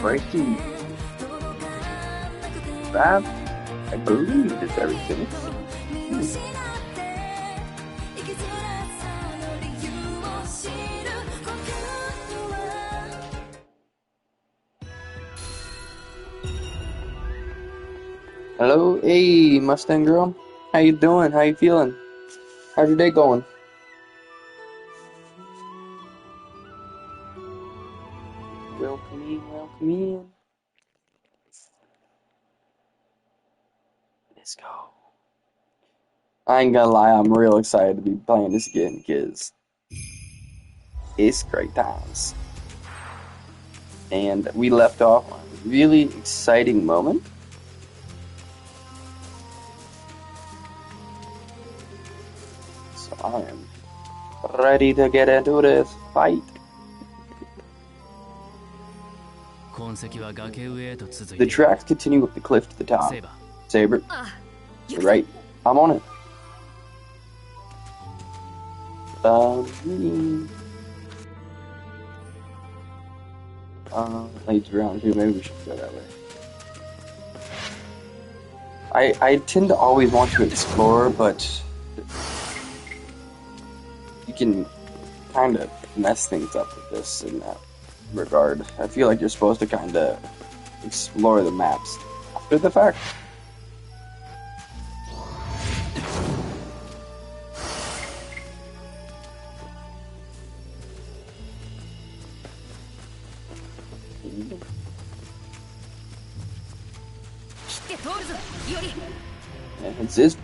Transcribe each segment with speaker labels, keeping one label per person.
Speaker 1: Alrighty. That, I believe, is everything. Hello, hey Mustang girl. How you doing? How you feeling? How's your day going? Welcome in, welcome in. Let's go. I ain't gonna lie, I'm real excited to be playing this again because it's great times. And we left off on a really exciting moment. So I am ready to get into this fight. The tracks continue up the cliff to the top. Saber, you're right. I'm on it. Leads around here. Maybe we should go that way. I tend to always want to explore, but you can kind of mess things up with this in that regard. I feel like you're supposed to kind of explore the maps after the fact.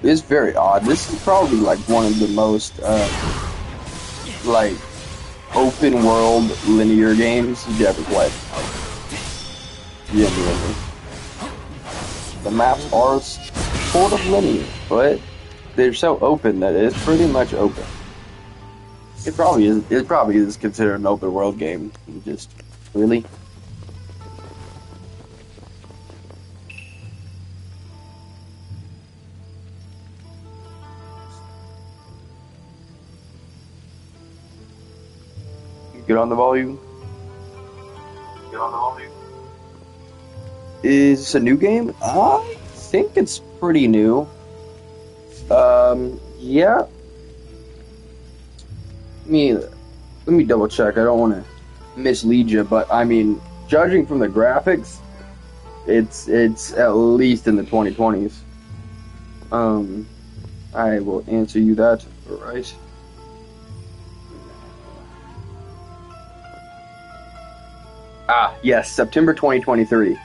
Speaker 1: It's very odd. This is probably like one of the most like open world linear games you've ever played. Genuinely. The maps are sort of linear, but they're so open that it's pretty much open. It probably is considered an open world game. Just really. Get on the volume. Is this a new game? I think it's pretty new. Yeah. Let me double check. I don't want to mislead you, but I mean, judging from the graphics, it's at least in the 2020s. I will answer you that right. Yes, September 2023.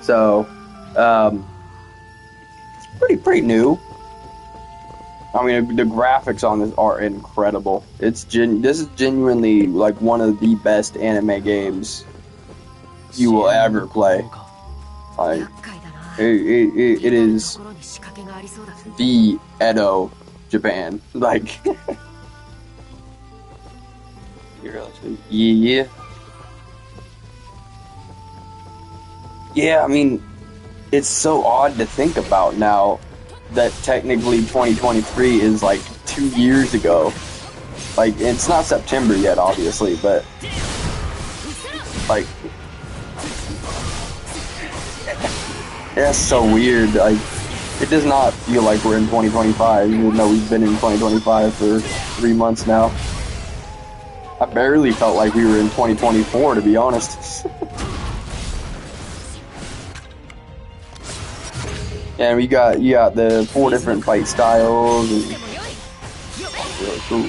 Speaker 1: So, it's pretty new. I mean, the graphics on this are incredible. This is genuinely like one of the best anime games you will ever play. Like, It is the Edo Japan. Like, yeah. Yeah, I mean, it's so odd to think about now that technically 2023 is like 2 years ago. Like, it's not September yet, obviously, but like, that's so weird. Like, it does not feel like we're in 2025, even though we've been in 2025 for 3 months now. I barely felt like we were in 2024, to be honest. And you got the 4 different fight styles. And really cool.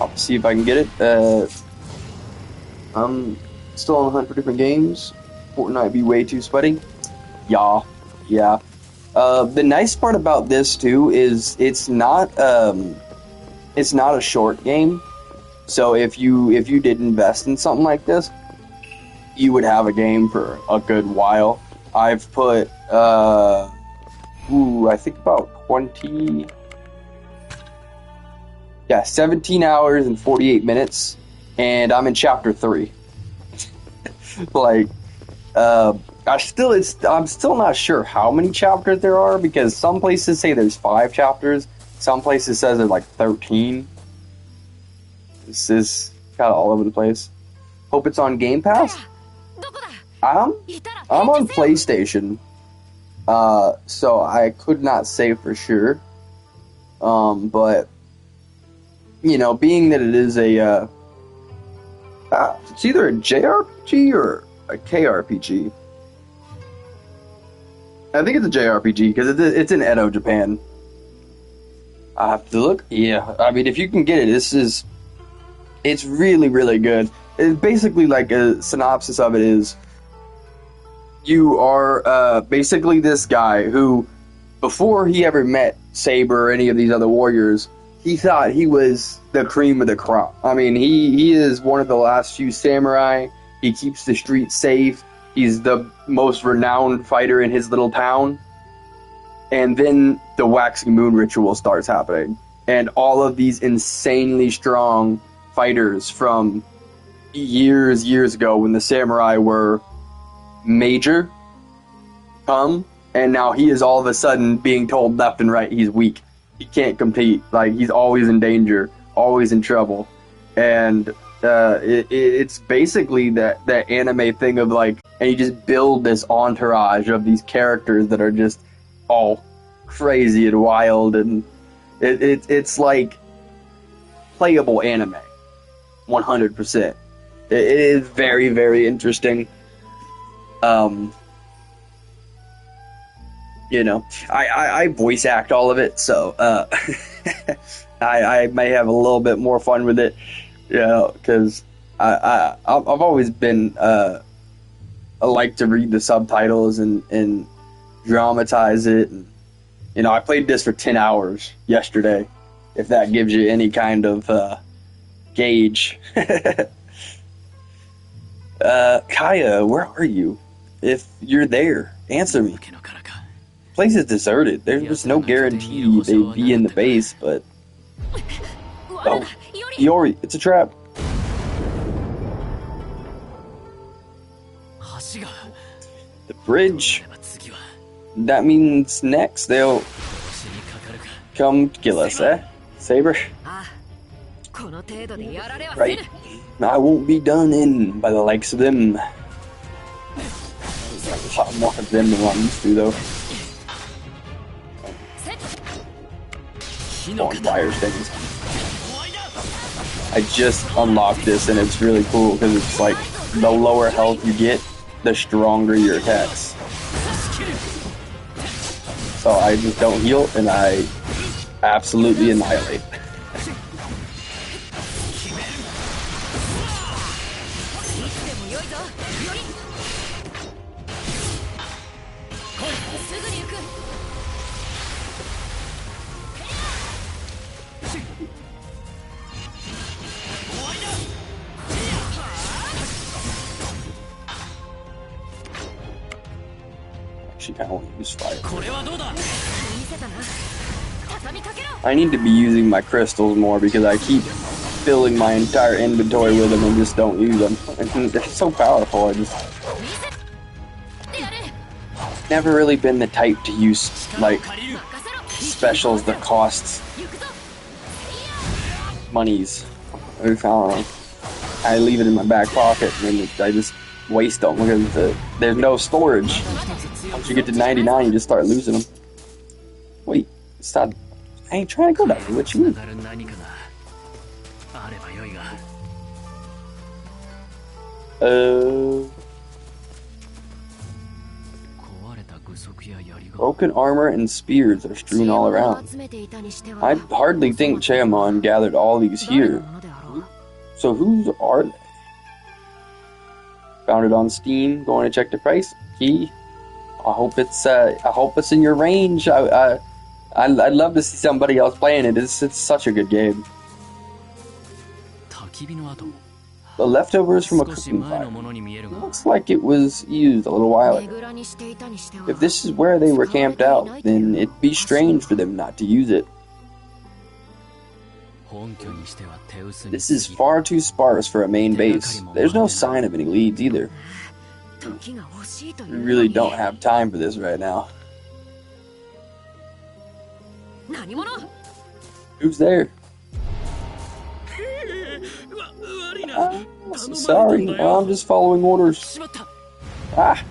Speaker 1: I'll see if I can get it. I'm still on the hunt for different games. Fortnite be way too sweaty. Yeah. The nice part about this too is it's not a short game. So if you did invest in something like this, you would have a game for a good while. I've put I think about 17 hours and 48 minutes, and I'm in chapter 3. Like, I'm still not sure how many chapters there are, because some places say there's 5 chapters, some places says there's like 13. This is kind of all over the place. Hope it's on Game Pass. I'm on PlayStation, so I could not say for sure. But you know, being that it is it's either a JRPG or a KRPG. I think it's a JRPG because it's in Edo, Japan. I have to look. Yeah, I mean, if you can get it, it's really, really good. It's basically like a synopsis of it is, you are basically this guy who, before he ever met Saber or any of these other warriors, he thought he was the cream of the crop. I mean, he is one of the last few samurai. He keeps the streets safe. He's the most renowned fighter in his little town. And then the waxing moon ritual starts happening. And all of these insanely strong fighters from years ago, when the samurai were major, come, and now he is all of a sudden being told left and right he's weak. He can't compete. Like, he's always in danger, always in trouble. And it's basically that anime thing of like, and you just build this entourage of these characters that are just all crazy and wild, and it's like playable anime, 100%. It is very, very interesting. You know, I voice act all of it, so I may have a little bit more fun with it, you know, because I've always been I like to read the subtitles and dramatize it. And, you know, I played this for 10 hours yesterday, if that gives you any kind of gauge. Kaya, where are you? If you're there, answer me. The place is deserted. There's no guarantee they'd be in the base, but... Oh, Iori, it's a trap. The bridge. That means next they'll come kill us, eh? Saber? Right. I won't be done in by the likes of them. There's a lot more of them than I'm used to, though. On fire things. I just unlocked this, and it's really cool because it's like the lower health you get, the stronger your attacks. So I just don't heal, and I absolutely annihilate. kind of want to use fire. I need to be using my crystals more because I keep filling my entire inventory with them and just don't use them. And they're so powerful. I just never really been the type to use like specials that cost monies. I don't know. I leave it in my back pocket and then I just waste them because there's no storage. Once you get to 99, you just start losing them. Wait, stop. I ain't trying to go that way. What you mean? Broken armor and spears are strewn all around. I hardly think Cheamon gathered all these here. So whose are they? Found it on Steam. Going to check the price. Key. I hope it's in your range. I'd love to see somebody else playing it. It's such a good game. The leftovers from a cooking fire. Looks like it was used a little while ago. If this is where they were camped out, then it'd be strange for them not to use it. This is far too sparse for a main base. There's no sign of any leads either. We really don't have time for this right now. Who's there? Sorry, I'm just following orders. Ah!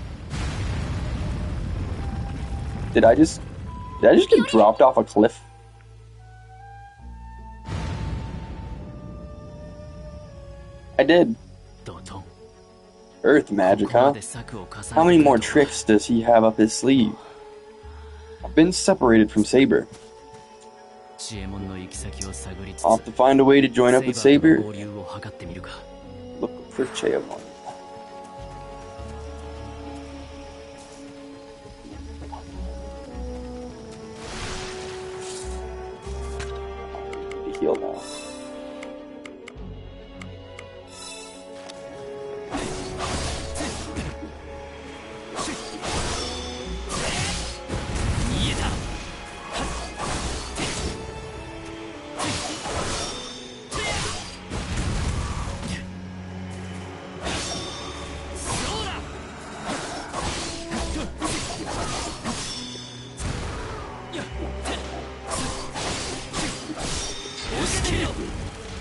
Speaker 1: Did I just get dropped off a cliff? I did. Earth magic, huh? How many more tricks does he have up his sleeve? I've been separated from Saber. I'll have to find a way to join up with Saber. Look for Cheamon. Heal now.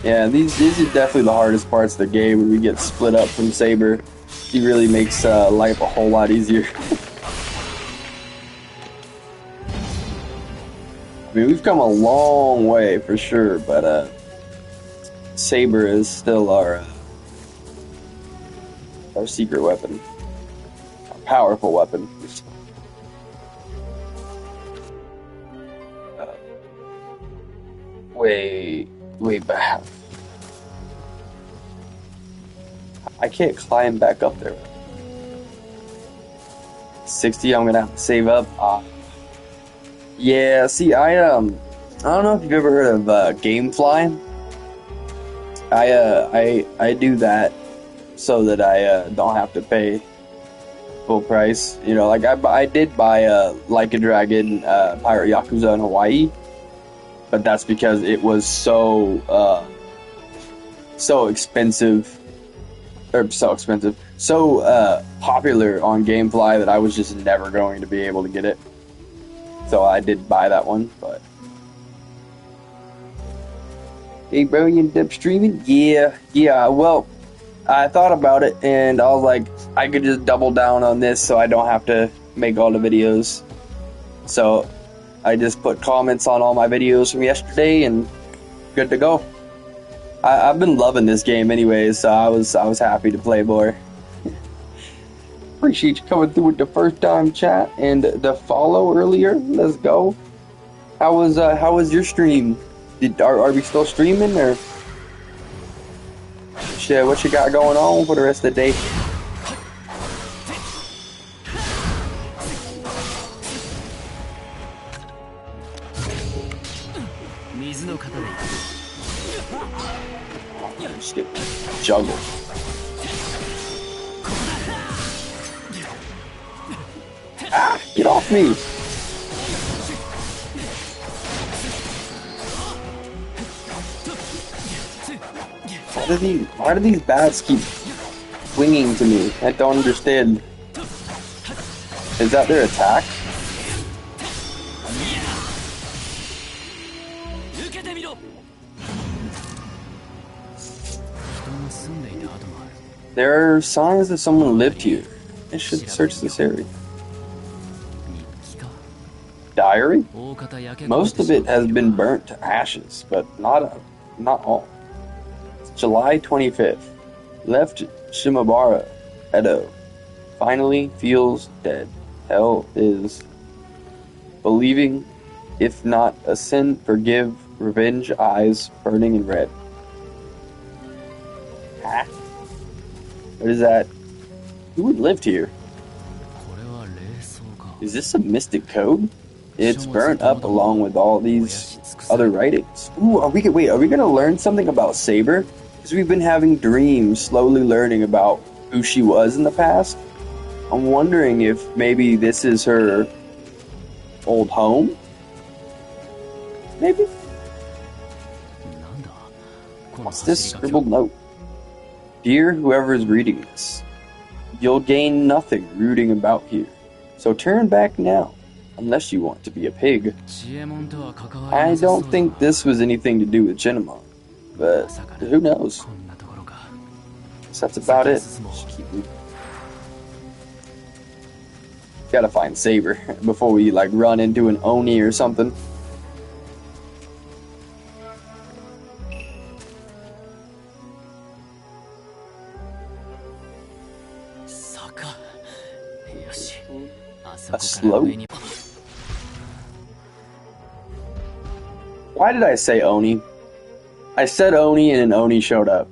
Speaker 1: Yeah, these are definitely the hardest parts of the game when we get split up from Saber. He really makes life a whole lot easier. I mean, we've come a long way for sure, but Saber is still our secret weapon, our powerful weapon. Way back. I can't climb back up there. 60, I'm gonna have to save up. Yeah, see, I don't know if you've ever heard of GameFly. I do that so that I don't have to pay full price. You know, like I did buy Like a Dragon Pirate Yakuza in Hawaii, but that's because it was so expensive. So popular on GameFly that I was just never going to be able to get it. So I did buy that one, but... Hey bro, you end up streaming? Yeah, well, I thought about it, and I was like, I could just double down on this so I don't have to make all the videos. So, I just put comments on all my videos from yesterday, and good to go. I've been loving this game anyways, so I was happy to play more. Appreciate you coming through with the first time chat and the follow earlier. Let's go. How was your stream? Are we still streaming, or shit? What you got going on for the rest of the day? Just get juggled. Ah, get off me! Why do these bats keep swinging to me? I don't understand. Is that their attack? There are signs that someone lived here. I should search this area. Diary? Most of it has been burnt to ashes, but not all. It's July 25th. Left Shimabara, Edo. Finally feels dead. Hell is believing, if not a sin, forgive, revenge, eyes burning in red. Ah. What is that? Who lived here? Is this a mystic code? It's burnt up along with all these other writings. Ooh, are we gonna learn something about Saber? Because we've been having dreams, slowly learning about who she was in the past. I'm wondering if maybe this is her old home? Maybe? What's this scribbled note? Dear whoever is reading this, you'll gain nothing rooting about here. So turn back now, unless you want to be a pig. I don't think this was anything to do with Genemon, but who knows? So that's about it. Just keep moving. Gotta find Saber before we like run into an Oni or something. A slope? Why did I say Oni? I said Oni and an Oni showed up.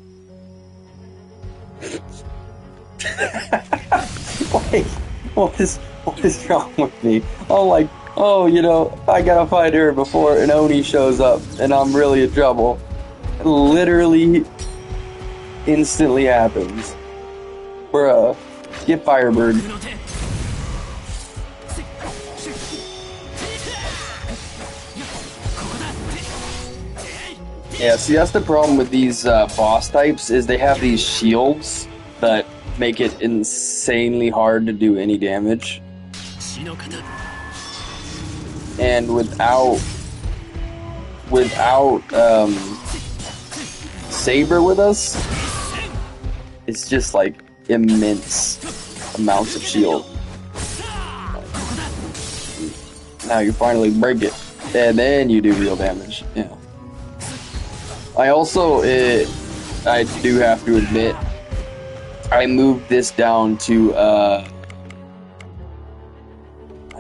Speaker 1: Wait, what is wrong with me? I'm like, oh, you know, I gotta find her before an Oni shows up and I'm really in trouble. It literally instantly happens. Bruh, get Firebird. Yeah, see, that's the problem with these boss types, is they have these shields that make it insanely hard to do any damage. And without Saber with us, it's just like immense amounts of shield. Now you finally break it, and then you do real damage. Yeah. I also, I do have to admit, I moved this down to, I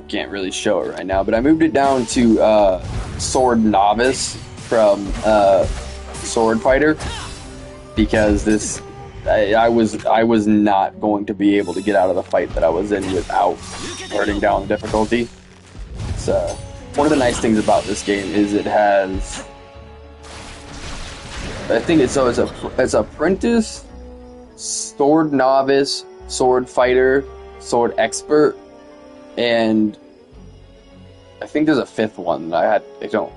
Speaker 1: can't really show it right now, but I moved it down to Sword Novice from Sword Fighter, because this, I was not going to be able to get out of the fight that I was in without turning down the difficulty. So, one of the nice things about this game is it has, I think it's Apprentice, Sword Novice, Sword Fighter, Sword Expert, and I think there's a fifth one that I don't,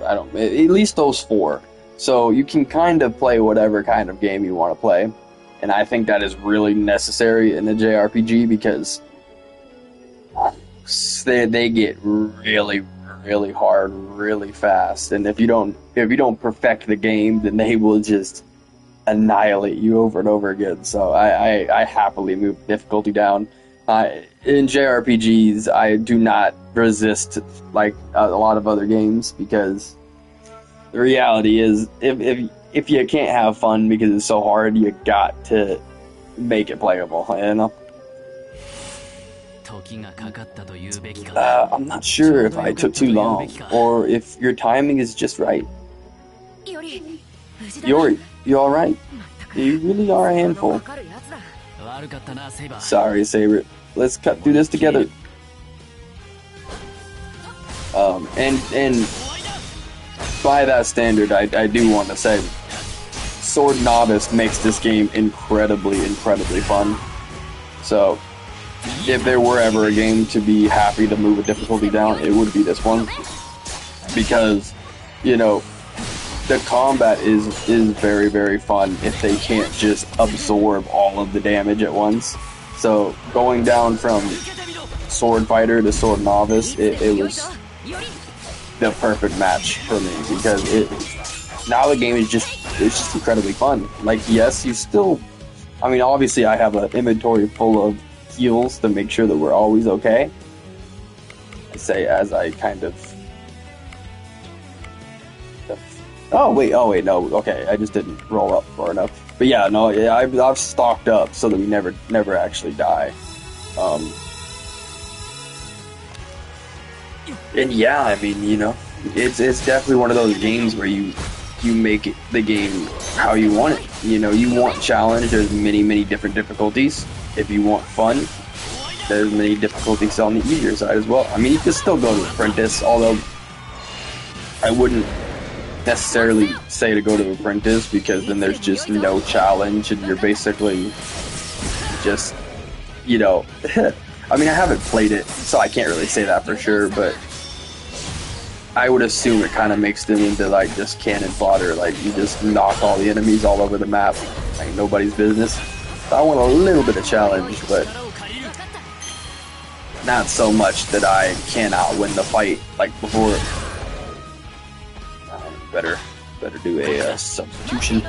Speaker 1: at least those four. So you can kind of play whatever kind of game you want to play, and I think that is really necessary in a JRPG because they get really hard really fast, and if you don't perfect the game, then they will just annihilate you over and over again. So I happily move difficulty down. In JRPGs, I do not resist like a lot of other games, because the reality is if you can't have fun because it's so hard, you got to make it playable, you know? I'm not sure if I took too long, or if your timing is just right. Yori, you alright? You really are a handful. Sorry, Saber. Let's cut through this together. And by that standard, I do want to say, Sword Novice makes this game incredibly fun. So, if there were ever a game to be happy to move a difficulty down, it would be this one. Because, you know, the combat is very, very fun if they can't just absorb all of the damage at once. So going down from sword fighter to sword novice, it was the perfect match for me, because now the game is just incredibly fun. Like, yes, you still, I mean, obviously I have an inventory full of heals to make sure that we're always okay. I say as I kind of, oh wait, no, okay, I just didn't roll up far enough. But yeah, no, yeah, I've stocked up so that we never actually die. And yeah, I mean, you know, it's definitely one of those games where you make the game how you want it. You know, you want challenge, there's many different difficulties. If you want fun, there's many difficulties on the easier side as well. I mean, you can still go to Apprentice, although I wouldn't necessarily say to go to Apprentice, because then there's just no challenge and you're basically just, you know, I mean, I haven't played it, so I can't really say that for sure, but I would assume it kind of makes them into like just cannon fodder, like you just knock all the enemies all over the map, like nobody's business. So I want a little bit of challenge, but not so much that I cannot win the fight like before. Better do a substitution.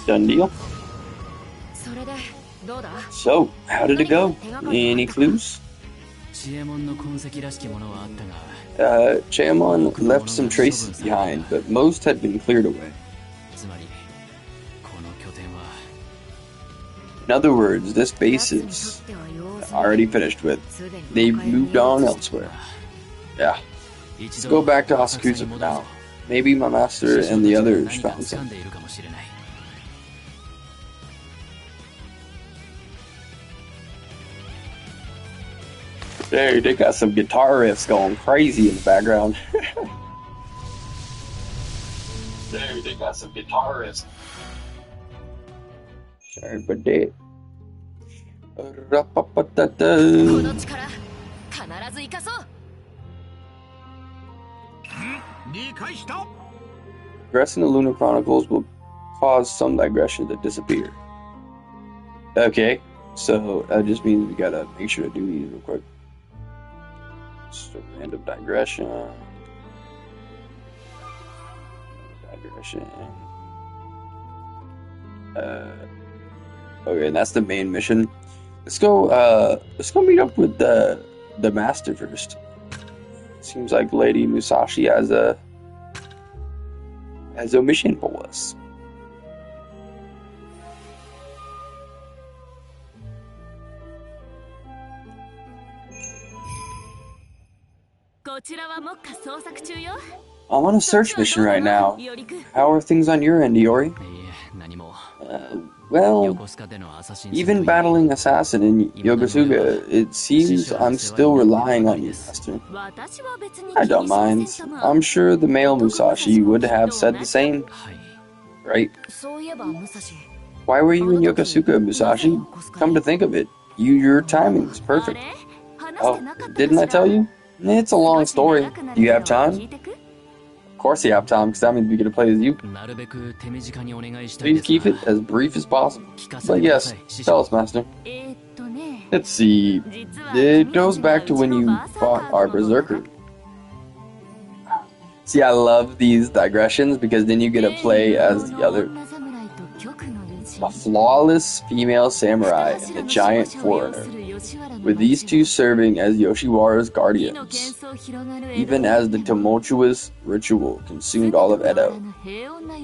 Speaker 1: Done deal. So, how did it go? Any clues? Chaemon left some traces behind, but most had been cleared away. In other words, this base is already finished with. They've moved on elsewhere. Yeah. Let's go back to Asakusa for now. Maybe my master and the others found something. Hey, they got some guitar riffs going crazy in the background. They got some guitar riffs. Sorry about that. Progressing the Lunar Chronicles will cause some digression to disappear. Okay, so that just means we gotta make sure to do these real quick. Just a random digression. Okay, and that's the main mission. Let's go meet up with the master first. Seems like Lady Musashi has a mission for us. I'm on a search mission right now. How are things on your end, Iori? Well, even battling assassin in Yokosuka, it seems I'm still relying on you, Master. I don't mind. I'm sure the male Musashi would have said the same. Right? Why were you in Yokosuka, Musashi? Come to think of it, your timing is perfect. Oh, didn't I tell you? It's a long story. Do you have time? Of course you have time, because that means we get to play as you. Please keep it as brief as possible. But yes, tell us, Master. Let's see. It goes back to when you fought our berserker. See, I love these digressions, because then you get to play as the other. A flawless female samurai and a giant foreigner, with these two serving as Yoshiwara's guardians. Even as the tumultuous ritual consumed all of Edo,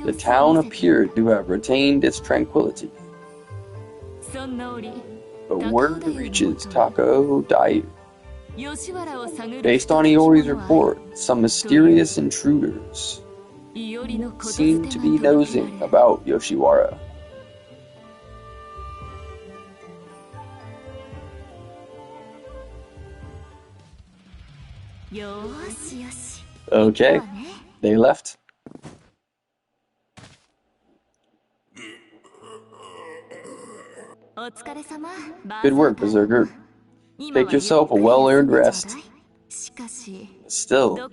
Speaker 1: the town appeared to have retained its tranquility. But word reaches Tako Daiyu. Based on Iori's report, some mysterious intruders seem to be nosing about Yoshiwara. Okay, they left. Good work, Berserker. Take yourself a well-earned rest. Still,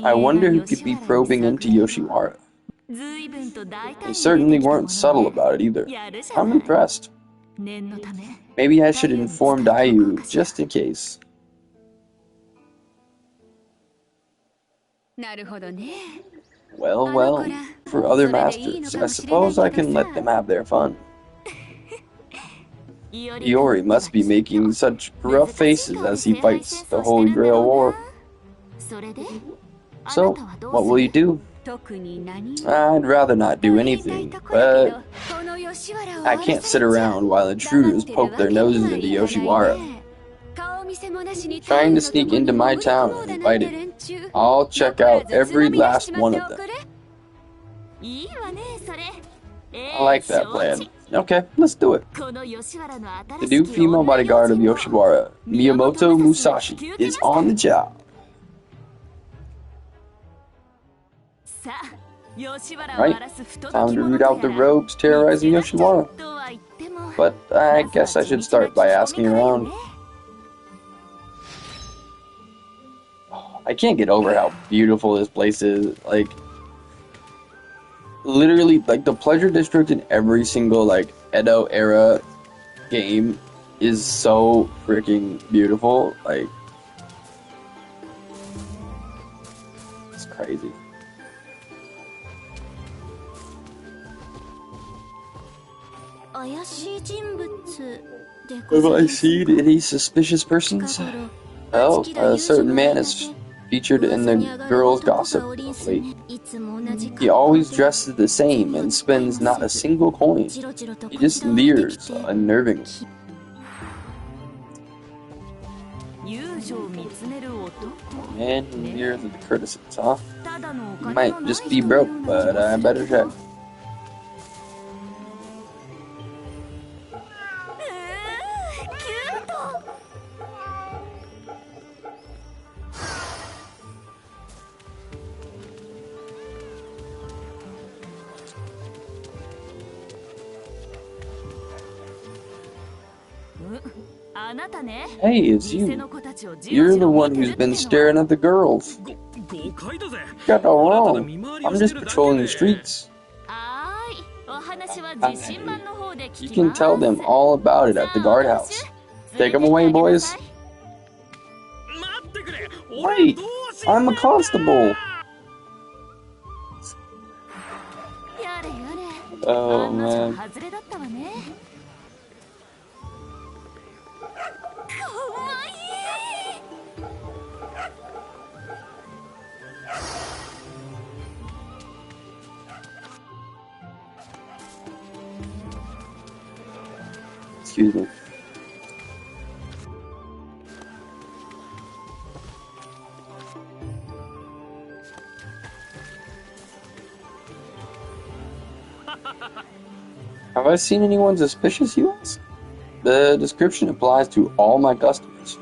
Speaker 1: I wonder who could be probing into Yoshiwara. They certainly weren't subtle about it either. I'm impressed. Maybe I should inform Dayu, just in case. Well, for other masters, I suppose I can let them have their fun. Iori must be making such gruff faces as he fights the Holy Grail War. So, what will you do? I'd rather not do anything, but I can't sit around while intruders poke their noses into Yoshiwara. Trying to sneak into my town uninvited. I'll check out every last one of them. I like that plan. Okay, let's do it. The new female bodyguard of Yoshiwara, Miyamoto Musashi, is on the job. Right, time to root out the rogues terrorizing Yoshiwara. But I guess I should start by asking around. I can't get over how beautiful this place is. Like, literally, like, the Pleasure District in every single, like, Edo era game is so freaking beautiful. Like, it's crazy. Have I seen any suspicious persons? Well, a certain man is featured in the girls' gossip lately. He always dresses the same and spends not a single coin. He just leers unnervingly. Man who leers at the courtesans, huh? He might just be broke, but I better check. Hey, it's you. You're the one who's been staring at the girls. Got no wrong. I'm just patrolling the streets. You can tell them all about it at the guardhouse. Take them away, boys. Wait, I'm a constable. Oh, man. Excuse me. Have I seen anyone suspicious, you ask? The description applies to all my customers.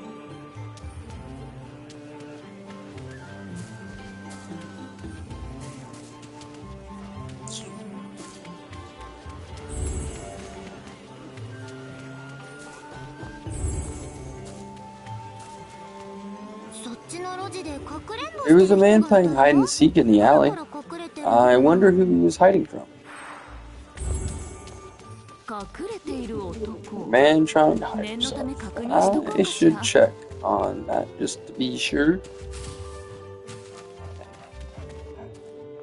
Speaker 1: There was a man playing hide and seek in the alley. I wonder who he was hiding from. Man trying to hide himself. I should check on that just to be sure.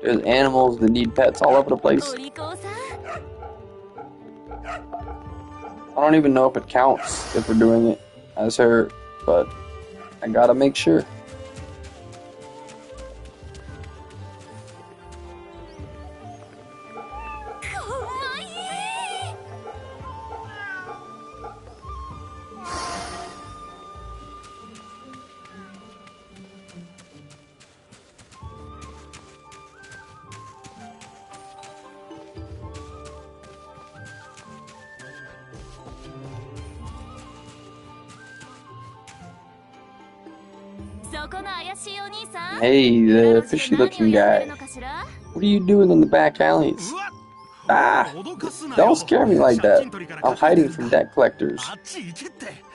Speaker 1: There's animals that need pets all over the place. I don't even know if it counts if we're doing it as her, but I gotta make sure. Hey, the fishy-looking guy. What are you doing in the back alleys? Ah! Don't scare me like that. I'm hiding from debt collectors.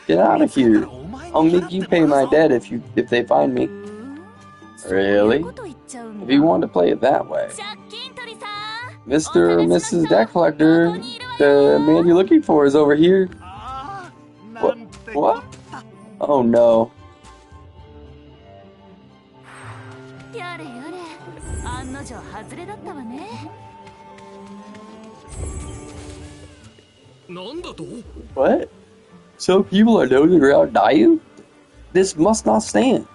Speaker 1: Get out of here. I'll make you pay my debt if they find me. Really? If you want to play it that way. Mr. or Mrs. Debt Collector, the man you're looking for is over here. What? What? Oh no. What? So people are nosing around Dayu? This must not stand.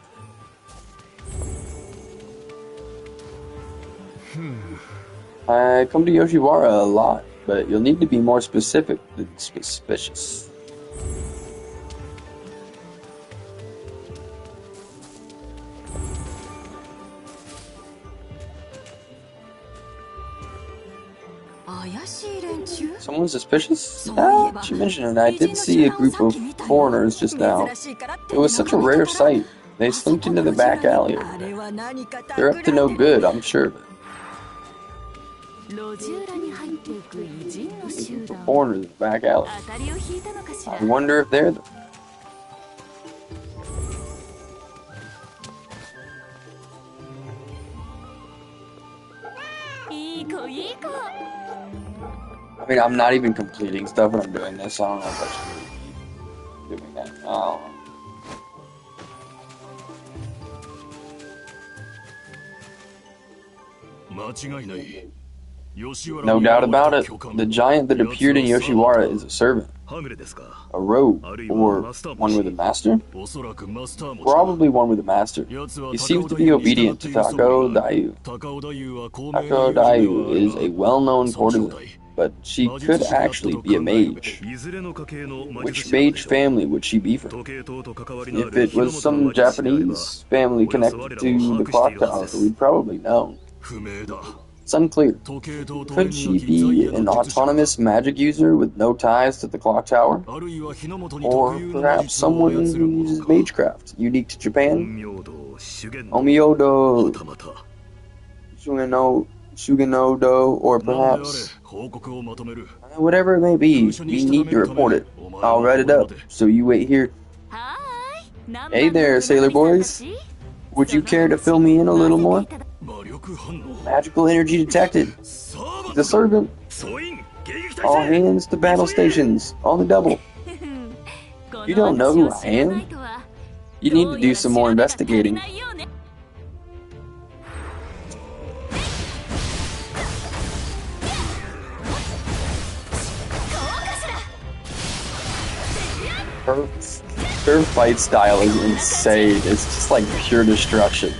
Speaker 1: I come to Yoshiwara a lot, but you'll need to be more specific than suspicious. Someone suspicious? Ah, she mentioned it. I did see a group of foreigners just now. It was such a rare sight. They slinked into the back alley over there. They're up to no good, I'm sure of it. Foreigners in the back alley. I wonder if they're the... I mean, I'm not even completing stuff when I'm doing this. I don't know if I should be doing that. I don't know. No doubt about it. The giant that appeared in Yoshiwara is a servant. A rogue, or one with a master? Probably one with a master. He seems to be obedient to Takao Dayu. Takao Dayu is a well-known courtesan, but she could actually be a mage. Which mage family would she be from? If it was some Japanese family connected to the clock tower, we'd probably know. It's unclear. Could she be an autonomous magic user with no ties to the clock tower? Or perhaps someone who uses magecraft, unique to Japan? Omiodo, Shugenodo, or perhaps... Whatever it may be, we need to report it. I'll write it up, so you wait here. Hey there, sailor boys. Would you care to fill me in a little more? Magical energy detected. The servant. All hands to battle stations. On the double. You don't know who I am? You need to do some more investigating. Her fight style is insane. It's just like pure destruction.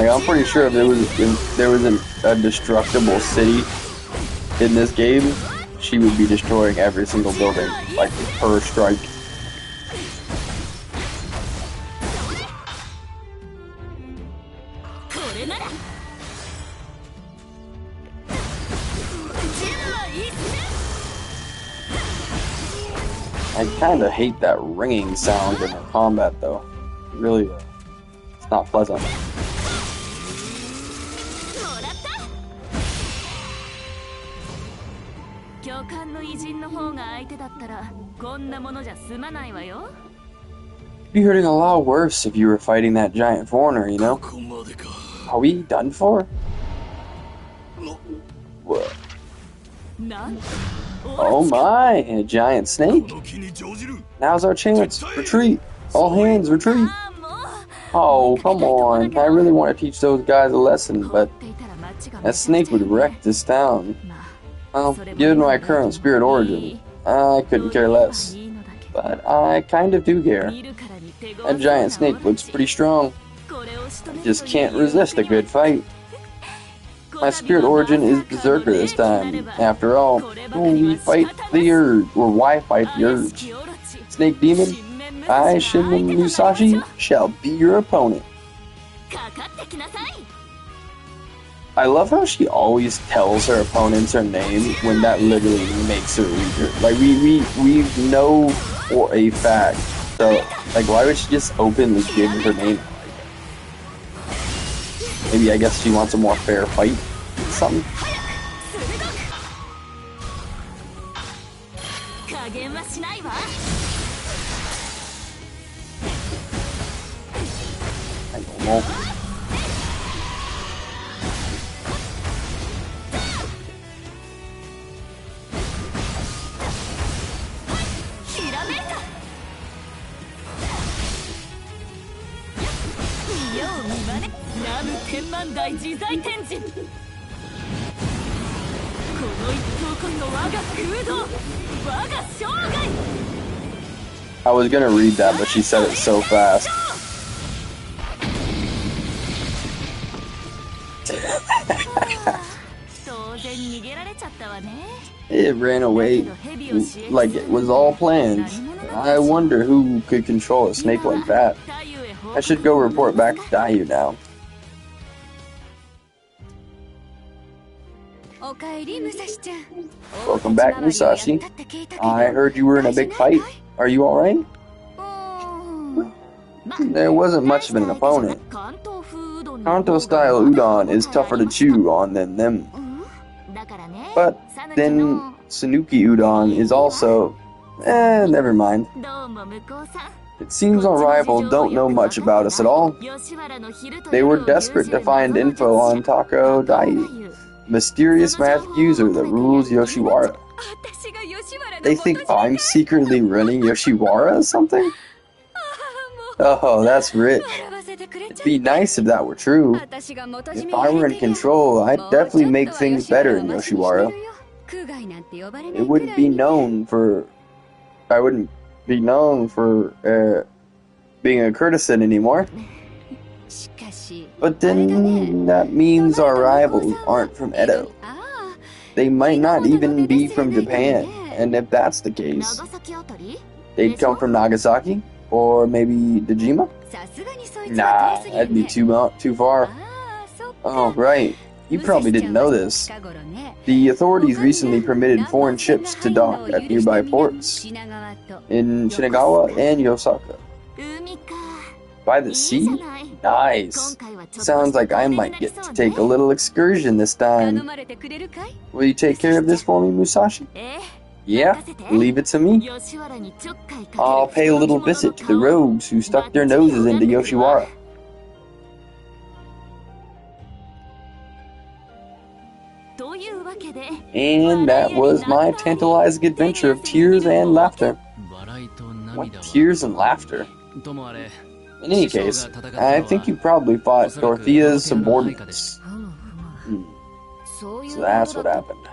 Speaker 1: I'm pretty sure if there was a destructible city in this game, she would be destroying every single building, like per strike. I kinda hate that ringing sound in her combat though. Really, it's not pleasant. You'd be hurting a lot worse if you were fighting that giant foreigner, you know? Are we done for? What? Oh my, a giant snake. Now's our chance. Retreat. All hands, retreat. Oh, come on. I really want to teach those guys a lesson, but that snake would wreck this town. Well, given my current spirit origin, I couldn't care less. But I kind of do care. That giant snake looks pretty strong. I just can't resist a good fight. My spirit origin is Berserker this time. After all, we fight the urge, or why fight the urge? Snake Demon, I, Shinmen Musashi, shall be your opponent. I love how she always tells her opponents her name when that literally makes her weaker. Like, we know for a fact. So, like, why would she just openly give her name? Maybe, I guess she wants a more fair fight or something. I don't know. I was gonna read that, but she said it so fast. It ran away like it was all planned. I wonder who could control a snake like that. I should go report back to Dayu now. Welcome back, Musashi. I heard you were in a big fight. Are you alright? There wasn't much of an opponent. Kanto-style udon is tougher to chew on than them. But then Sanuki udon is also... never mind. It seems our rival don't know much about us at all. They were desperate to find info on Tako Dai, mysterious magic user that rules Yoshiwara. They think I'm secretly running Yoshiwara or something? Oh, that's rich. It'd be nice if that were true. If I were in control, I'd definitely make things better in Yoshiwara. It wouldn't be known for... I wouldn't be known for being a courtesan anymore. But then that means our rivals aren't from Edo. They might not even be from Japan, and if that's the case, they'd come from Nagasaki or maybe Dejima? Nah, that'd be too far. Oh, right. You probably didn't know this. The authorities recently permitted foreign ships to dock at nearby ports in Shinagawa and Yosaka. By the sea? Nice. Sounds like I might get to take a little excursion this time. Will you take care of this for me, Musashi? Yeah, leave it to me. I'll pay a little visit to the rogues who stuck their noses into Yoshiwara. And that was my tantalizing adventure of tears and laughter. What tears and laughter? In any case, I think you probably fought Dorothea's subordinates. So that's what happened.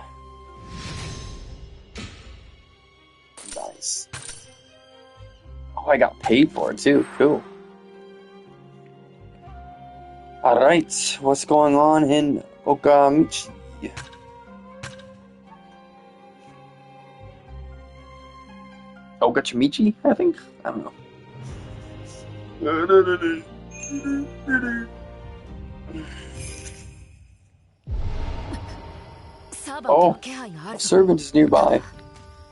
Speaker 1: Nice. Oh, I got paid for it too. Cool. Alright, what's going on in Okamichi? Okachimichi, I think? I don't know. Oh, a servant is nearby.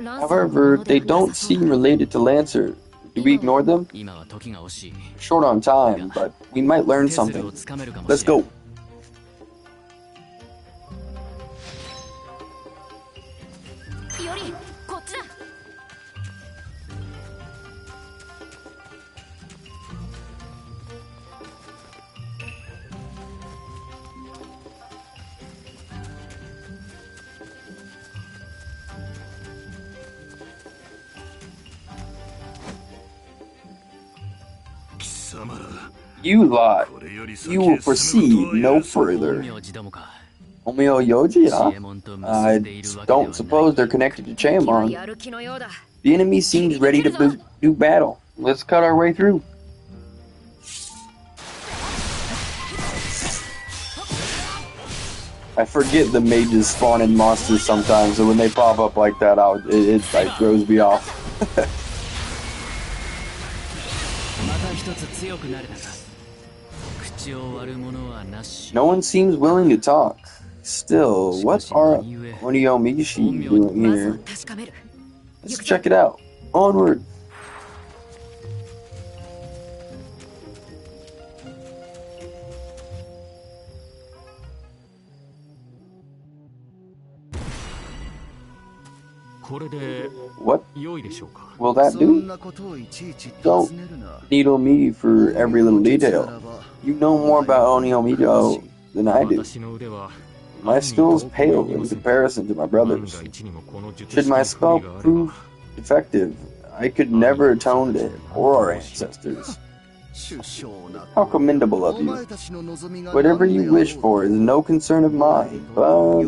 Speaker 1: However, they don't seem related to Lancer. Do we ignore them? Short on time, but we might learn something. Let's go. You lie. You will proceed no further. Omeo Yoji, huh? I don't suppose they're connected to Chaemon. The enemy seems ready to do battle. Let's cut our way through. I forget the mages spawn in monsters sometimes, so when they pop up like that, it like throws me off. No one seems willing to talk. Still, what are Onyomishi doing here? Let's check it out. Onward! What will that do? Don't needle me for every little detail. You know more about Onyomido than I do. My skills pale in comparison to my brother's. Should my spell prove effective, I could never atone to him or our ancestors. How commendable of you. Whatever you wish for is no concern of mine, but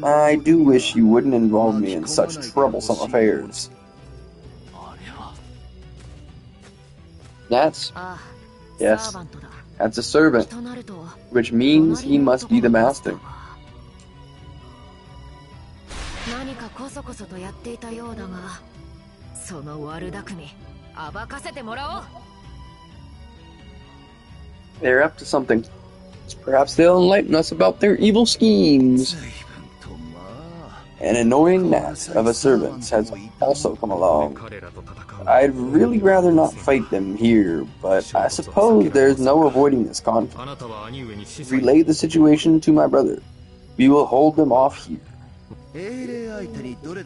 Speaker 1: I do wish you wouldn't involve me in such troublesome affairs. Yes, that's a servant, which means he must be the master. They're up to something. Perhaps they'll enlighten us about their evil schemes. An annoying gnat of a servant has also come along. I'd really rather not fight them here, but I suppose there's no avoiding this conflict. Relay the situation to my brother. We will hold them off here.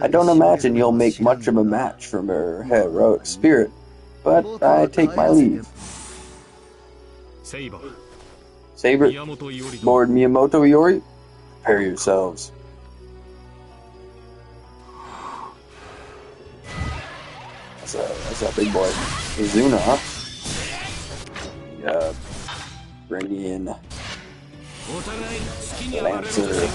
Speaker 1: I don't imagine you'll make much of a match from her heroic spirit, but I take my leave. Saber, Lord Miyamoto Iori, prepare yourselves. That's a big boy. Izuna, huh? Yeah. Bring in Lancer.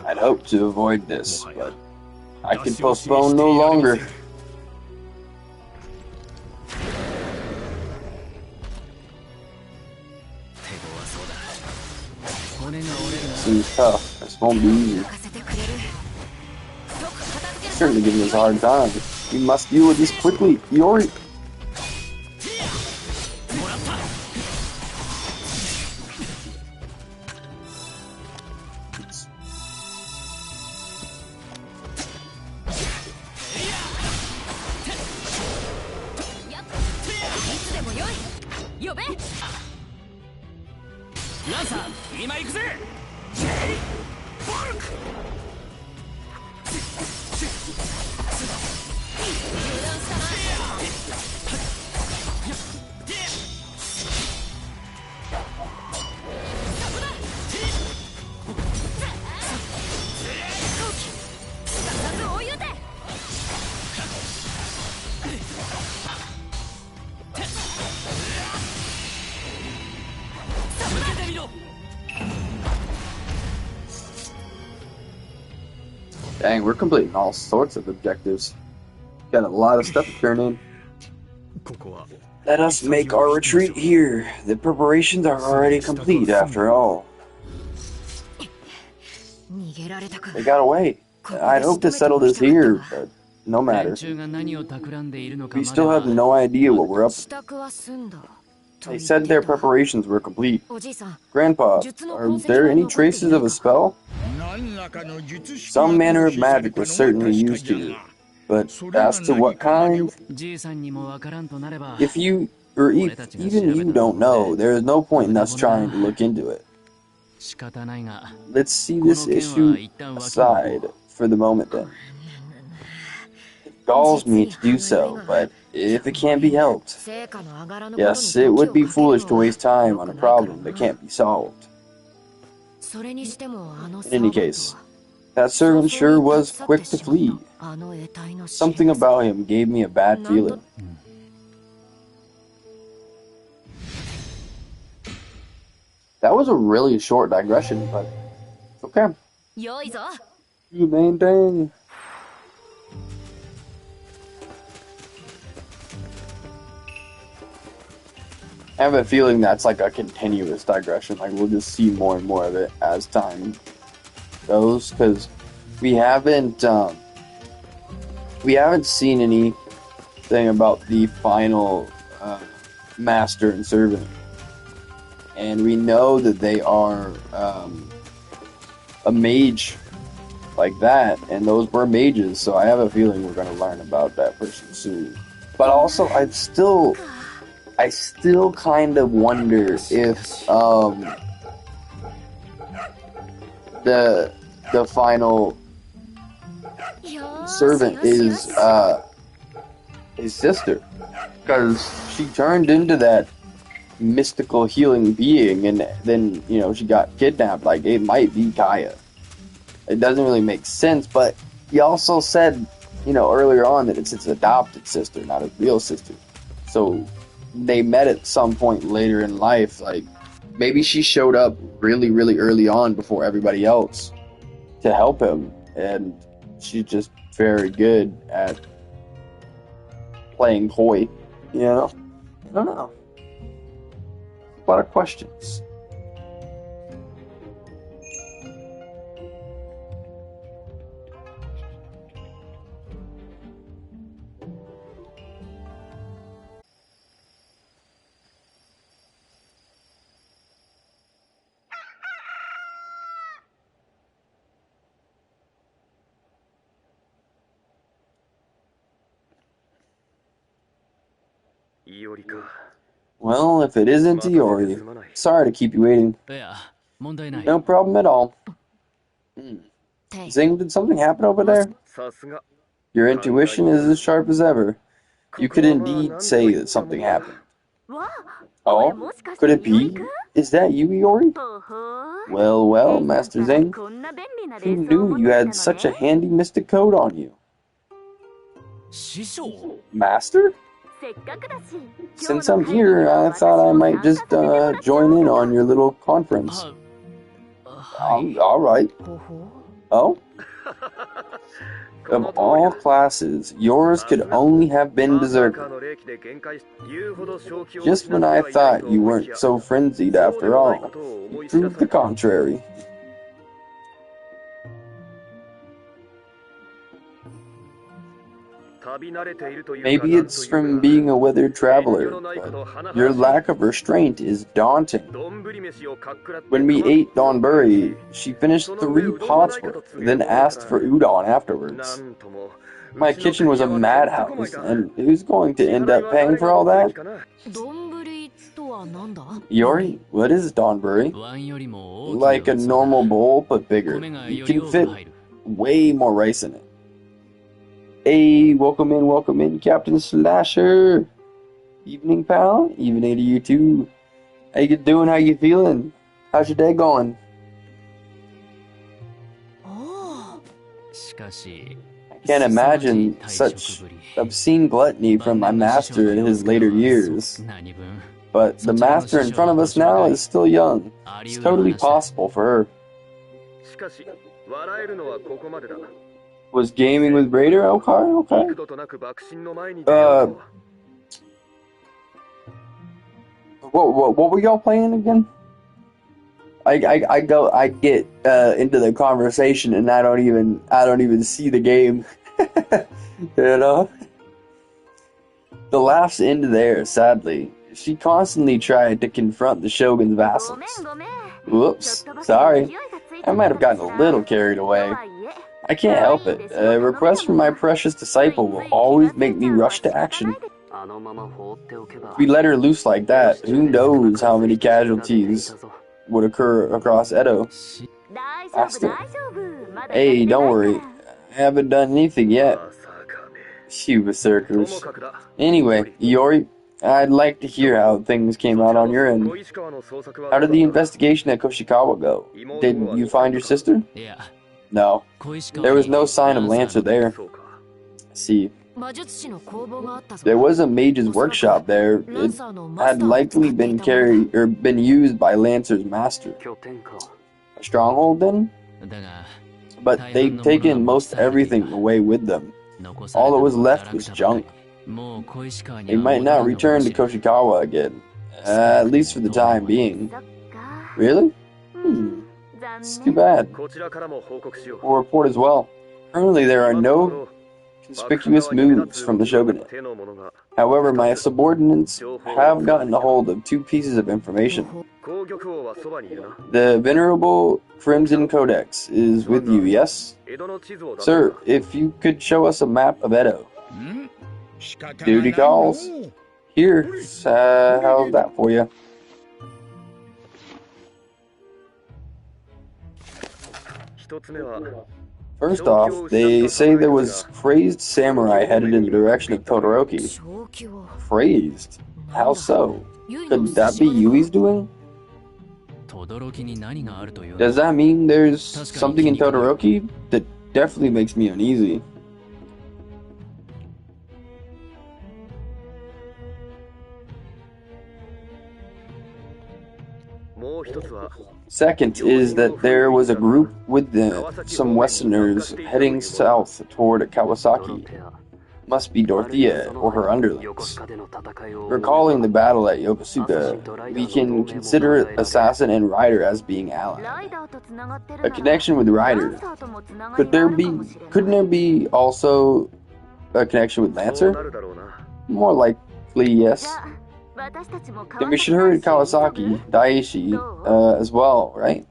Speaker 1: I'd hoped to avoid this, but I can postpone no longer. Seems tough. This won't be easy. Certainly giving us a hard time. We must deal with this quickly. Iori! Dang, we're completing all sorts of objectives. Got a lot of stuff to turn in. Let us make our retreat here. The preparations are already complete after all. They got away. I'd hoped to settle this here, but no matter. We still have no idea what we're up to. They said their preparations were complete. Grandpa, are there any traces of a spell? Some manner of magic was certainly used here, but as to what kind? If you, or even you don't know, there is no point in us trying to look into it. Let's see this issue aside for the moment then. It galls me to do so, but if it can't be helped, yes, it would be foolish to waste time on a problem that can't be solved. In any case, that servant sure was quick to flee. Something about him gave me a bad feeling. That was a really short digression, but okay. You main thing. I have a feeling that's like a continuous digression. Like we'll just see more and more of it as time goes, because we haven't seen anything about the final master and servant, and we know that they are a mage like that, and those were mages. So I have a feeling we're going to learn about that person soon. But also, I still kind of wonder if the final servant is his sister, because she turned into that mystical healing being, and then she got kidnapped. Like, it might be Gaia. It doesn't really make sense, but he also said earlier on that it's his adopted sister, not his real sister. So they met at some point later in life. Like, maybe she showed up really, really early on before everybody else to help him, and she's just very good at playing coy. I don't know. A lot of questions. Well, if it isn't Iori, sorry to keep you waiting. No problem at all. Zing, did something happen over there? Your intuition is as sharp as ever. You could indeed say that something happened. Oh, could it be? Is that you, Iori? Well, well, Master Zing. Who knew you had such a handy mystic code on you? Master? Since I'm here, I thought I might just join in on your little conference. Alright. Oh? Of all classes, yours could only have been berserker. Just when I thought you weren't so frenzied after all, you proved the contrary. Maybe it's from being a weathered traveler, but your lack of restraint is daunting. When we ate donburi, she finished 3 pots worth, then asked for udon afterwards. My kitchen was a madhouse, and who's going to end up paying for all that? Iori, what is donburi? Like a normal bowl, but bigger. You can fit way more rice in it. Hey, welcome in, Captain Slasher. Evening, pal. Evening to you too. How you doing? How you feeling? How's your day going? I can't imagine such obscene gluttony from my master in his later years. But the master in front of us now is still young. It's totally possible for her. Was gaming with Raider? Okay. What were y'all playing again? I get into the conversation and I don't even see the game. You know? The laughs end there, sadly. She constantly tried to confront the shogun's vassals. Whoops, sorry. I might have gotten a little carried away. I can't help it. A request from my precious disciple will always make me rush to action. If we let her loose like that, who knows how many casualties would occur across Edo. Aster. Hey, don't worry. I haven't done anything yet. You berserkers. Anyway, Iori, I'd like to hear how things came out on your end. How did the investigation at Koshikawa go? Did you find your sister? No. There was no sign of Lancer there. See. There was a mage's workshop there. It had likely been used by Lancer's master. A stronghold then? But they'd taken most everything away with them. All that was left was junk. They might not return to Koshikawa again. At least for the time being. Really? It's too bad. We'll report as well. Currently there are no conspicuous moves from the shogunate. However, my subordinates have gotten a hold of 2 pieces of information. The Venerable Crimson Codex is with you, yes? Sir, if you could show us a map of Edo. Duty calls. Here's how's that for you? First off, they say there was crazed samurai headed in the direction of Todoroki. Crazed? How so? Could that be Yui's doing? Does that mean there's something in Todoroki? That definitely makes me uneasy. Second is that there was a group with some Westerners heading south toward Kawasaki. Must be Dorothea or her underlings. Recalling the battle at Yokosuka, we can consider Assassin and Rider as being allied. A connection with Rider. Couldn't there be also a connection with Lancer? More likely, yes. Then we should hurry to Kawasaki, Daiichi, as well, right?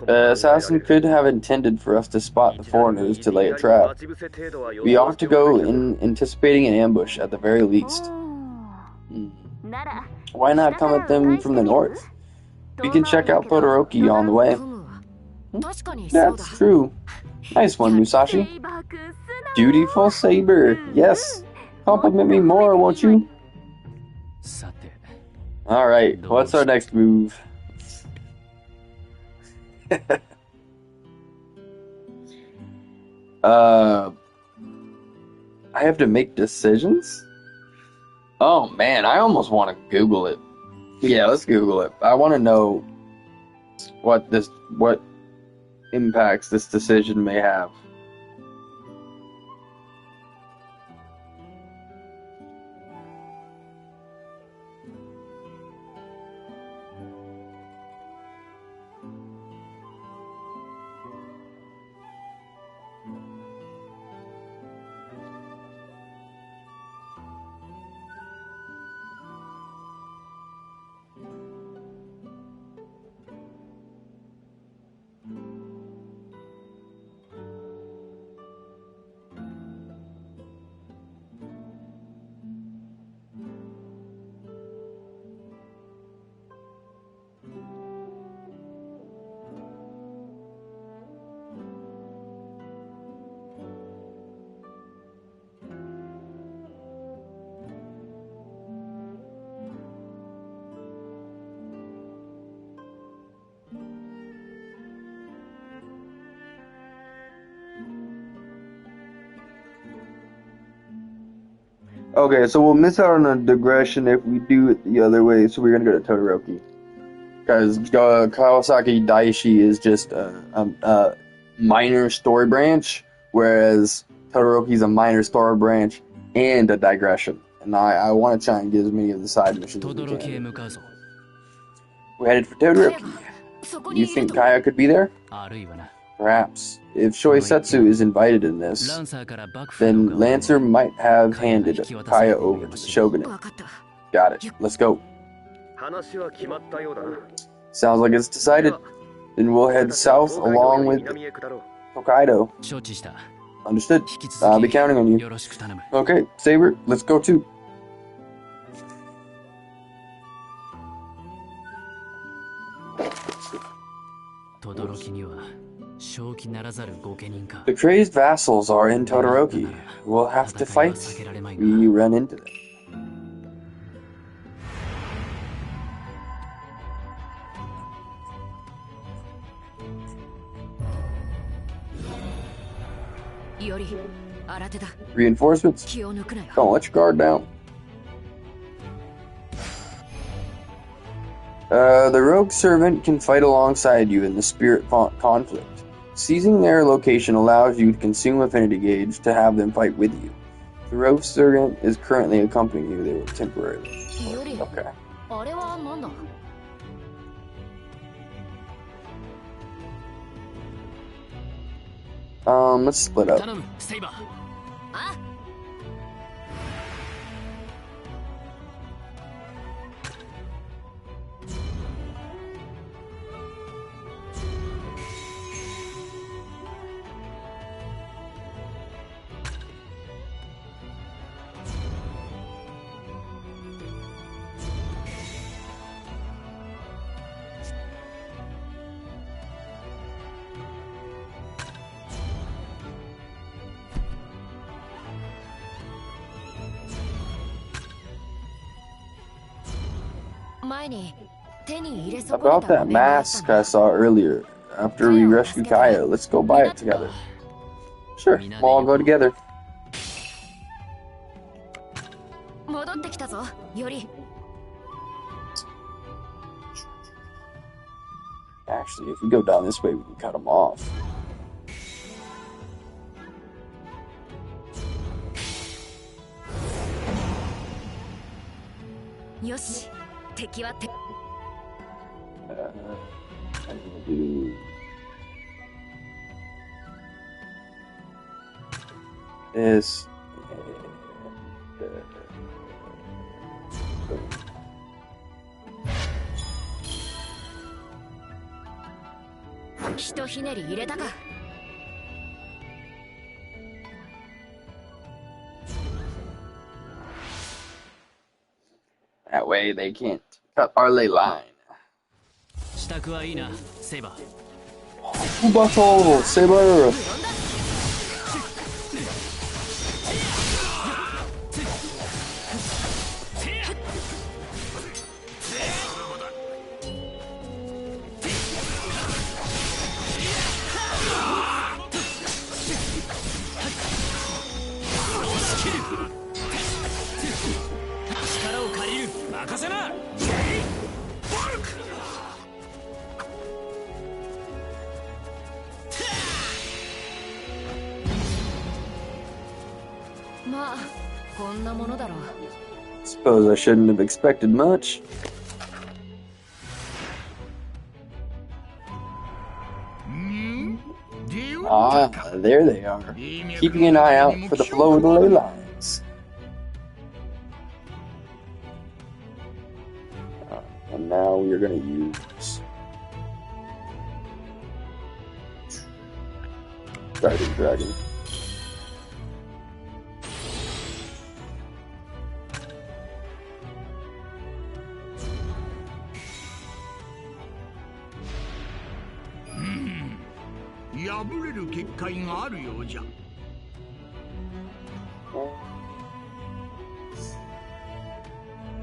Speaker 1: Assassin could have intended for us to spot the foreigners to lay a trap. We ought to go in anticipating an ambush at the very least. Why not come at them from the north? We can check out Todoroki on the way. That's true. Nice one, Musashi. Dutiful saber, yes. Compliment me more, won't you? Alright, what's our next move? I have to make decisions? Oh man, I almost want to Google it. Yeah, let's Google it. I want to know what impacts this decision may have. Okay, so we'll miss out on a digression if we do it the other way, so we're gonna go to Todoroki. Because Kawasaki Daiichi is just a minor story branch, whereas Todoroki's a minor story branch and a digression. And I want to try and get as many of the side missions as we can. We're headed for Todoroki. You think Kaya could be there? Perhaps. If Shoisetsu is invited in this, then Lancer might have handed Kaya over to the shogunate. Got it. Let's go. Sounds like it's decided. Then we'll head south along with Hokkaido. Understood. I'll be counting on you. Okay, Saber, let's go too. The crazed vassals are in Todoroki. We'll have to fight if we run into them. Reinforcements? Don't let your guard down. The rogue servant can fight alongside you in the spirit conflict. Seizing their location allows you to consume affinity gauge to have them fight with you. The rogue servant is currently accompanying you. They will temporarily. Okay. Let's split up. About that mask I saw earlier, after we rescued Kaya, let's go buy it together. Sure, we'll all go together. Actually, if we go down this way, we can cut them off. I'm gonna do this. That way they can't cut our ley line. Battle, Saber! Suppose I shouldn't have expected much. Ah, there they are, keeping an eye out for the flow of the ley lines. And now we are going to use Guardian Dragon.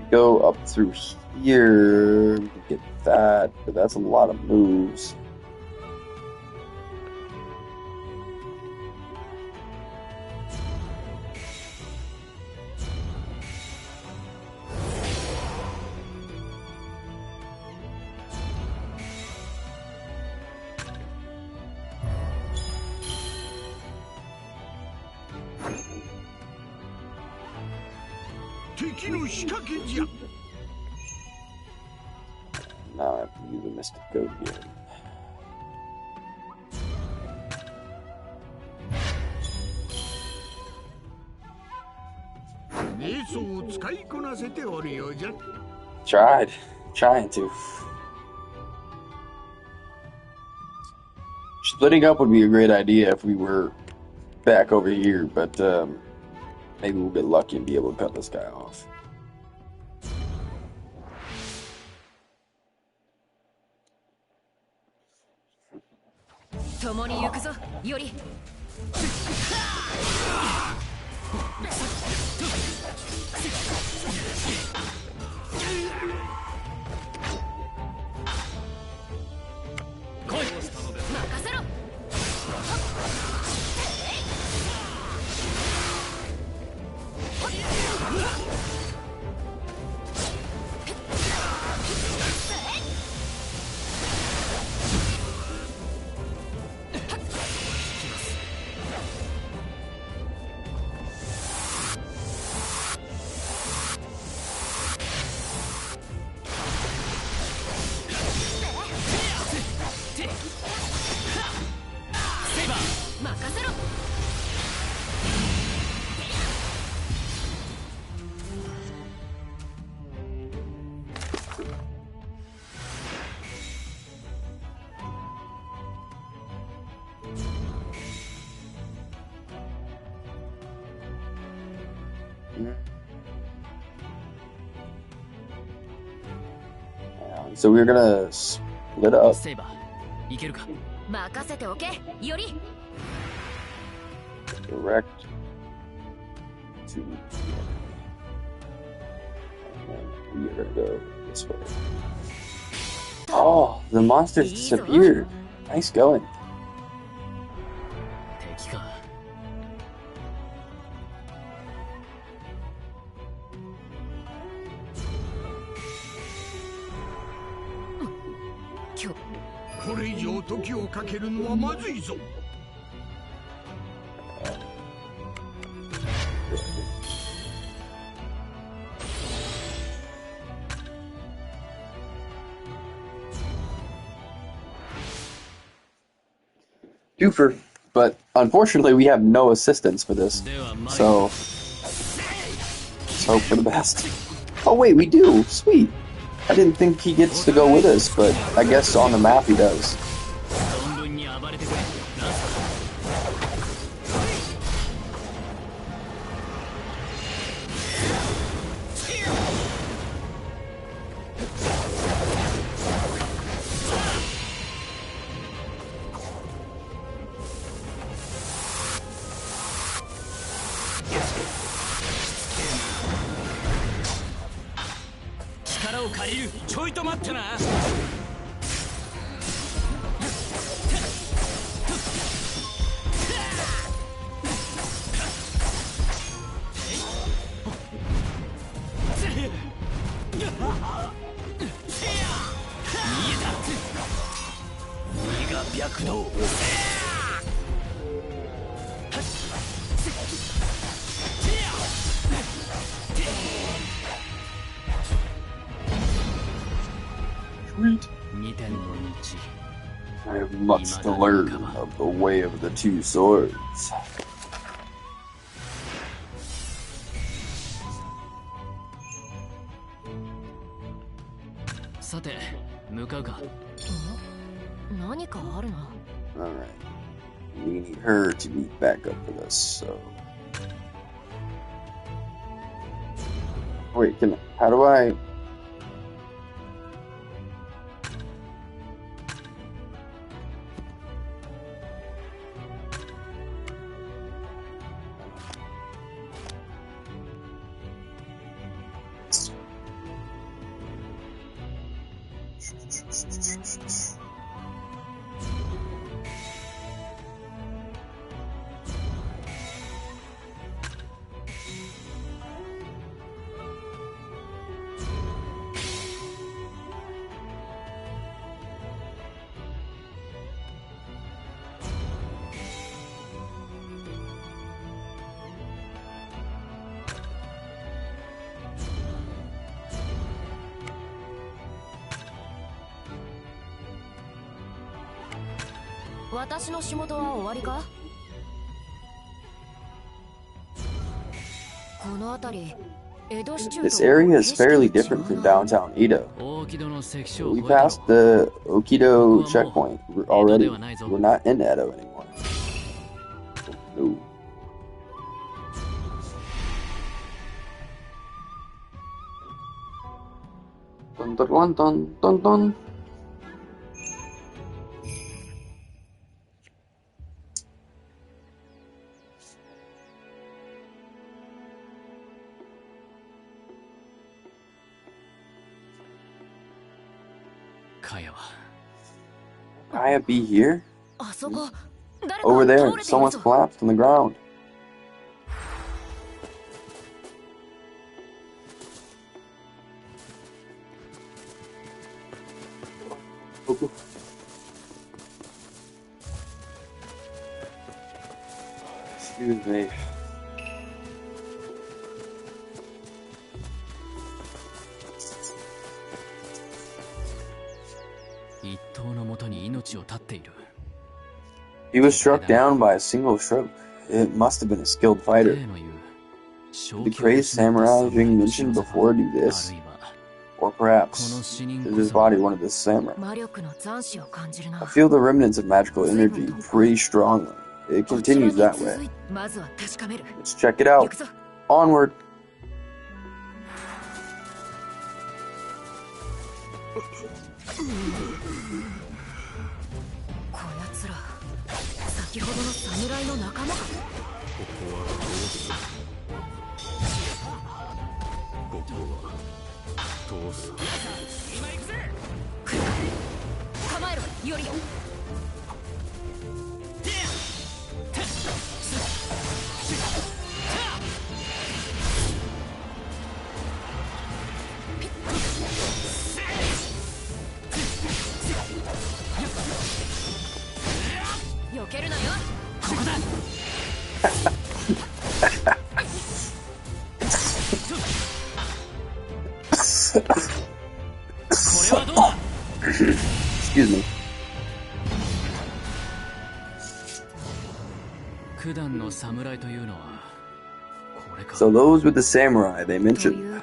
Speaker 1: Go up through here to get that, but that's a lot of moves. Now I have to use a Mystic Goat again. Trying to. Splitting up would be a great idea if we were back over here, but maybe we'll get lucky and be able to cut this guy off. So we're gonna split up. Direct to. And we are gonna go this way. Oh, the monsters disappeared. Nice going. Doofer, but unfortunately we have no assistance for this, so let's hope for the best. Oh wait, we do! Sweet! I didn't think he gets to go with us, but I guess on the map he does. I have much to learn of the way of the two swords. Alright. We need her to be back up for this, so... Wait, how do I... This area is fairly different from downtown Edo. We passed the Okido checkpoint already. We're not in Edo anymore. No. Dun, dun, dun, dun, dun. Kaya be here? Over there, someone's collapsed on the ground. Excuse me. He was struck down by a single stroke. It must have been a skilled fighter. Did the crazed samurai being mentioned before do this? Or perhaps, is his body one of the samurai? I feel the remnants of magical energy pretty strongly. It continues that way. Let's check it out. Onward! Excuse me. So those were the samurai they mentioned,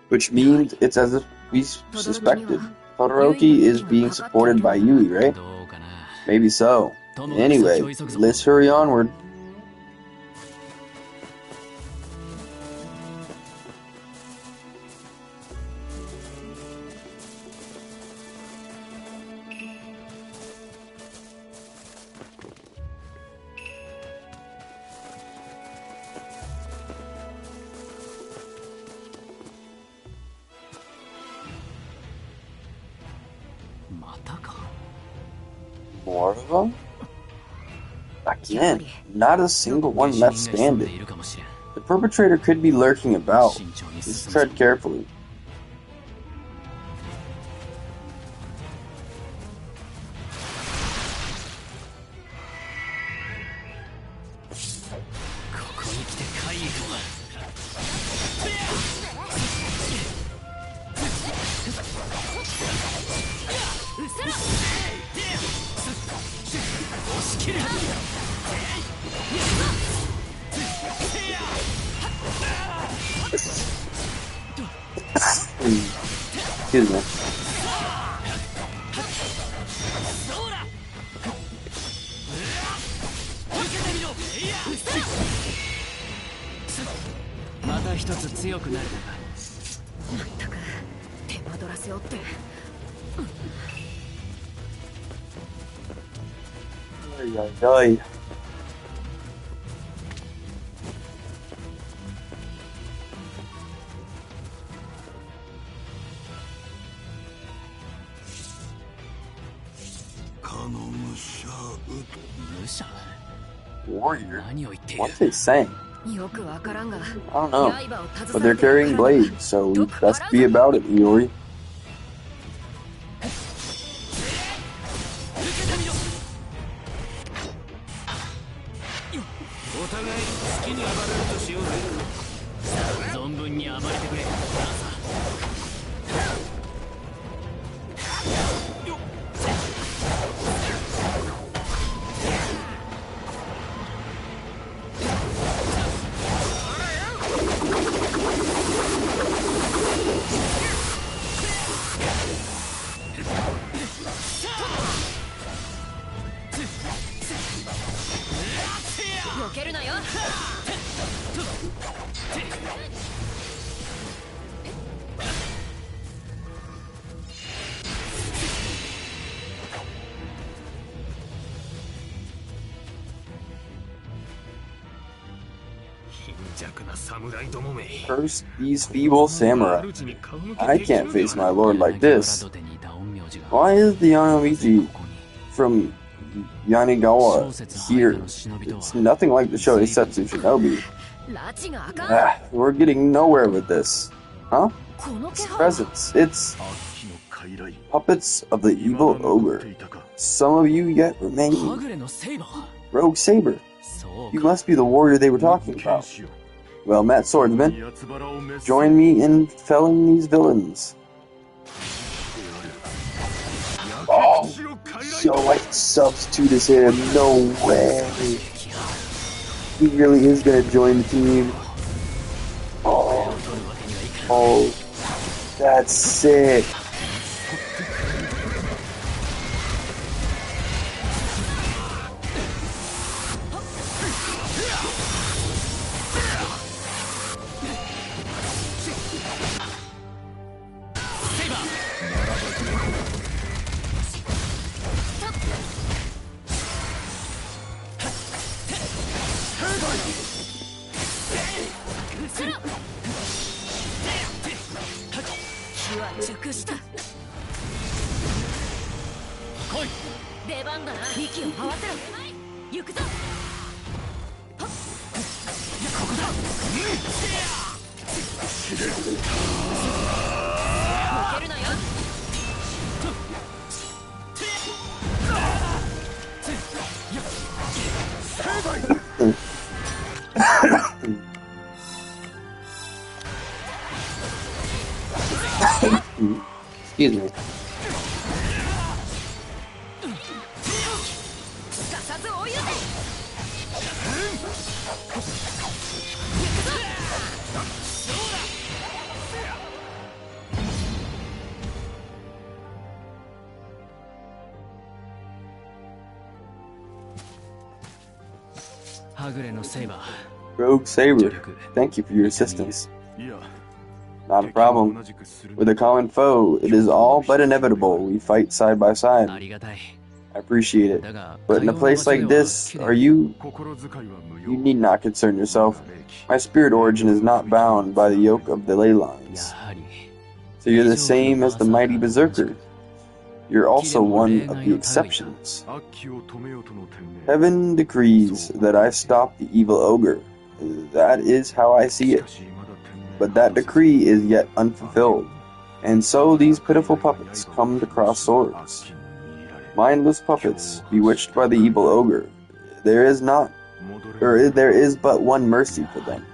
Speaker 1: which means it's as if we suspected. Todoroki is being supported by Yui, right? Maybe so. Anyway, let's hurry onward. More of them? Again, not a single one left standing. The perpetrator could be lurking about. Just tread carefully. Excuse me. Ay, ay, ay. Warrior? What are they saying? I don't know, but they're carrying blades, so we best be about it, Iori. Curse these feeble samurai. I can't face my lord like this. Why is the Yanomichi from Yanigawa here? It's nothing like the Shoeisetsu Shinobi. We're getting nowhere with this. Huh? It's presents. It's puppets of the evil ogre. Some of you yet remain. Rogue Saber. You must be the warrior they were talking about. Well met, swordsman. Join me in felling these villains. Oh, so I substituted here. No way. He really is gonna join the team. Oh, that's sick. Excuse me. Rogue Saber, thank you for your assistance. Not a problem. With a common foe, it is all but inevitable we fight side by side. I appreciate it. But in a place like this, you need not concern yourself. My spirit origin is not bound by the yoke of the ley lines. So you're the same as the mighty berserker. You're also one of the exceptions. Heaven decrees that I stop the evil ogre. That is how I see it. But that decree is yet unfulfilled, and so these pitiful puppets come to cross swords. Mindless puppets, bewitched by the evil ogre. There is but one mercy for them.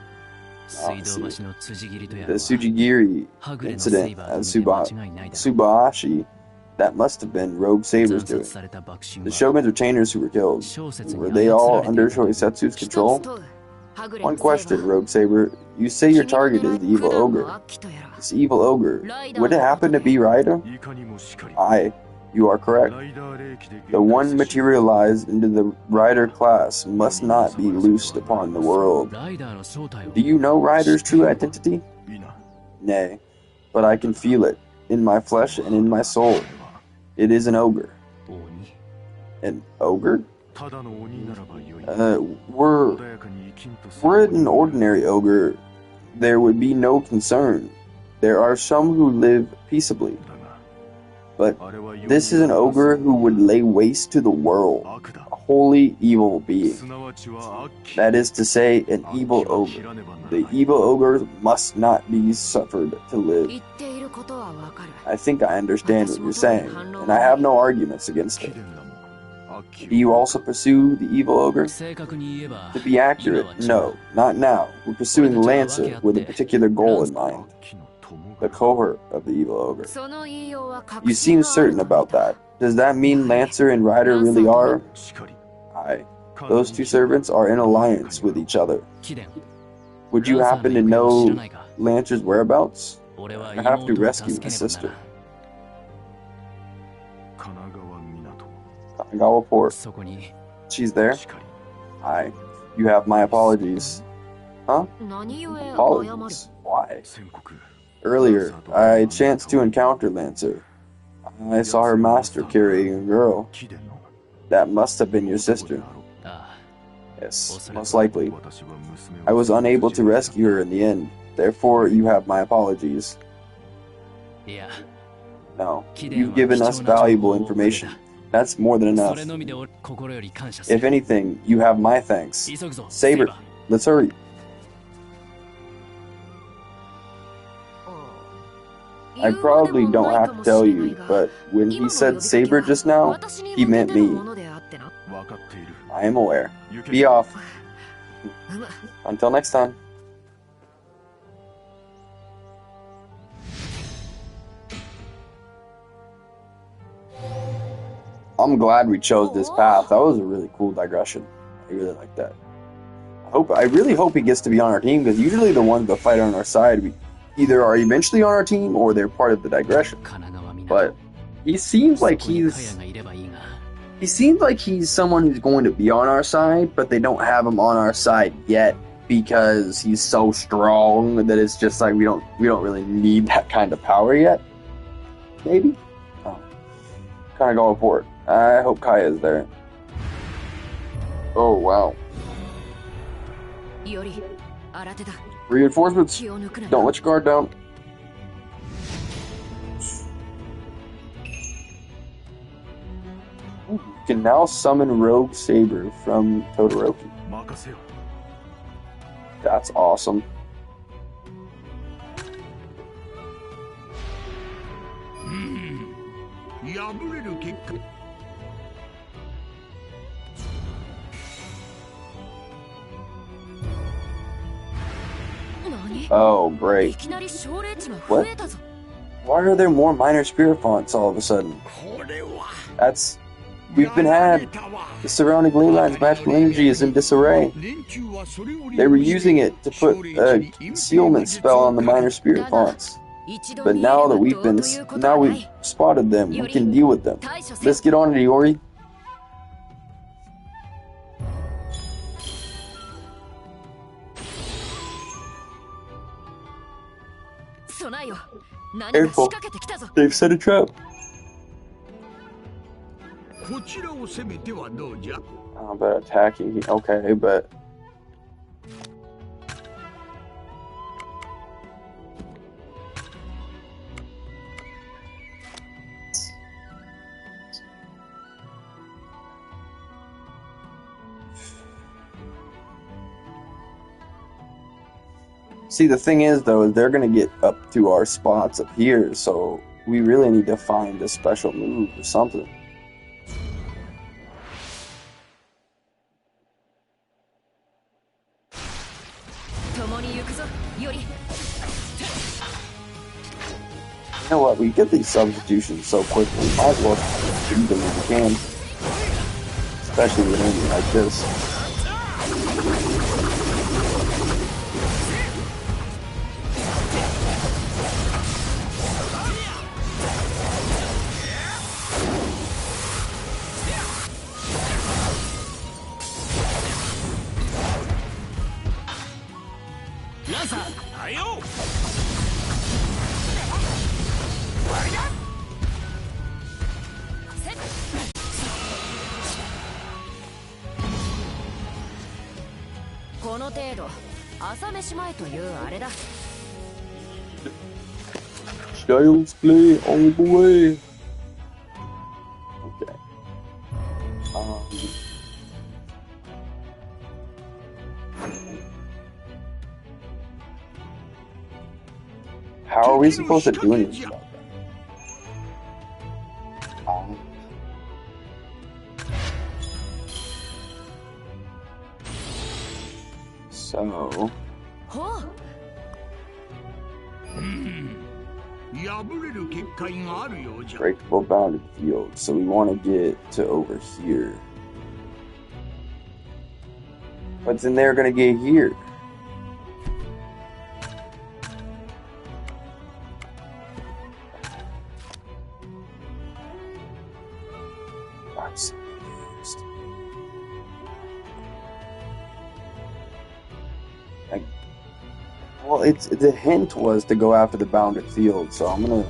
Speaker 1: The Tsujigiri incident at Subashi, that must have been Rogue Saber's doing. The Shogun's retainers who were killed, were they all under Shoisetsu's control? One question, Rogue Saber. You say your target is the evil ogre. This evil ogre, would it happen to be Raida? Aye, you are correct. The one materialized into the rider class must not be loosed upon the world. Do you know Rider's true identity? Nay, but I can feel it, in my flesh and in my soul. It is an ogre. An ogre? Were it an ordinary ogre, there would be no concern. There are some who live peaceably. But this is an ogre who would lay waste to the world, a wholly evil being. That is to say, an evil ogre. The evil ogre must not be suffered to live. I think I understand what you're saying, and I have no arguments against it. Do you also pursue the evil ogre? To be accurate, no, not now. We're pursuing Lancer with a particular goal in mind. The cohort of the evil ogre. You seem certain about that. Does that mean Lancer and Rider really are? Aye. Those two servants are in alliance with each other. Would you happen to know Lancer's whereabouts? I have to rescue my sister. Kanagawa Port. She's there? Aye. You have my apologies. Huh? Apologies? Why? Earlier, I chanced to encounter Lancer. I saw her master carrying a girl. That must have been your sister. Yes, most likely. I was unable to rescue her in the end. Therefore, you have my apologies. No, you've given us valuable information. That's more than enough. If anything, you have my thanks. Saber, let's hurry. I probably don't have to tell you, but when he said Saber just now, he meant me. I am aware. Be off. Until next time. I'm glad we chose this path. That was a really cool digression. I really like that. I really hope he gets to be on our team, because usually the ones that fight on our side either are eventually on our team or they're part of the digression. But he seems like he's someone who's going to be on our side, but they don't have him on our side yet because he's so strong that it's just like we don't really need that kind of power yet. Maybe? Oh. Kind of going for it. I hope Kaya's there. Oh, wow. Reinforcements! Don't let your guard down. You can now summon Rogue Saber from Todoroki. That's awesome. Oh, great. What? Why are there more minor spirit fonts all of a sudden? We've been had. The surrounding ley line's magical energy is in disarray. They were using it to put a concealment spell on the minor spirit fonts. But now that we've spotted them, we can deal with them. Let's get on it, Iori. Careful. They've set a trap. But attacking. Okay, but. See, the thing is, though, they're going to get up to our spots up here, so we really need to find a special move or something. You know what? We get these substitutions so quickly. Might as well do them if we can. Especially with an enemy like this. Child's play all the way. Okay. How are we supposed to do anything about that? So. Breakable bounded field. So we want to get to over here. But then they're going to get here. I'm so confused. Well, the hint was to go after the bounded field, so I'm gonna.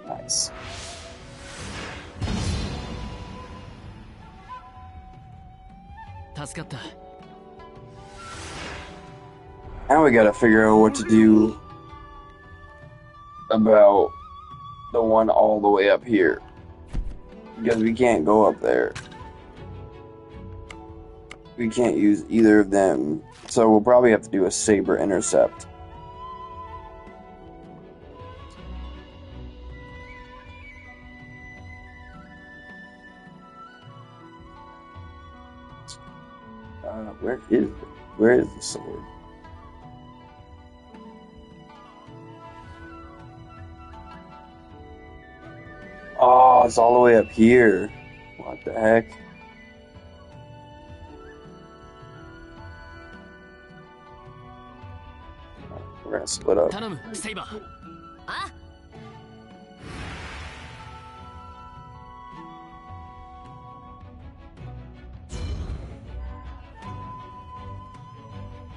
Speaker 1: Nice. Now we gotta figure out what to do about the one all the way up here. Because we can't go up there. We can't use either of them. So we'll probably have to do a saber intercept. Where is the sword? Oh, it's all the way up here. What the heck? We're gonna split up.
Speaker 2: Ah.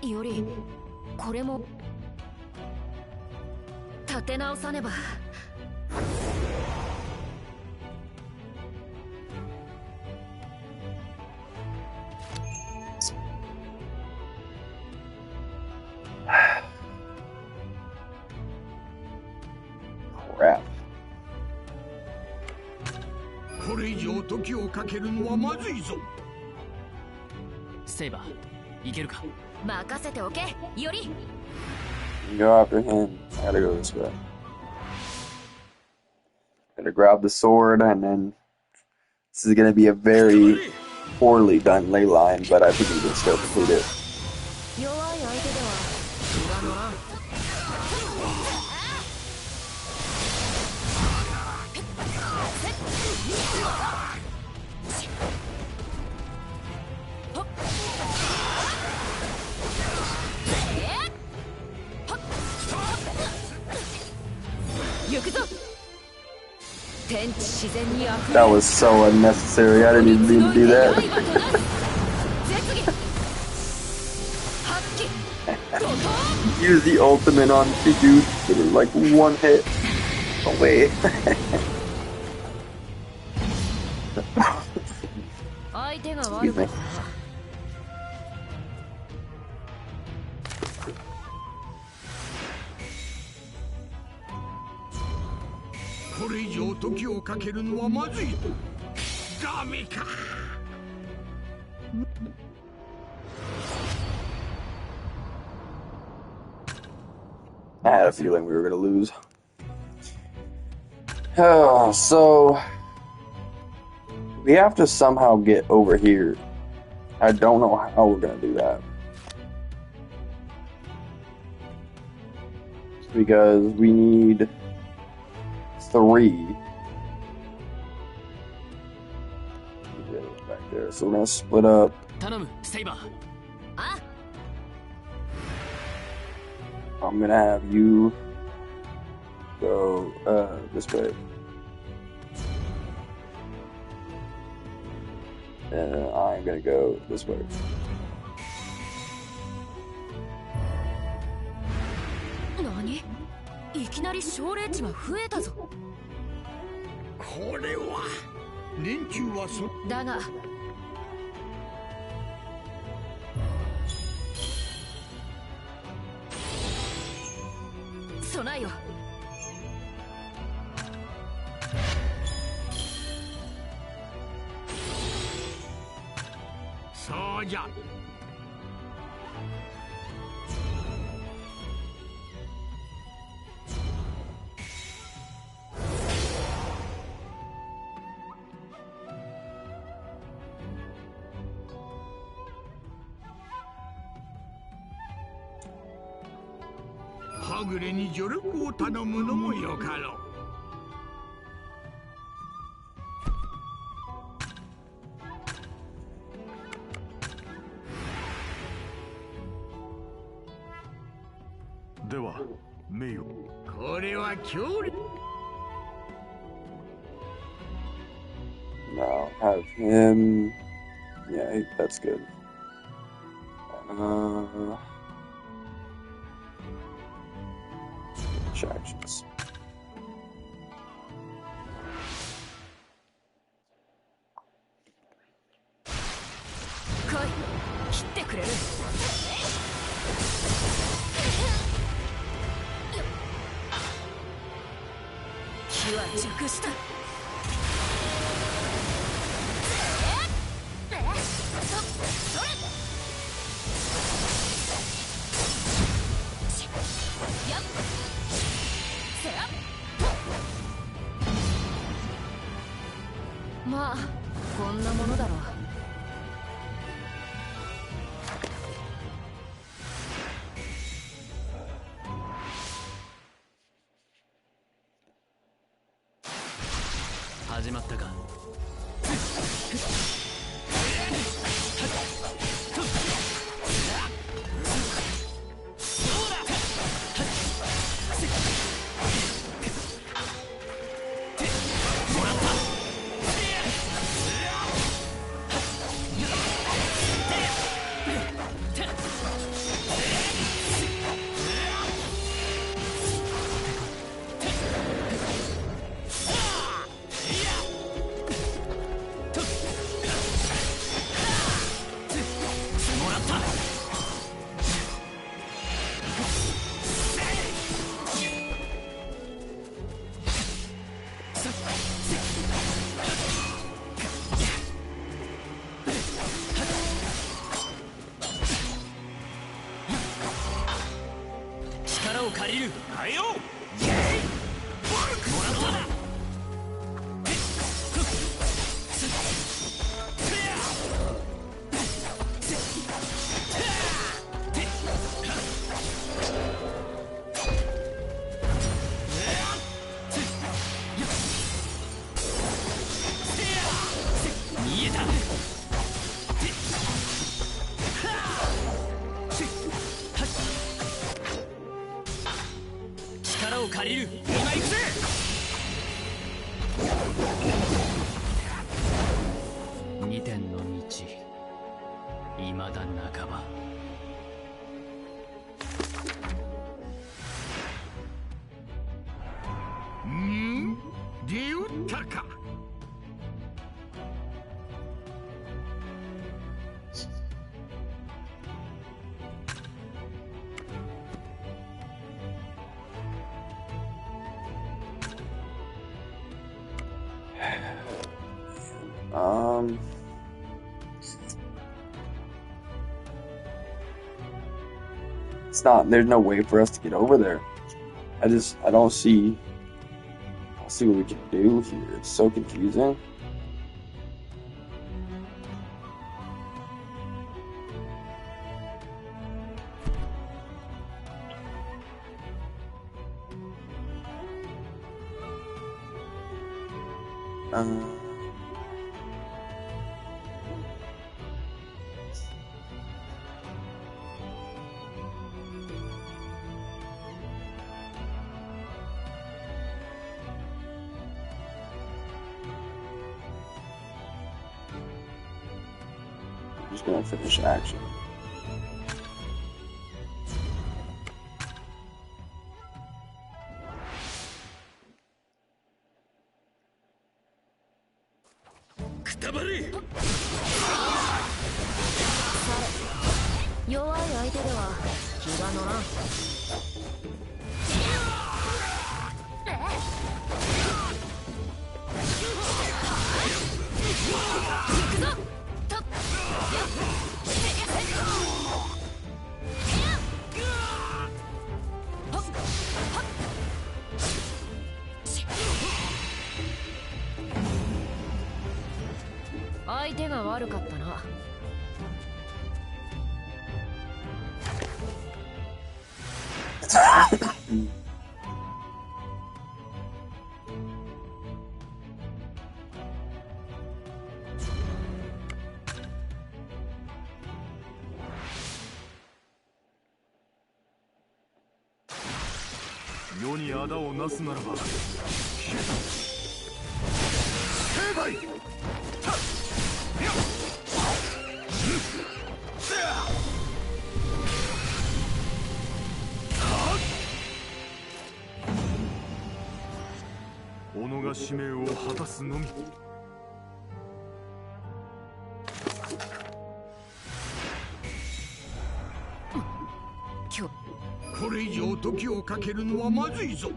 Speaker 2: よりこれも立て直さねば。
Speaker 1: Crap.
Speaker 3: これ以上時をかけるのはまずいぞ。
Speaker 2: セイバー、いけるか？任せておけ、より。
Speaker 1: Go after him. I gotta go this way. Gotta grab the sword, and then this is gonna be a very poorly done ley line, but I think we can still complete it.
Speaker 2: 弱い相手では裏のらん。
Speaker 1: That was so unnecessary. I didn't even mean to do that. Use the ultimate on Shiju for like one hit away. Excuse me. I had a feeling we were gonna lose. Oh, so we have to somehow get over here. I don't know how we're gonna do that. Because we need 3. Back there. So we're gonna split up. I'm gonna have you go this way. And I'm gonna go this way.
Speaker 2: Nani? いきなり奨励値が増えたぞ。
Speaker 3: これは年中は
Speaker 2: だが備えよ。
Speaker 3: そうじゃ。はぐれに助力を頼むのもよかろう。では、名誉。これは強烈。
Speaker 1: Now have him. Yeah, that's good. finish actions.
Speaker 2: まあこんなものだろう。
Speaker 4: 始まったか。力を借りる。はいよ。見えた。力を借りる。今行くぜ。二点の道、未だ半ば。
Speaker 3: リュウタか。
Speaker 1: It's not. There's no way for us to get over there. I don't see what we can do here. It's so confusing. I'm just gonna finish action.
Speaker 2: 相手が悪かったな。
Speaker 3: 世に仇をなすならば成敗。が使命を果たすのみ。
Speaker 5: これ以上時をかけるのはまずいぞ。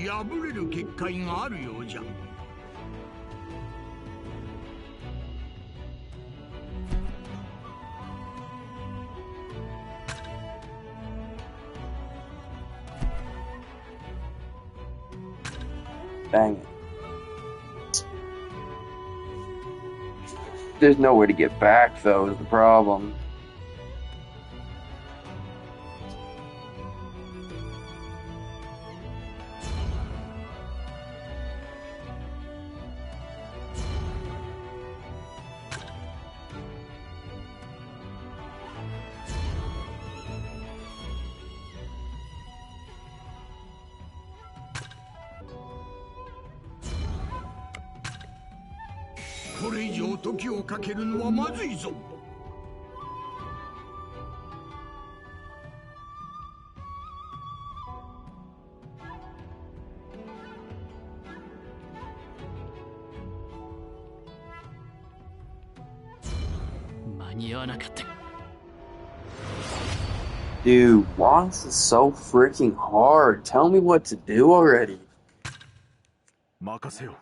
Speaker 5: 敗れる結界があるようじゃ。
Speaker 1: Dang it. There's nowhere to get back, though, is the problem.
Speaker 5: This これ以上時をかけるのはまずいぞ。
Speaker 4: 間に合わなかった。
Speaker 1: Dude, Wands is so freaking hard. Tell me what to do already.
Speaker 3: 任せよ。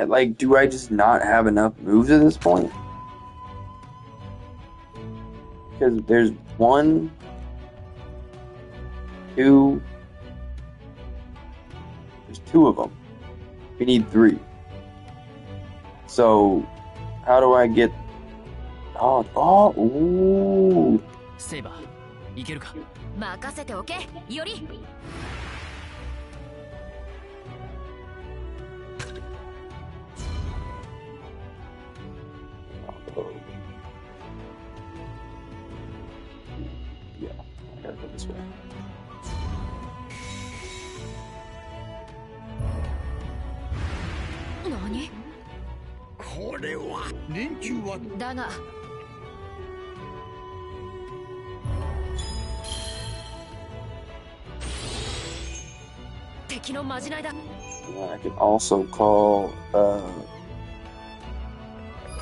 Speaker 1: Like, do I just not have enough moves at this point? Because there's 1, 2, there's 2 of them. We need 3. So, how do I get... ooh.
Speaker 4: セイバー、いけるか。
Speaker 2: 任せておけ、より。
Speaker 1: Yeah, I gotta go this way.
Speaker 2: 何？
Speaker 5: これは連中は
Speaker 2: だが。敵のまじないだ。
Speaker 1: Yeah, I can also call,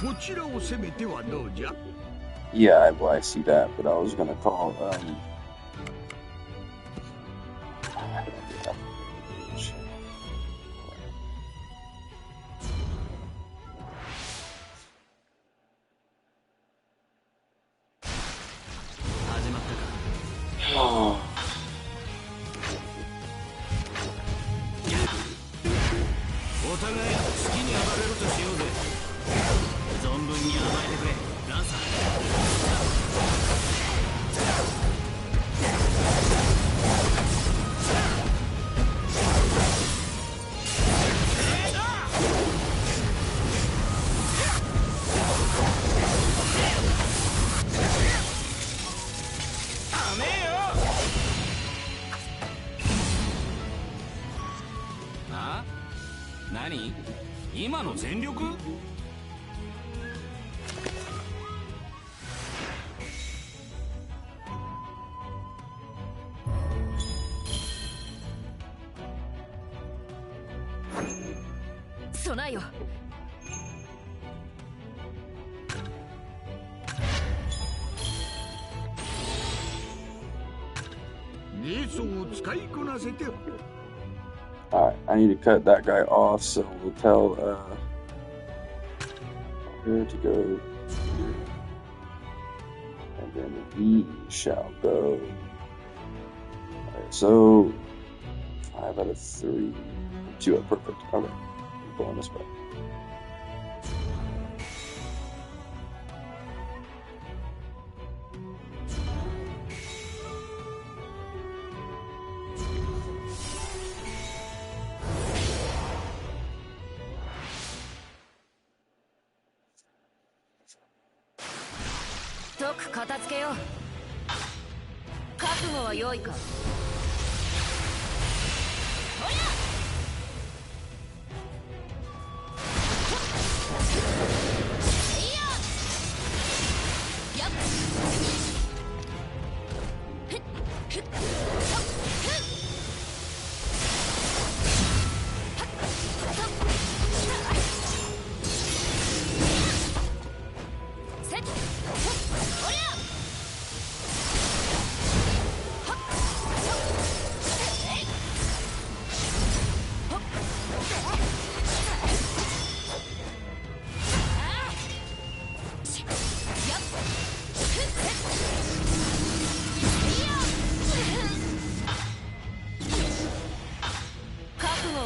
Speaker 5: こちらを攻めてはどうじゃ。
Speaker 1: yeah, well, I see that, but I was gonna call, oh.
Speaker 4: お互い好きに暴れるとしようぜ。存分に甘えてくれ、ランサー。 何？今の全力？
Speaker 2: 備えよ。
Speaker 5: 瞑想を使いこなせて。
Speaker 1: Alright, I need to cut that guy off, so we'll tell, her to go here. And then we shall go. Alright, so 5 out of 3. 2 are perfect. Okay, I'm going this way.
Speaker 2: よく片付けよう。覚悟は良いか。おりゃ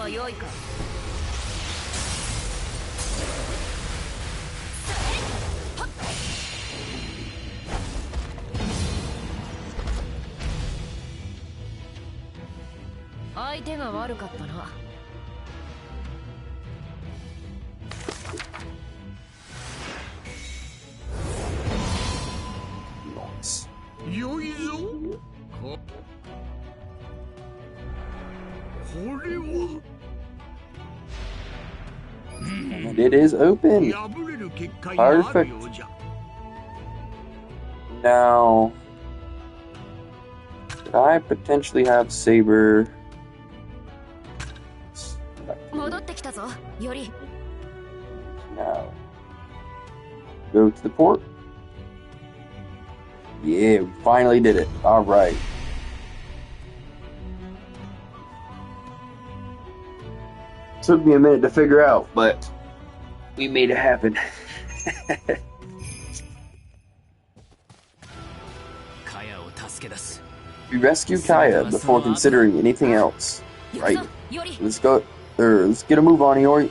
Speaker 2: 良いか。相手が悪かったな。
Speaker 5: 良いぞ。これは。
Speaker 1: It is open.
Speaker 5: 破れる結果になるようじゃ。
Speaker 1: Now, could I potentially have Saber?
Speaker 2: 戻ってきたぞ、より。
Speaker 1: Now, go to the port. Yeah, we finally did it. All right. Took me a minute to figure out, but we made it happen. We rescue Kaya before considering anything else. Right. Let's go. Let's get a move on, Iori.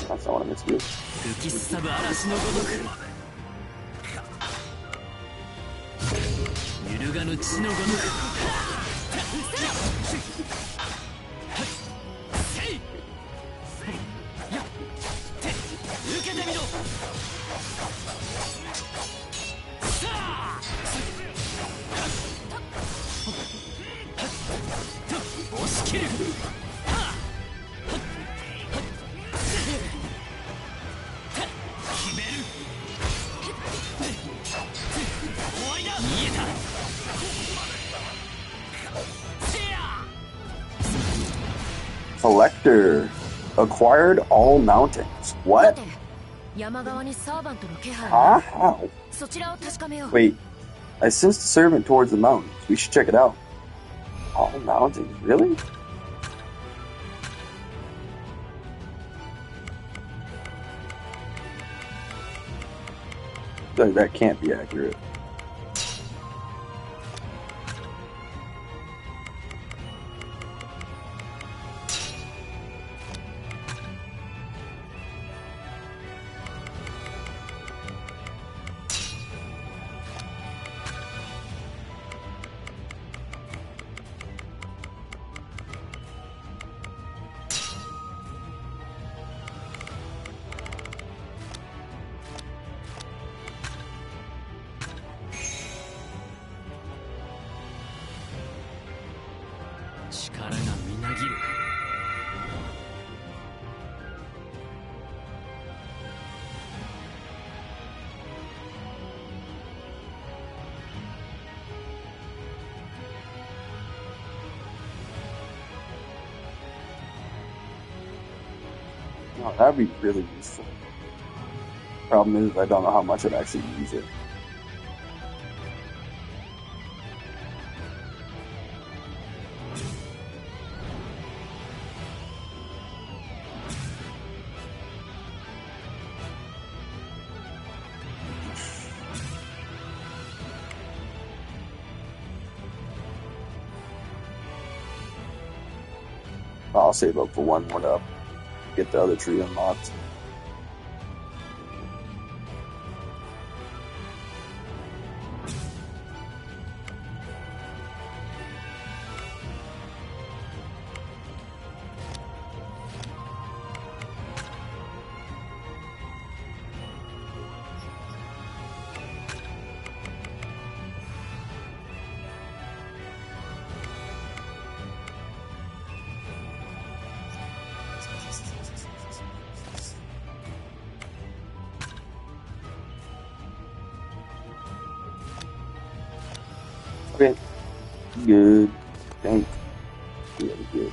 Speaker 1: That's not what I meant to do. 吹きすさぶ嵐のごとく揺るがぬ地のごとく受けてみろ押し切るCollector acquired all mountains. What? Huh? How? Wait, I sensed a servant towards the mountains. We should check it out. All mountains? Really? That can't be accurate. Oh, that'd be really useful. Problem is, I don't know how much I'd actually use it. I'll save up for one more up. Get the other tree unlocked. Okay. Good. Thank you. Really good.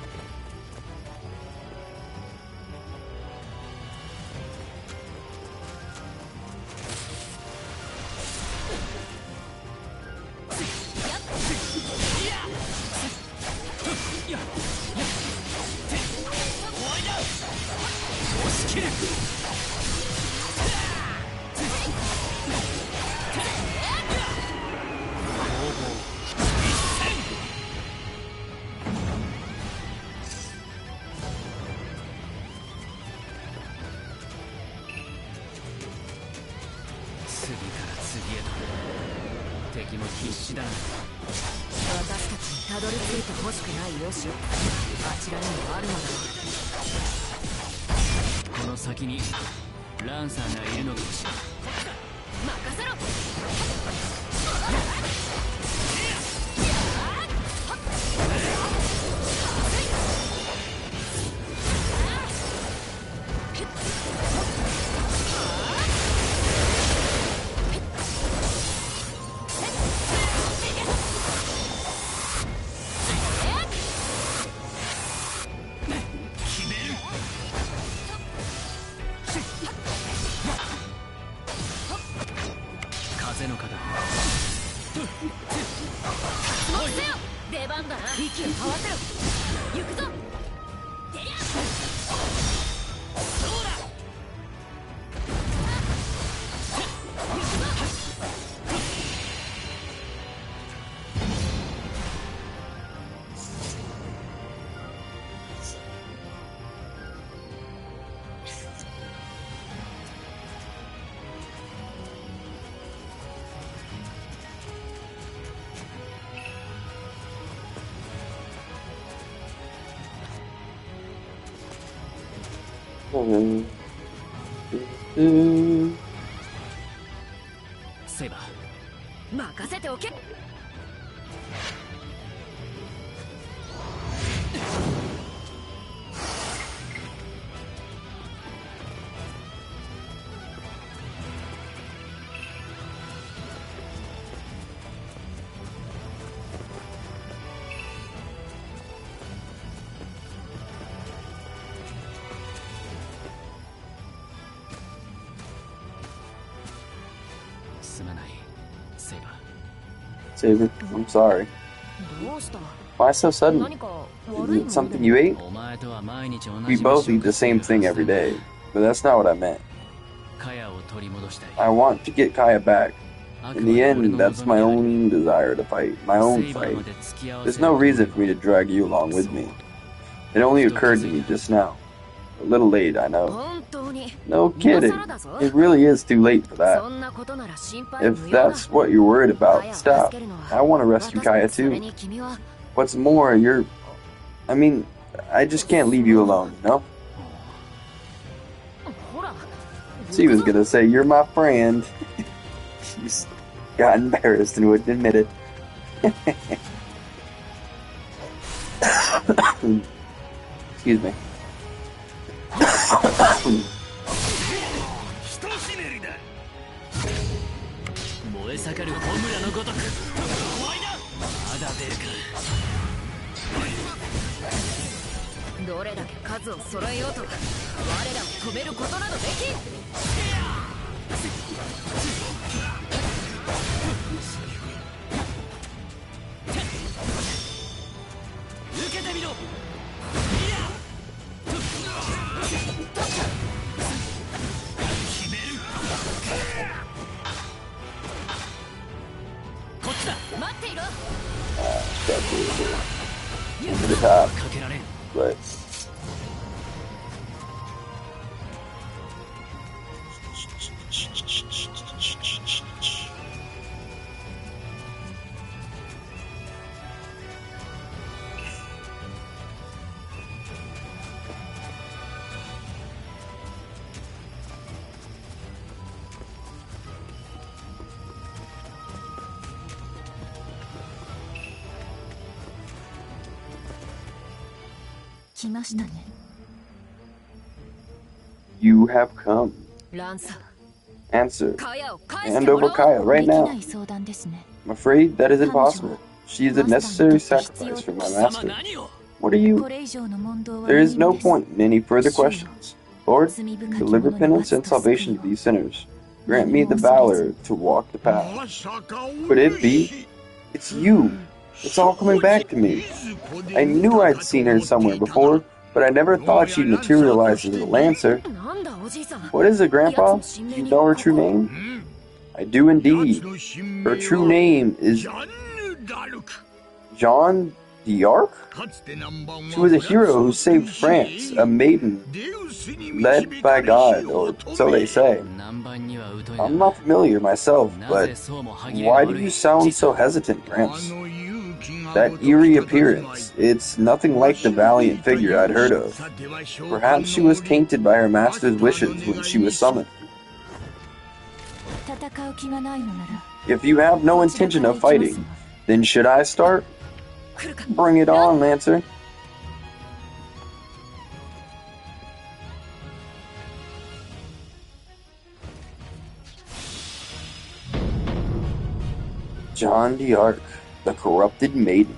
Speaker 4: Saber.
Speaker 2: 任せておけ。
Speaker 1: Saber, I'm sorry.
Speaker 2: どうした？
Speaker 1: Why so sudden?
Speaker 2: 何か
Speaker 1: Is
Speaker 2: 悪い
Speaker 1: it
Speaker 2: の？
Speaker 1: something you ate?
Speaker 4: お前とは毎日同じ
Speaker 1: We both eat the same thing every day, but that's not what I meant.
Speaker 4: カヤを取り戻したい。
Speaker 1: I want to get Kaya back. In the end, that's my own desire to fight, my own fight. There's no reason for me to drag you along with me. It only occurred to me just now. A little late, I know.
Speaker 2: 本当に。
Speaker 1: No kidding. It really is too late for
Speaker 2: そ
Speaker 1: that.
Speaker 2: んなことなら心配無
Speaker 1: If
Speaker 2: 用だ。
Speaker 1: that's what you're worried about, stop. I want to rescue Kaya
Speaker 2: それ
Speaker 1: too.
Speaker 2: に君は
Speaker 1: What's more, I mean, I just can't leave you alone, you know?
Speaker 2: ほら。
Speaker 1: She was gonna say, you're my friend. She just got embarrassed and wouldn't admit it. Excuse me.
Speaker 4: 燃え盛るホムラのごとく。まだ出るか。
Speaker 2: どれだけ数を揃えようと我らを止めることなどできん。受けてみろ。こっちだ。待っていろ。
Speaker 1: To the top. But you have come. Answer. Hand over Kaya right now. I'm afraid that is impossible. She is a necessary sacrifice for my master. What are you? There is no point in any further questions. Lord, deliver penance and salvation to these sinners. Grant me the valor to walk the path. Could it be? It's you. It's all coming back to me. I knew I'd seen her somewhere before, but I never thought she'd materialize as a Lancer. What is it, Grandpa? Do you know her true name? I do indeed. Her true name is Jeanne d'Arc? She was a hero who saved France, a maiden led by God, or so they say. I'm not familiar myself, but why do you sound so hesitant, Gramps? That eerie appearance, it's nothing like the valiant figure I'd heard of. Perhaps she was tainted by her master's wishes when she was summoned. If you have no intention of fighting, then should I start? Bring it on, Lancer. Jeanne d'Arc, the corrupted maiden.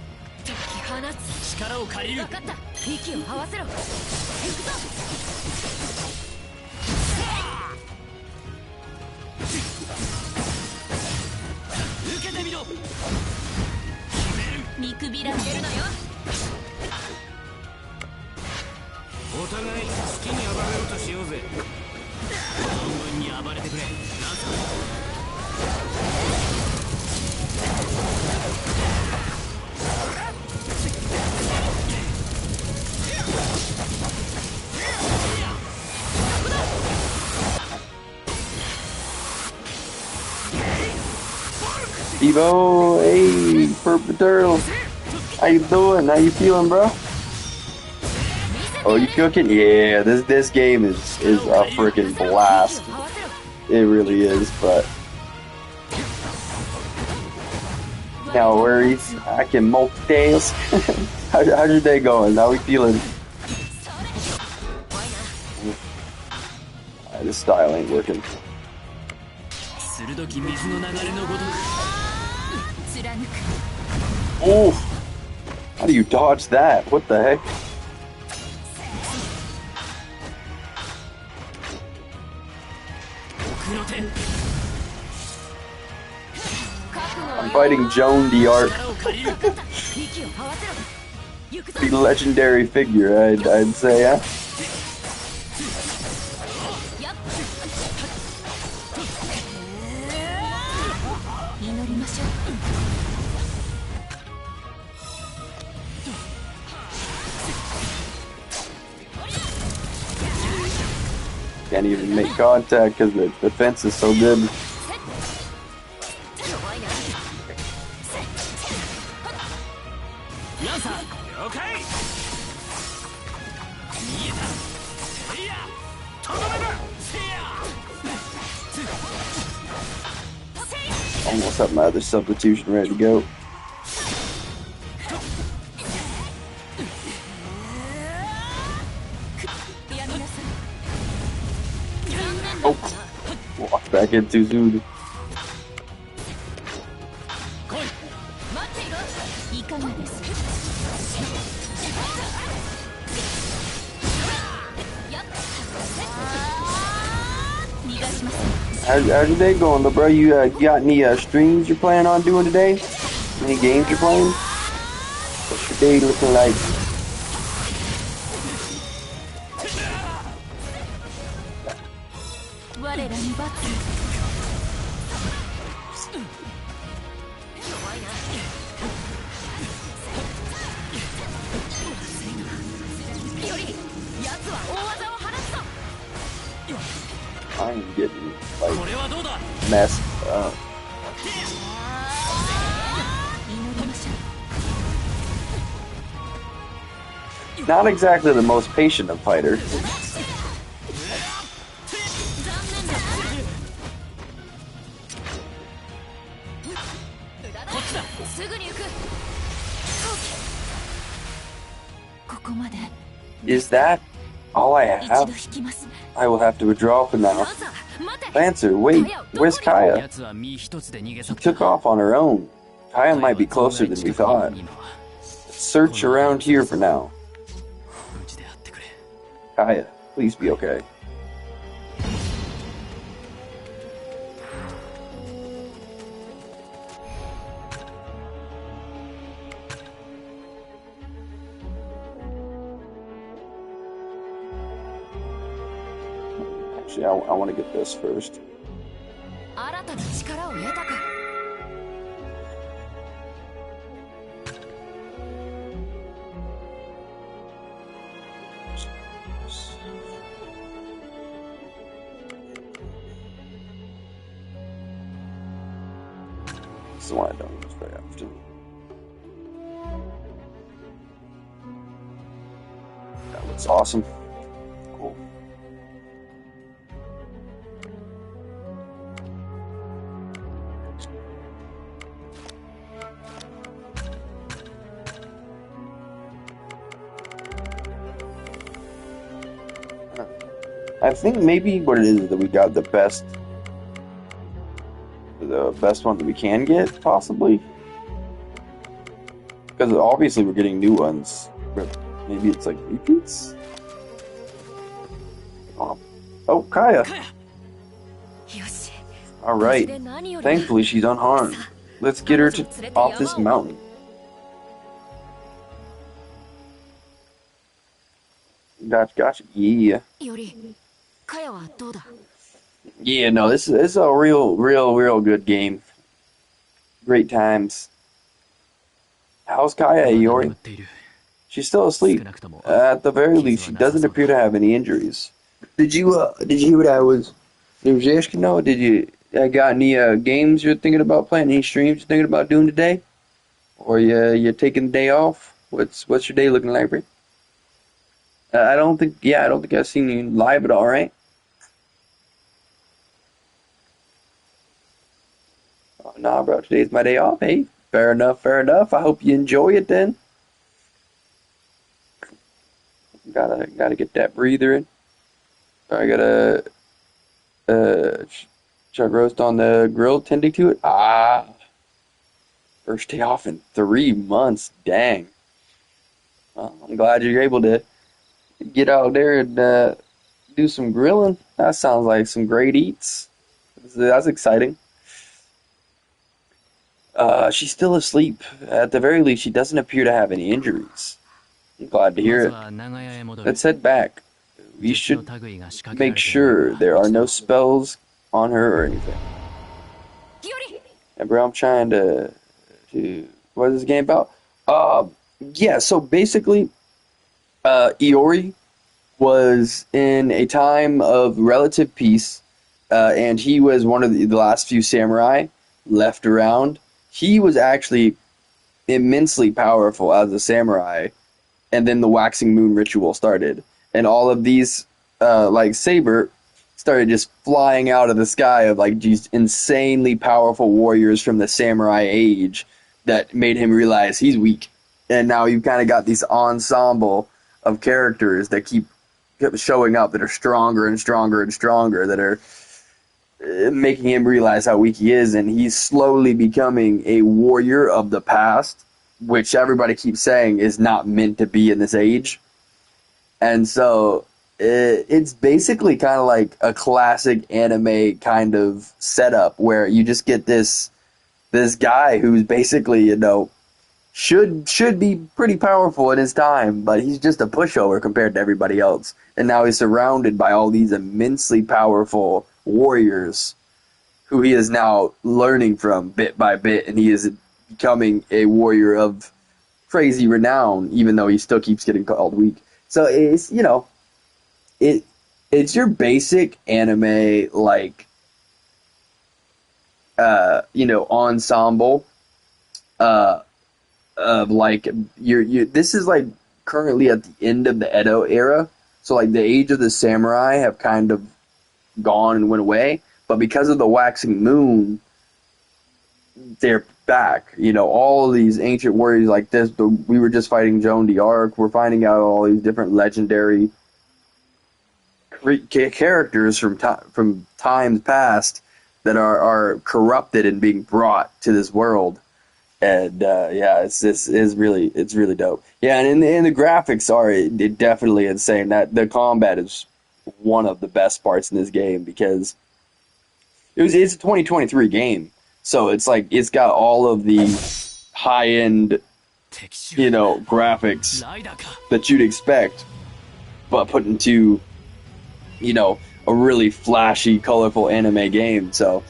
Speaker 1: Evo, hey, Purple Turtle. How you doing? How you feeling, bro? Oh, you cooking? Yeah, this game is a freaking blast. It really is, but no worries. I can multitask. How's your day going? How we feeling? This style ain't working. Oh, how do you dodge that? What the heck? I'm fighting Jeanne d'Arc. The legendary figure, I'd say, huh? Can't even make contact because the defense is so good. Almost have my other substitution ready to go. Oh, walked back in too soon. How's your day going, little bro? You got any streams you're planning on doing today? Any games you're playing? What's your day looking like? I'm getting like messed up. Not exactly the most patient of fighters. Is that all I have? I will have to withdraw for now. Lancer, wait, where's Kaya? She took off on her own. Kaya might be closer than we thought. Let's search around here for now. Kaya, please be okay. Actually, I want to get this first. This is why I don't use very often. That looks awesome. Cool. I think maybe what it is that we got the best one that we can get, possibly. Because obviously we're getting new ones. But maybe it's like repeats? Oh, Kaya! Alright. Thankfully she's unharmed. Let's get her off this mountain. Gotcha. Yeah. Yeah, no, this is a real good game. Great times. How's Kaya, Iori? She's still asleep. At the very least, she doesn't appear to have any injuries. Did you hear what I was asking? No, did you got any games you're thinking about playing? Any streams you're thinking about doing today? Or you're taking the day off? What's your day looking like, Brie? I don't think I've seen you live at all, right? Oh, nah, bro, today's my day off. Hey, fair enough. I hope you enjoy it then. Gotta get that breather in. I gotta chuck roast on the grill, tending to it. First day off in 3 months. Dang. Well, I'm glad you're able to get out there and do some grilling. That sounds like some great eats. That's exciting. She's still asleep. At the very least, she doesn't appear to have any injuries. I'm glad to hear it. Let's head back. We should make sure there are no spells on her or anything. And bro, I'm trying to what is this game about? Yeah, so basically, Iori was in a time of relative peace, and he was one of the last few samurai left around. He was actually immensely powerful as a samurai, and then the waxing moon ritual started, and all of these like Saber started just flying out of the sky of like these insanely powerful warriors from the samurai age that made him realize he's weak. And now you've kind of got this ensemble of characters that keep showing up that are stronger and stronger and stronger, that are making him realize how weak he is, and he's slowly becoming a warrior of the past, which everybody keeps saying is not meant to be in this age. And so it's basically kind of like a classic anime kind of setup where you just get this guy who's basically, should be pretty powerful in his time, but he's just a pushover compared to everybody else. And now he's surrounded by all these immensely powerful warriors who he is now learning from bit by bit, and he is becoming a warrior of crazy renown, even though he still keeps getting called weak. So it's, it's your basic anime, like, ensemble, of like this is like currently at the end of the Edo era, so like the age of the samurai have kind of gone and went away, but because of the waxing moon, they're back. All of these ancient warriors like this. We were just fighting Joan d'Arc. We're finding out all these different legendary characters from times past that are corrupted and being brought to this world. And it's really dope. Yeah, and the graphics are definitely insane. That the combat is one of the best parts in this game because it's a 2023 game, so it's like it's got all of the high end, graphics that you'd expect, but put into a really flashy, colorful anime game. So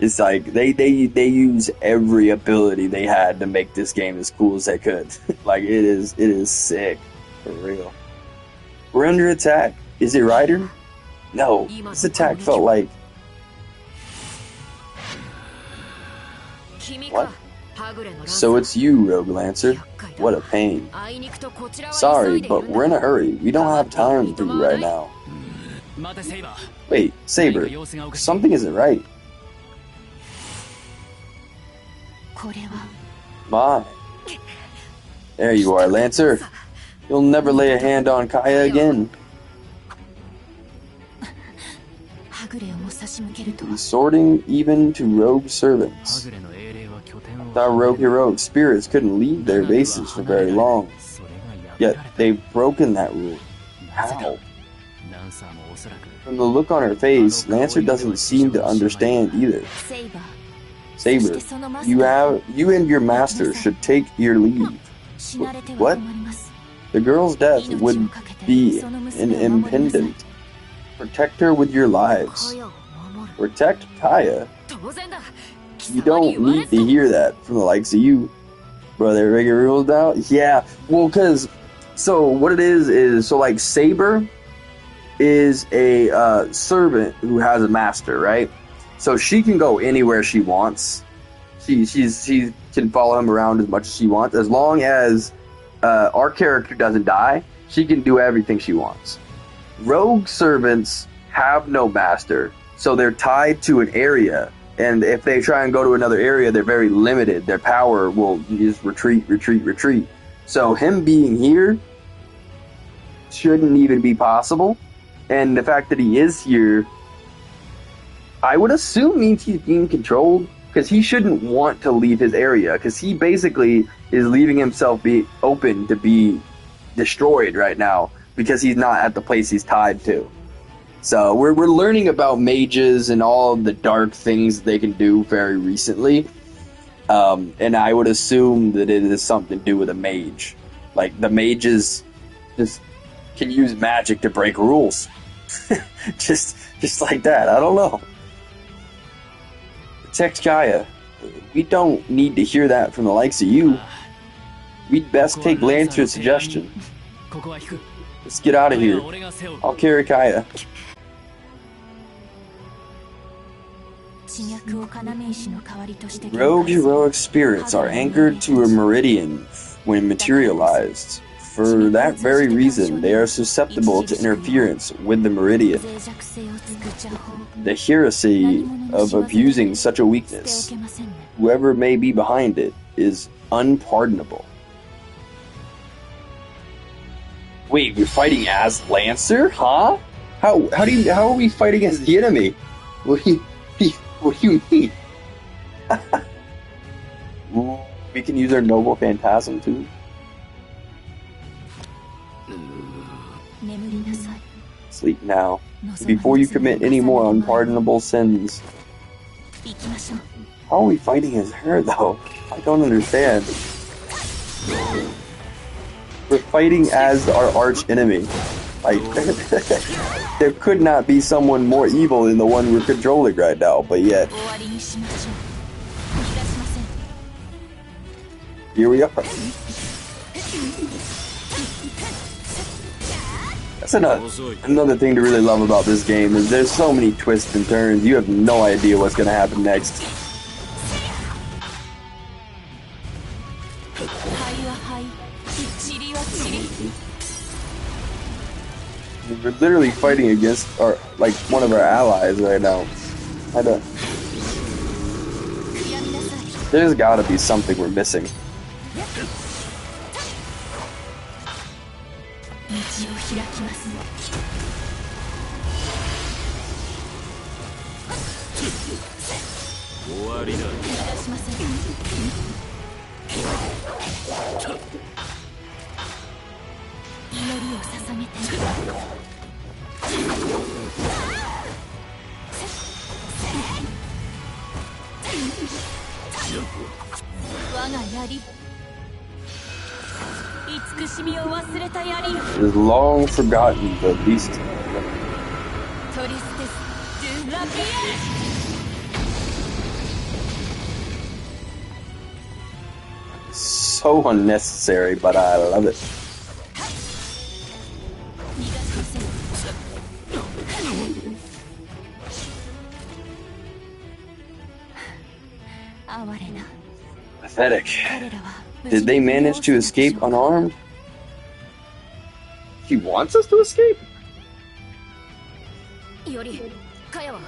Speaker 1: it's like they use every ability they had to make this game as cool as they could. Like it is sick for real. We're under attack. Is it Ryder? No, this attack felt like what? So it's you, Rogue Lancer. What a pain. Sorry, but we're in a hurry. We don't have time for you right now. Wait, Saber, something isn't right. My. There you are, Lancer. You'll never lay a hand on Kaya again. Resorting even to rogue servants. I thought rogue heroic spirits couldn't leave their bases for very long. Yet they've broken that rule. How? From the look on her face, Lancer doesn't seem to understand either. Saber, you and your master should take your leave. What? The girl's death would be an impediment. Protect her with your lives. Protect Kaya? You don't need to hear that from the likes of you. Brother, making rules now? Yeah, well, because, so what it is, so like Saber is a servant who has a master, right? So she can go anywhere she wants. She can follow him around as much as she wants. As long as our character doesn't die, she can do everything she wants. Rogue servants have no master, so they're tied to an area. And if they try and go to another area, they're very limited. Their power will just retreat. So him being here shouldn't even be possible. And the fact that he is here, I would assume means he's being controlled, because he shouldn't want to leave his area, because he basically is leaving himself be open to be destroyed right now, because he's not at the place he's tied to. So we're learning about mages and all of the dark things they can do very recently. And I would assume that it is something to do with a mage. Like, the mages just can use magic to break rules. just like that. I don't know. Protect Kaya. We don't need to hear that from the likes of you. We'd best take Lancer's suggestion. Let's get out of here. I'll carry Kaya. Rogue heroic spirits are anchored to a meridian when materialized. For that very reason, they are susceptible to interference with the meridian. The heresy of abusing such a weakness, whoever may be behind it, is unpardonable. Wait, we're fighting as Lancer? Huh? How are we fighting as the enemy? What do you mean? We can use our noble phantasm too. Sleep now, before you commit any more unpardonable sins.
Speaker 2: 行きましょう。
Speaker 1: How are we fighting as her, though? I don't understand. We're fighting as our arch enemy. Like, there could not be someone more evil than the one we're controlling right now, but yet,
Speaker 2: 終わりにしましょう。逃がしません。
Speaker 1: here we are. That's another thing to really love about this game is there's so many twists and turns. You have no idea what's going to happen next.
Speaker 2: 灰は灰、塵は塵。
Speaker 1: We're literally fighting against our, like, one of our allies right now. There's gotta be something we're missing.
Speaker 2: 道を開きます。
Speaker 4: 終わりだ。
Speaker 2: 逃がしません。 祈りを捧げて。 我が槍。慈しみを忘れた槍よ。
Speaker 1: It is long forgotten, but at least
Speaker 2: トリステス・ドゥ・ラピエ。
Speaker 1: so unnecessary, but I love it.
Speaker 2: 逃がしません。 哀れな。
Speaker 1: Pathetic.
Speaker 2: 彼らは無
Speaker 1: Did
Speaker 2: 事
Speaker 1: they
Speaker 2: に
Speaker 1: manage to escape unarmed? He wants us to escape?
Speaker 2: より、カヤは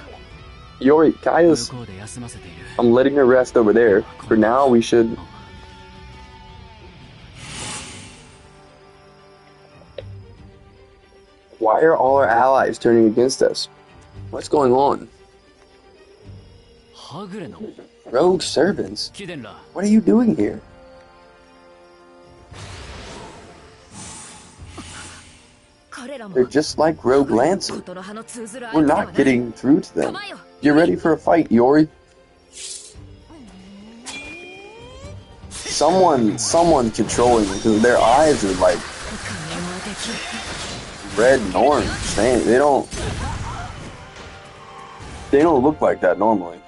Speaker 1: Yori, Kaya's.
Speaker 4: 向こうで休ませている。
Speaker 1: I'm letting her rest over there. For now, we should. Why are all our allies turning against us? What's going on?
Speaker 4: はぐれの
Speaker 1: Rogue servants?
Speaker 4: 貴殿ら。
Speaker 1: What are you doing here?
Speaker 2: 彼らも
Speaker 1: They're just like Rogue Lancer.
Speaker 2: ことの葉の通ずる
Speaker 1: We're
Speaker 2: 相手では
Speaker 1: not
Speaker 2: ない。
Speaker 1: getting through to them.
Speaker 2: 構えよ。
Speaker 1: Get ready for a fight, Yori. Someone's controlling them because their eyes are like
Speaker 2: 仮面はできる。
Speaker 1: red and orange. They don't look like that normally.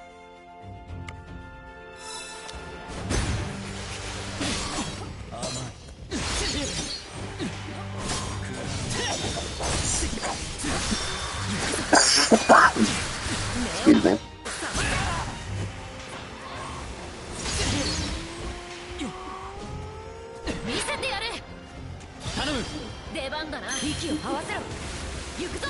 Speaker 1: Excuse me.
Speaker 2: 見せてやれ。
Speaker 4: 頼む。
Speaker 2: 出番だな。息を合わせろ。行くぞ。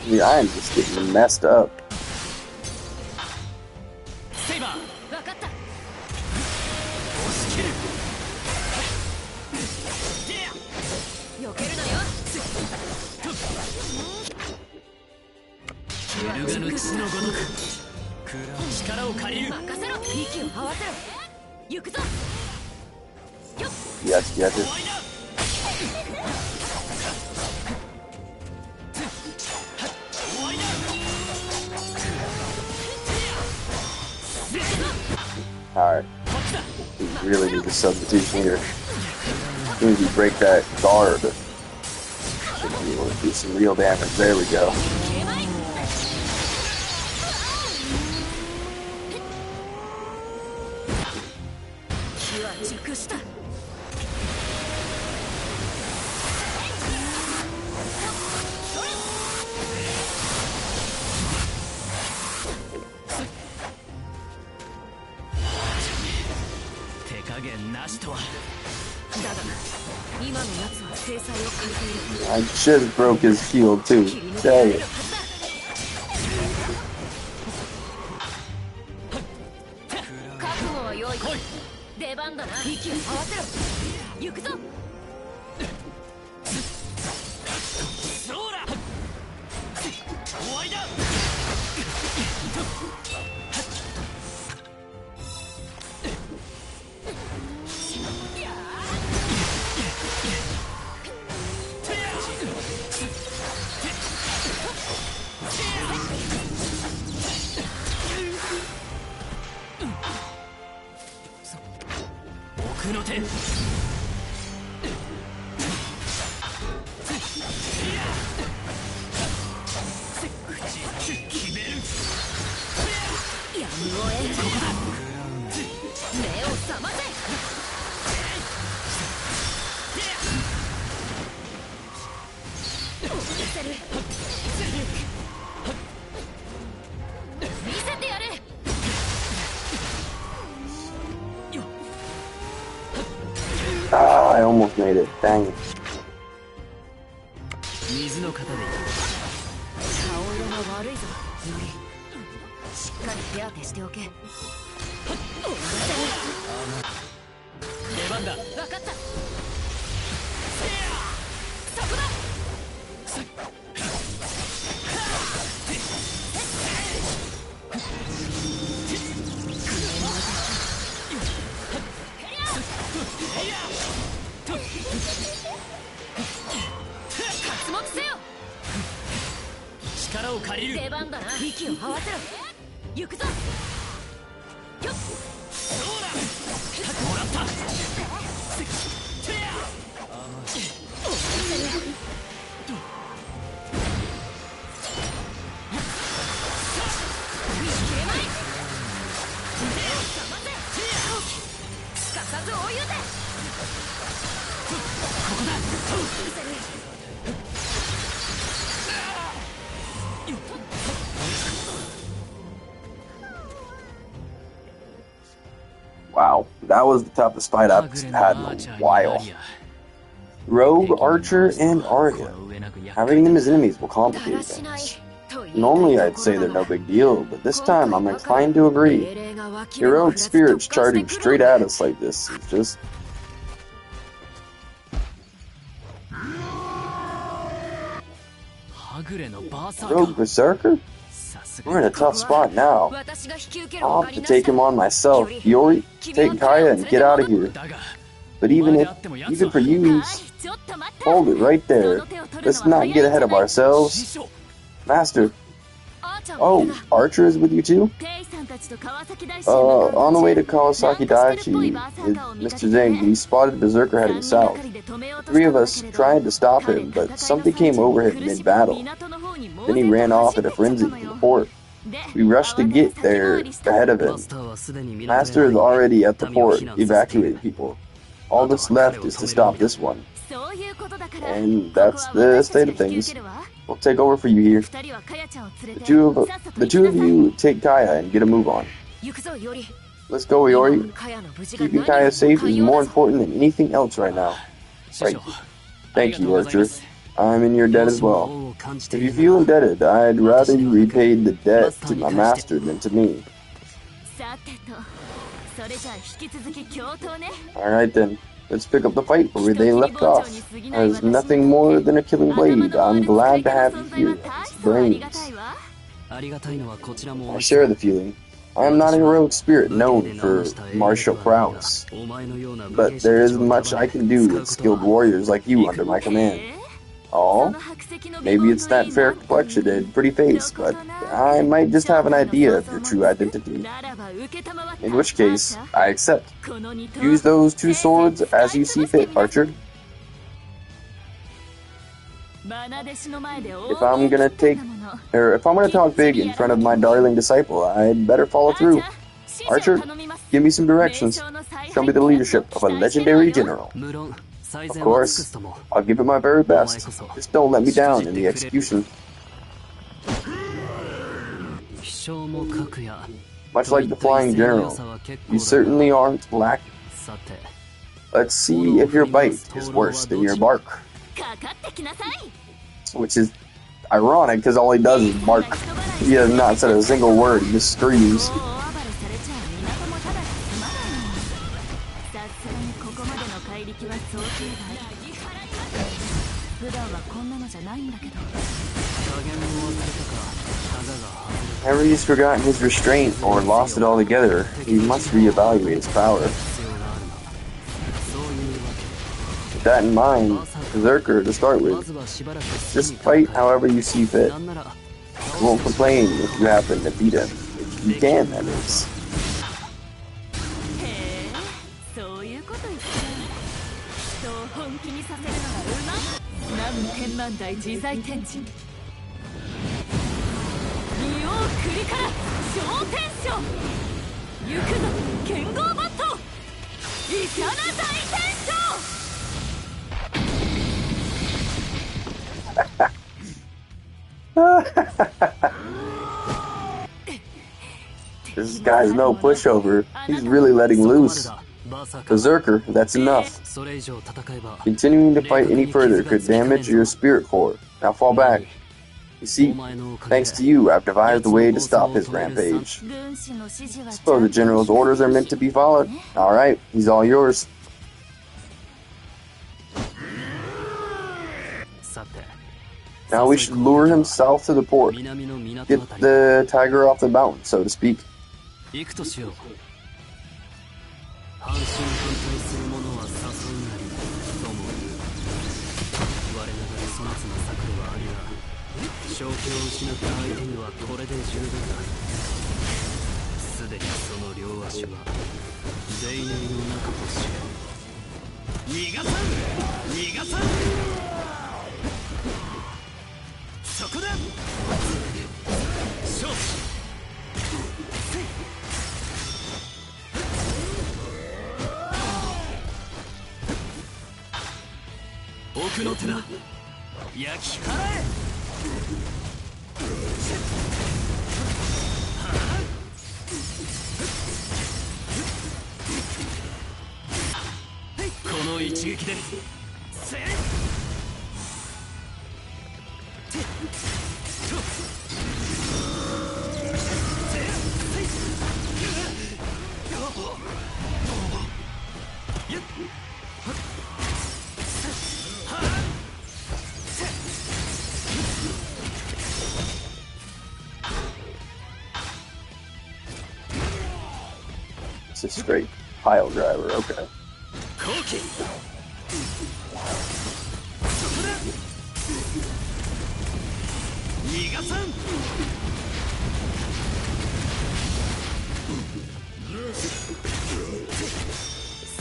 Speaker 1: Yeah, I am just getting messed up.
Speaker 4: セイバー。
Speaker 2: わかった。
Speaker 4: 押し切る。
Speaker 2: 避けるなよ。
Speaker 4: 揺るがぬ血のごとく力を借りる。
Speaker 2: 任せろ。息を合わせろ。行くぞ。
Speaker 1: Yes, yes. Alright. We really need the substitution here. As soon as we break that guard, should be able to do some real damage. There we go.
Speaker 2: 気は熟した。
Speaker 4: 手加減なしとは。
Speaker 1: I just broke his shield too. Dang it.
Speaker 2: 出番だな。息を合わせろ。行くぞ。そうだ。終わりだ。奥の手。やむを得ない。目を覚ませ。見せてやる。
Speaker 1: Ah, I almost made it. Dang it.
Speaker 4: 水の型でいい。
Speaker 2: 顔色が悪いぞ。よりしっかり手当てしておけ。
Speaker 4: 出番だ。
Speaker 2: 分かった。そこだ。活目せよ。
Speaker 4: 力を借りる。
Speaker 2: 出番だな。息を合わせろ。行くぞ。よっ。
Speaker 4: そうだ。もらった。
Speaker 2: すかさず追い打て。
Speaker 4: ここだ。
Speaker 1: Wow, that was the toughest fight I've had in a while. Rogue, Archer, and Arya. Having them as enemies will complicate things. Normally I'd say they're no big deal, but this time I'm inclined to agree. Heroic spirits charging straight at us like this is just... Rogue Berserker? We're in a tough spot now. I'll have to take him on myself. Yori, take Kaya and get out of here. But even for you, he's... Hold it right there. Let's not get ahead of ourselves. Master. Oh, Archer is with you too? On the way to Kawasaki Daiichi, Mr. Zhang, he spotted Berserker heading south. Three of us tried to stop him, but something came over him mid-battle. Then he ran off at a frenzy from the port. We rushed to get there ahead of him. Master is already at the port, evacuating people. All that's left is to stop this one. And that's the state of things. We'll take over for you here. The two of you take Kaya and get a move on. Let's go, Yori. Keeping Kaya safe is more important than anything else right now. Right. Thank you, Archer. I'm in your debt as well. If you feel indebted, I'd rather you repaid the debt to my master than to me. Alright then. Let's pick up the fight where they left off. As nothing more than a killing blade, I'm glad to have you here as brains. I share the feeling. I am not a heroic spirit known for martial prowess, but there isn't much I can do with skilled warriors like you under my command. Oh, maybe it's that fair complexion and pretty face, but I might just have an idea of your true identity. In which case, I accept. Use those two swords as you see fit, Archer. If I'm gonna talk big in front of my darling disciple, I'd better follow through. Archer, give me some directions. Show me the leadership of a legendary general. Of course, I'll give it my very best. Just don't let me down in the execution. Much like the Flying General, you certainly aren't lacking. Let's see if your bite is worse than your bark.
Speaker 2: かかってきなさい
Speaker 1: Which is ironic because all he does is bark. He has not said a single word. He just screams.
Speaker 2: 大暴れされちゃ港もただで済まないのさすがにここまでの怪力は想定外普段はこんなのじゃないんだけど
Speaker 1: Henry's forgotten his restraint or lost it altogether. He must reevaluate his power. With that in mind, Berserker to start with. Just fight however you see fit. I won't complain if you happen to beat him. If you can, that is.
Speaker 2: へえそういうこと言って人を本気にさせるのがうま何千万代自在天地仁王栗から昇天書行くぞ剣豪バットイカナ大天書
Speaker 1: This guy's no pushover. He's really letting loose. Berserker, that's enough. Continuing to fight any further could damage your spirit core. Now fall back. You see, thanks to you, I've devised a way to stop his rampage. Suppose the general's orders are meant to be followed. Alright, he's all yours. Now we should lure him south to the port. Get the tiger off the mountain, so to speak.
Speaker 4: 行くとしよう半信半疑する者は誘うなりとも言う我ながら粗末な策ではありが正気を失った相手にはこれで十分だすでにその両足は泥濘の中と知れ逃がさん逃がさんそこだ勝負奥の手だ焼き払えこの一撃でせっ
Speaker 1: It's a straight pile driver, okay.
Speaker 4: 後期そこだ逃がさん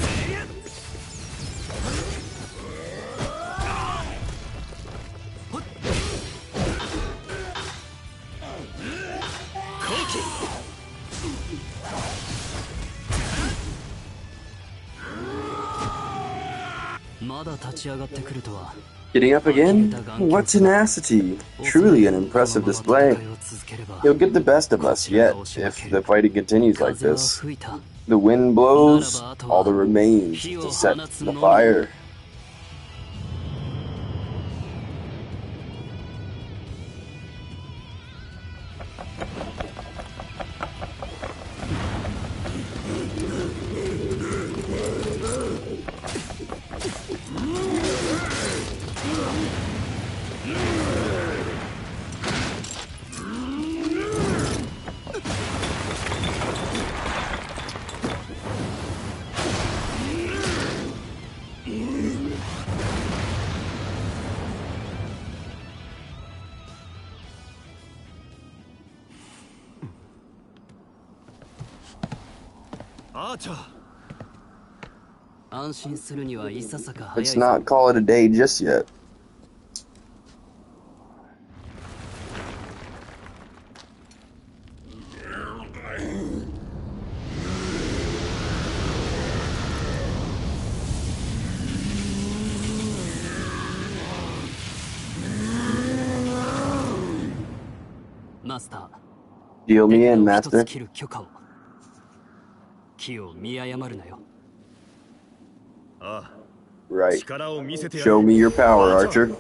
Speaker 4: せや後期
Speaker 1: Getting up again? What tenacity! Truly an impressive display. He'll get the best of us yet, if the fighting continues like this. The wind blows, all that remains is to set the fire. Let's not call it a day just yet. Deal me in, Master.
Speaker 4: 気を見誤るなよ
Speaker 1: Right. Show me your power, Archer.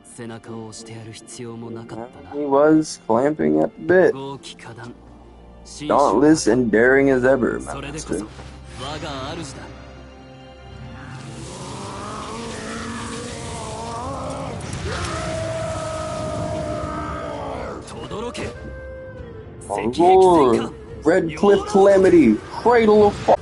Speaker 4: 背中を押してやる必要もなかったな。
Speaker 1: He was clamping at the bit.
Speaker 4: 豪気果断。
Speaker 1: Dauntless and daring as ever, my
Speaker 4: それでこそ
Speaker 1: master.
Speaker 4: 我が主だ。
Speaker 1: Roar! Red Cliff Calamity! Cradle of Fire!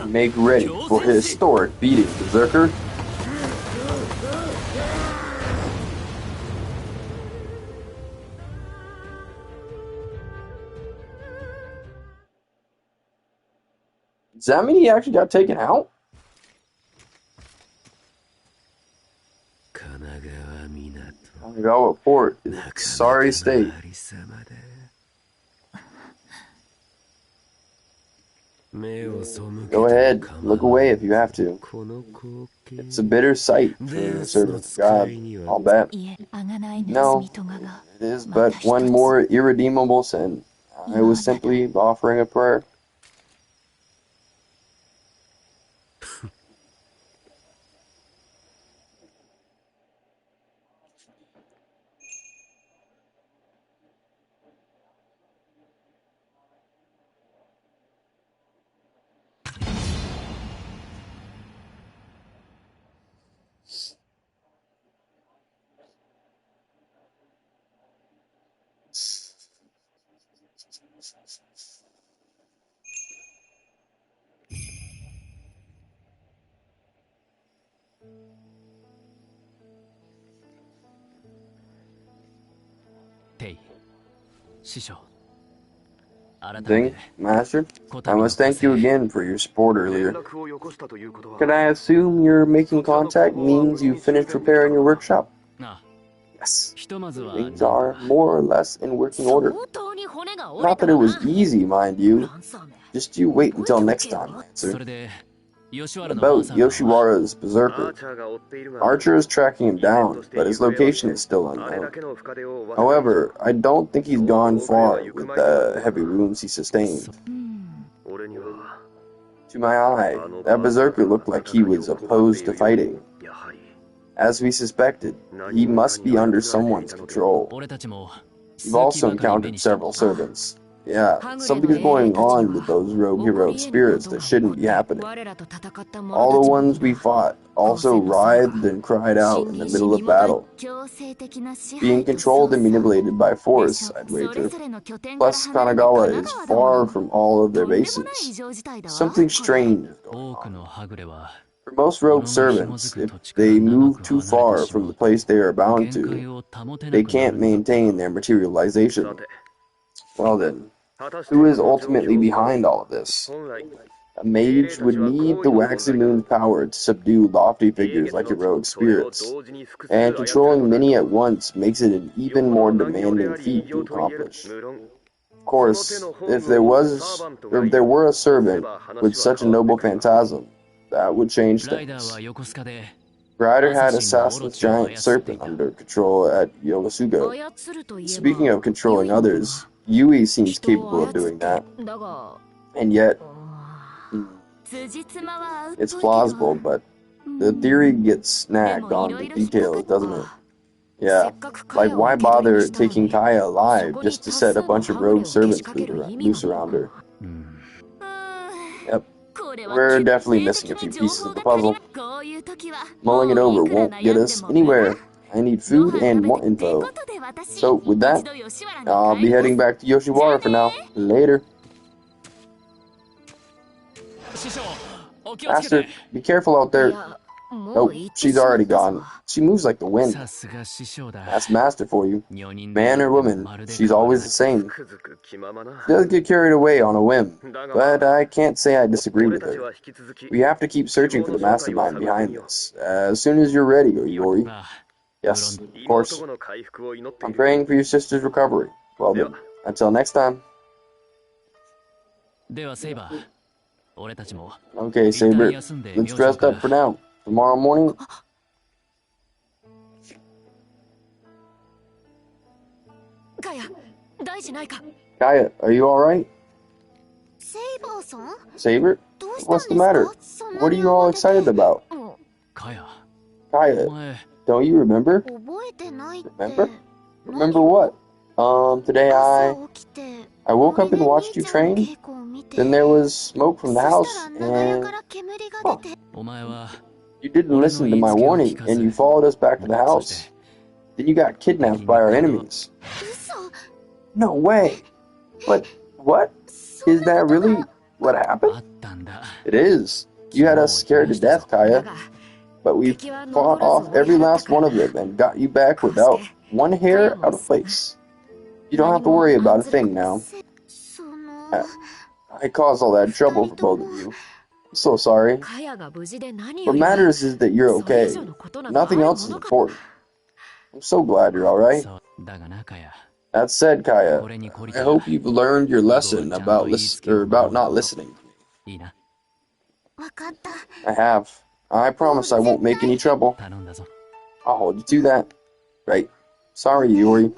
Speaker 1: Make ready for his historic beating, Berserker. Does that mean he actually got taken out? Kanagawa Port is a sorry state. Go ahead, look away if you have to. It's a bitter sight for the servant of God, I'll bet. No, it is but one more irredeemable sin. I was simply offering a prayer. Thing, Master, I must thank you again for your support earlier. Can I assume you're making contact means you finished repairing your workshop? Yes. Things are more or less in working order. Not that it was easy, mind you. Just you wait until next time, Lancer. About Yoshiwara's Berserker. Archer is tracking him down, but his location is still unknown. However, I don't think he's gone far with the heavy wounds he sustained. To my eye, that Berserker looked like he was opposed to fighting. As we suspected, he must be under someone's control. You've also encountered several servants. Yeah, something is going on with those rogue heroic spirits that shouldn't be happening. All the ones we fought also writhed and cried out in the middle of battle. Being controlled and manipulated by force, I'd wager. Plus, Kanagawa is far from all of their bases. Something strange is going on. For most rogue servants, if they move too far from the place they are bound to, they can't maintain their materialization. Well then, who is ultimately behind all of this? A mage would need the waxy moon's power to subdue lofty figures like heroic spirits, and controlling many at once makes it an even more demanding feat to accomplish. Of course, if there were a servant with such a noble phantasm, that would change things. Ryder had Assassin's giant serpent under control at Yokosuga. Speaking of controlling others, Yui seems capable of doing that. And yet, it's plausible, but The theory gets snagged on the details, doesn't it? Yeah, like why bother taking Kaya alive just to set a bunch of rogue servants loose around her? Yep, we're definitely missing a few pieces of the puzzle. Mulling it over won't get us anywhere. I need food and more info. So with that, I'll be heading back to Yoshiwara for now. Later. Master, be careful out there. Nope, she's already gone. She moves like the wind. That's Master for you. Man or woman, she's always the same. She does get carried away on a whim, but I can't say I disagree with her. We have to keep searching for the mastermind behind this. As soon as you're ready, Oyori. Yes, of course. I'm praying for your sister's recovery. Well then, until next time. Okay, Saber, let's rest up for now. Tomorrow morning... Kaya, are you alright? Saber? What's the matter? What are you all excited about? Kaya, don't you remember? Remember? Remember what? Today I woke up and watched you train. Then there was smoke from the house, and... Huh. You didn't listen to my warning, and you followed us back to the house. Then you got kidnapped by our enemies. No way! But what? Is that really what happened? It is. You had us scared to death, Kaya. But we fought off every last one of them and got you back without one hair out of place. You don't have to worry about a thing now. I caused all that trouble for both of you. I'm so sorry. What matters is that you're okay. Nothing else is important. I'm so glad you're alright. That said, Kaya, I hope you've learned your lesson about not listening to me. I have. I promise I won't make any trouble. I'll hold you to that. Right. Sorry, Yuri.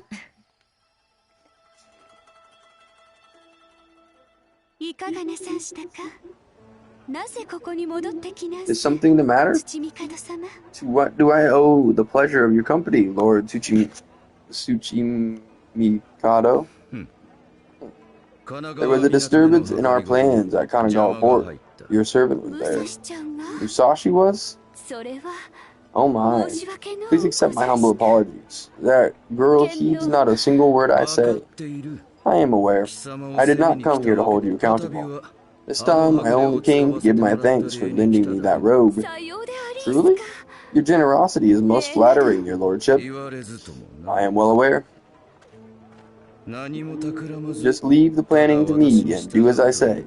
Speaker 1: Is something the matter? To what do I owe the pleasure of your company, Lord Tsuchimikado? There was a disturbance in our plans at Kanagawa Port. Your servant was there. Musashi was? Oh my. Please accept my humble apologies. That girl heeds not a single word I say. I am aware. I did not come here to hold you accountable. This time, I only came to give my thanks for lending me that robe. Truly? Your generosity is most flattering, your lordship. I am well aware. Just leave the planning to me and do as I say.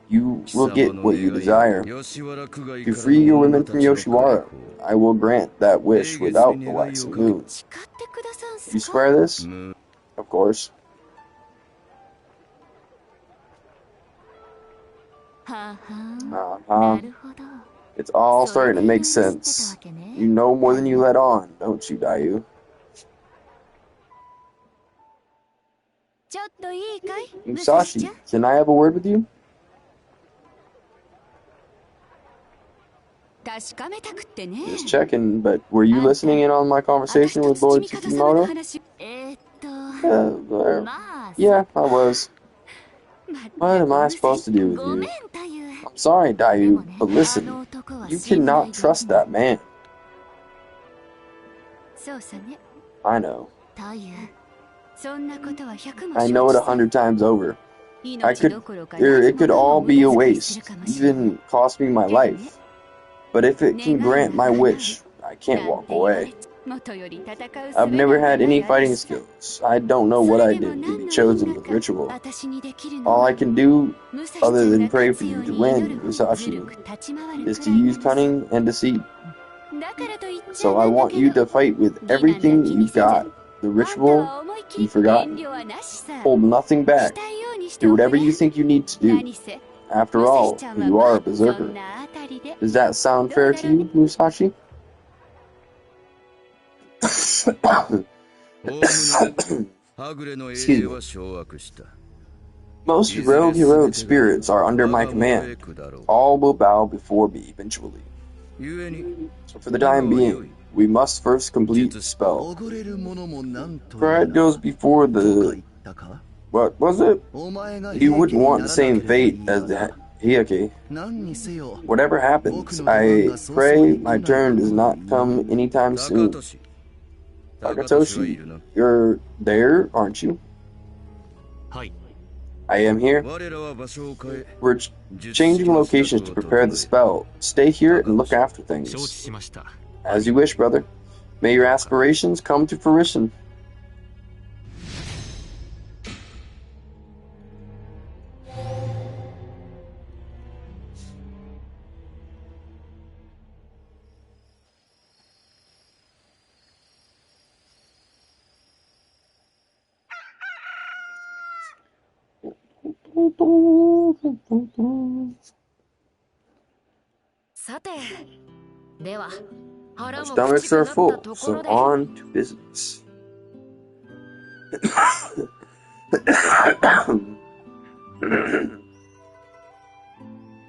Speaker 1: You will get what you desire. To free your women from Yoshiwara, I will grant that wish without the waxing moon. You swear this? Of course. It's all starting to make sense. You know more than you let on, don't you, Dayu? Musashi, can I have a word with you? Just checking, but were you listening in on my conversation with Lord Tsukimoto? Yeah, I was. What am I supposed to do with you? I'm sorry, Dayu, but listen, you cannot trust that man. I know. I know it 100 times over. It could all be a waste, even cost me my life. But if it can grant my wish, I can't walk away. I've never had any fighting skills. I don't know what I did to be chosen for the ritual. All I can do, other than pray for you to win, Musashi, is to use cunning and deceit. So I want you to fight with everything you've got. The ritual, you've forgotten. Hold nothing back. Do whatever you think you need to do. After all, you are a berserker. Does that sound fair to you, Musashi? Excuse me. Most heroic spirits are under my command. All will bow before me eventually. So for the time being, we must first complete the spell. Pride goes before the... What was it? You wouldn't want the same fate as the Hyake. Whatever happens, I pray my turn does not come anytime soon. Takatoshi, you're there, aren't you? I am here. We're changing locations to prepare the spell. Stay here and look after things. As you wish, brother. May your aspirations come to fruition. Our stomachs are full, so on to business.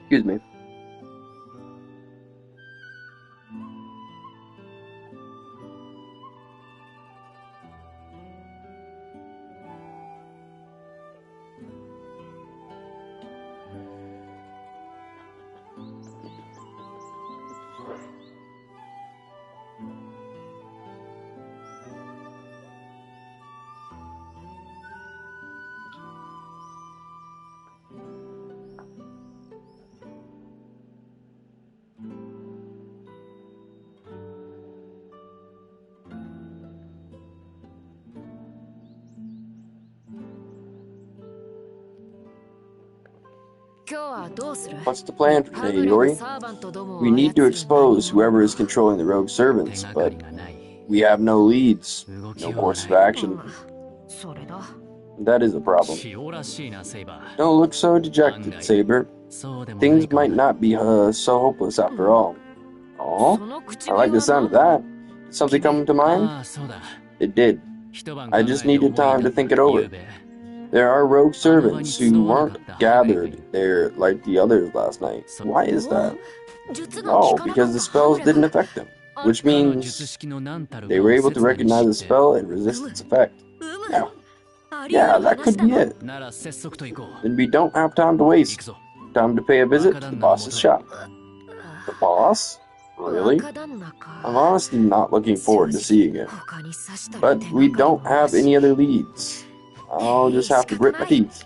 Speaker 1: Excuse me. What's the plan for today, Yori? We need to expose whoever is controlling the rogue servants, but we have no leads, no course of action. That is a problem. Don't look so dejected, Saber. Things might not be so hopeless after all. Oh, I like the sound of that. Did something come to mind? It did. I just needed time to think it over. There are rogue servants who weren't gathered there like the others last night. Why is that? Oh, because the spells didn't affect them, which means they were able to recognize the spell and resist its effect. Yeah, that could be it. Then we don't have time to waste. Time to pay a visit to the boss's shop. The boss? Really? I'm honestly not looking forward to seeing it. But we don't have any other leads. I'll just have to grit my teeth.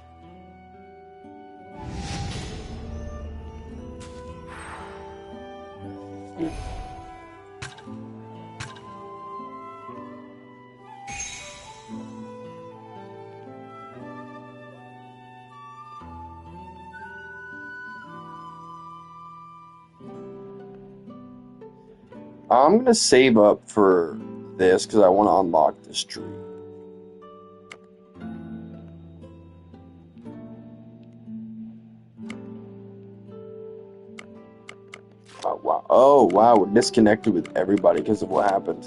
Speaker 1: I'm going to save up for this because I want to unlock this tree. Oh, wow. Oh, wow. We're disconnected with everybody because of what happened.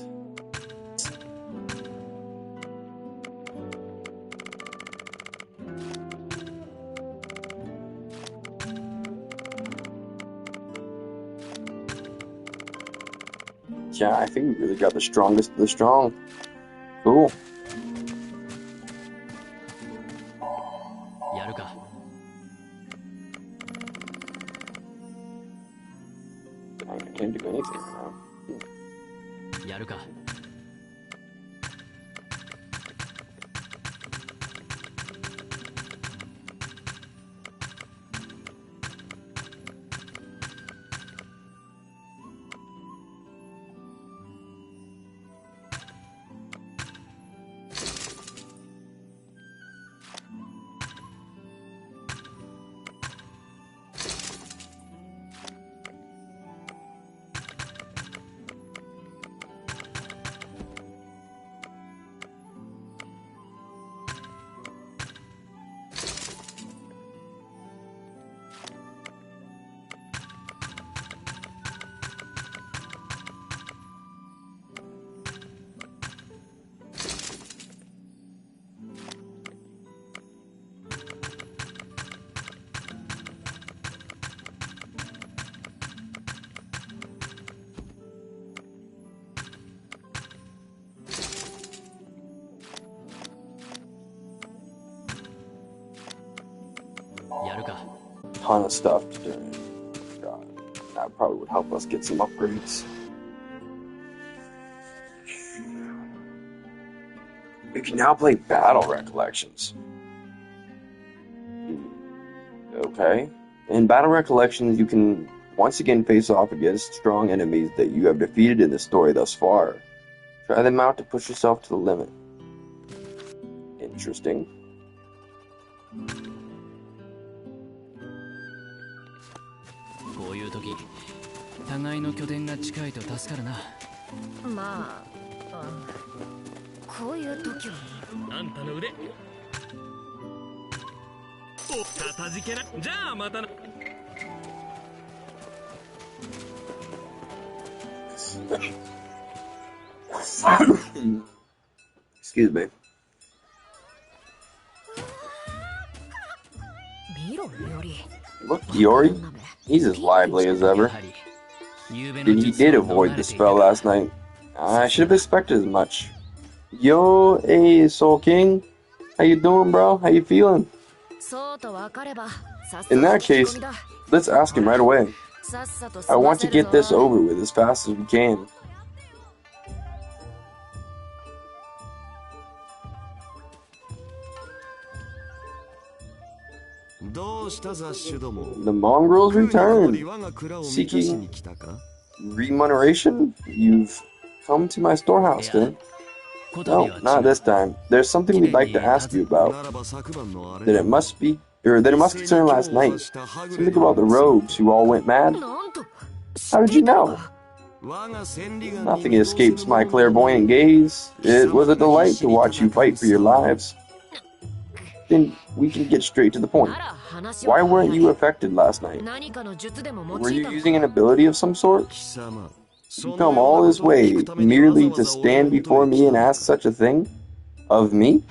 Speaker 1: Yeah, I think we really got the strongest of the strong. Cool. I can't do anything now.
Speaker 4: やるか。
Speaker 1: ton of stuff to do. God, that probably would help us get some upgrades. We can now play Battle Recollections. Okay. In Battle Recollections, you can once again face off against strong enemies that you have defeated in the story thus far. Try them out to push yourself to the limit. Interesting.
Speaker 4: こういう時、互いの拠点が近いと助かるな。
Speaker 2: まあ、こういう時は
Speaker 4: あんたの腕。お、かたじけな。じゃあまたな。
Speaker 1: Excuse me.
Speaker 2: 見ろより
Speaker 1: Look, Yori. He's as lively as ever. He did avoid the spell last night. I should have expected as much. Yo, hey, Soul King. How you doing, bro? How you feeling? In that case, let's ask him right away. I want to get this over with as fast as we can. The mongrels return, seeking remuneration. You've come to my storehouse, then? No, not this time. There's something we'd like to ask you about. That it must concern last night. Something about the rogues who all went mad. How did you know? Nothing escapes my clairvoyant gaze. It was a delight to watch you fight for your lives. Then we can get straight to the point. Why weren't you affected last night? Were you using an ability of some sort? You come all this way merely to stand before me and ask such a thing? Of me?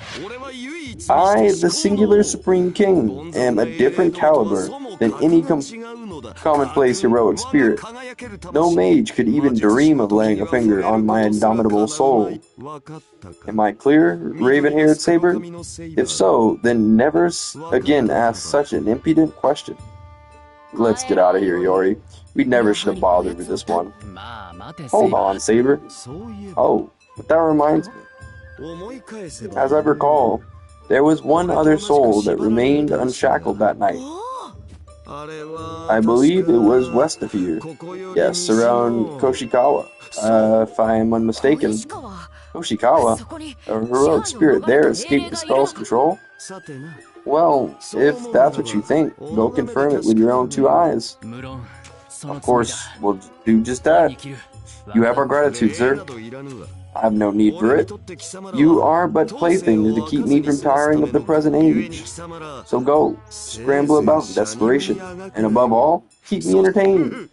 Speaker 1: I, the singular Supreme King, am a different caliber than any commonplace heroic spirit. No mage could even dream of laying a finger on my indomitable soul. Am I clear, raven-haired saber? If so, then never again ask such an impudent question. Let's get out of here, Yori. We never should have bothered with this one. Hold on, Saber. Oh, but that reminds me. As I recall, there was one other soul that remained unshackled that night. I believe it was west of here. Yes, around Koshikawa, if I am unmistaken. Koshikawa? A heroic spirit there escaped the skull's control? Well, if that's what you think, go confirm it with your own two eyes. Of course, we'll do just that. You have our gratitude, sir. I have no need for it. You are but playthings to keep me from tiring of the present age. So go, scramble about in desperation, and above all, keep me entertained.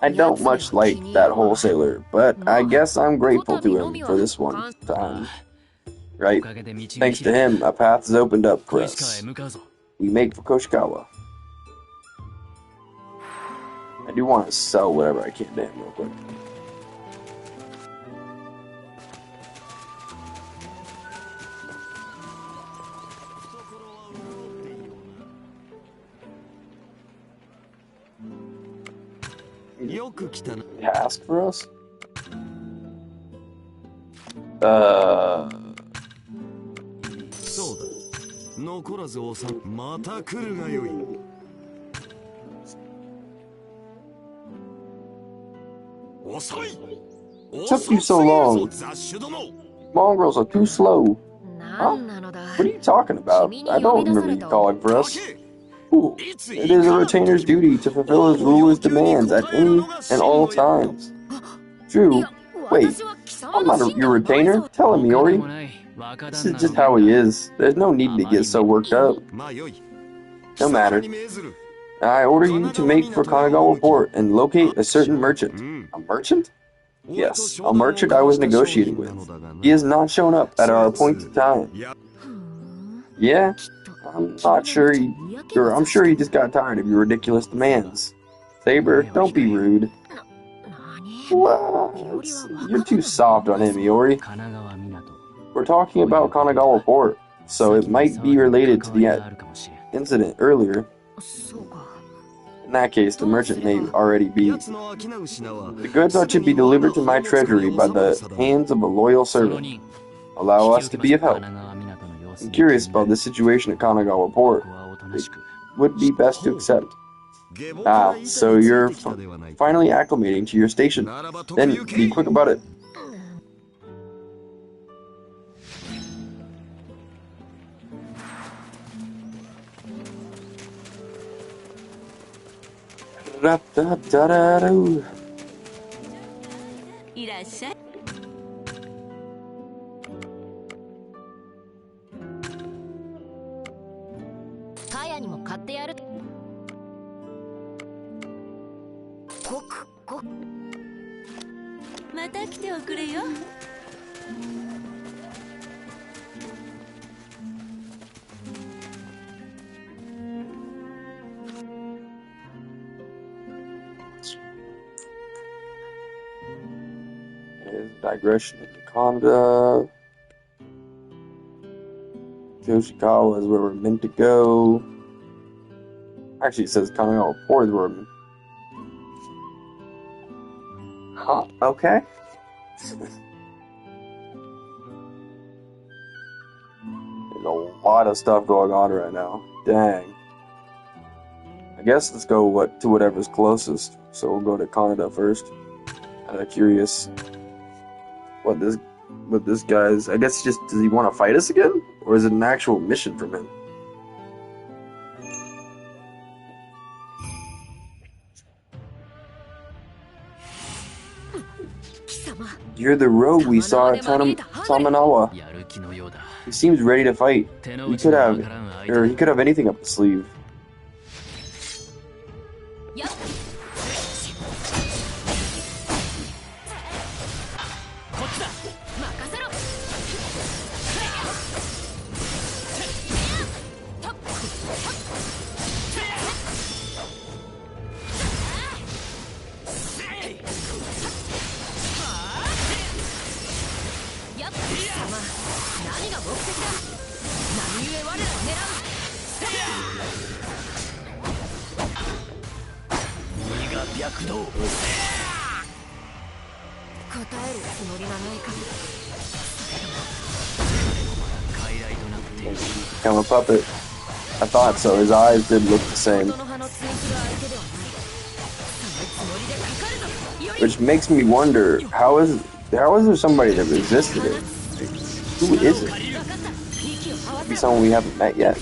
Speaker 1: I don't much like that wholesaler, but I guess I'm grateful to him for this one time. Right? Thanks to him, a path is opened up for us. We make for Koshikawa. I do want to sell whatever I can to him real quick. Task for us? Took you so long. Mongrels are too slow. Huh? What are you talking about? I don't remember you calling for us. Ooh, it is a retainer's duty to fulfill his ruler's demands at any and all times. True. Wait, I'm not your retainer. Tell him, Yori. This is just how he is. There's no need to get so worked up. No matter. I order you to make for Kanagawa Port and locate a certain merchant. A merchant? Yes, a merchant I was negotiating with. He has not shown up at our appointed time. Yeah? I'm sure he just got tired of your ridiculous demands. Saber, don't be rude. What? You're too soft on him, Iori. We're talking about Kanagawa Port, so it might be related to the incident earlier. In that case, the merchant may already be. The goods are to be delivered to my treasury by the hands of a loyal servant. Allow us to be of help. I'm curious about the situation at Kanagawa Port. It would be best to accept. Ah, so you're finally acclimating to your station. Then be quick about it. Da-da-da-da-da.
Speaker 2: いらっしゃい。タヤにも買ってやる。また来ておくれよ。
Speaker 1: Digression in Wakanda. Yoshikawa is where we're meant to go. Actually, it says Kanagawa Port is where we're... Huh, okay. There's a lot of stuff going on right now. Dang. I guess let's go to whatever's closest. So we'll go to Kanada first. I'm curious what this guy's... I guess does he want to fight us again? Or is it an actual mission from him? You're the rogue we saw at Tamanawa. He seems ready to fight. He could have anything up his sleeve. Become a puppet. I thought so. His eyes did look the same. Which makes me wonder, how is there somebody that resisted it? Who is it? Maybe someone we haven't met yet.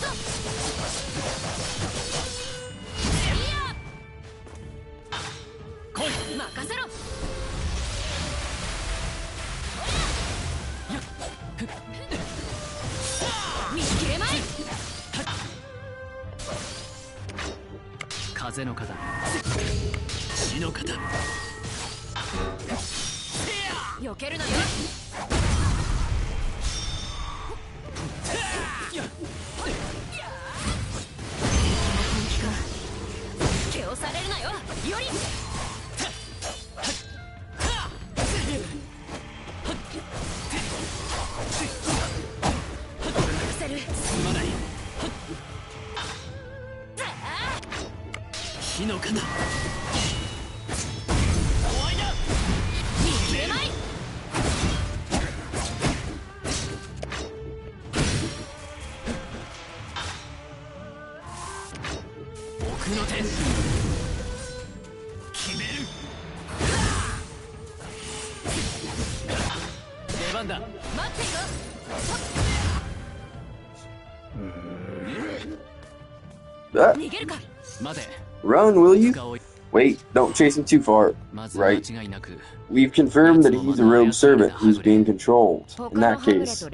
Speaker 1: Run, will you? Wait, don't chase him too far. Right. We've confirmed that he's a rogue servant who's being controlled. In that case,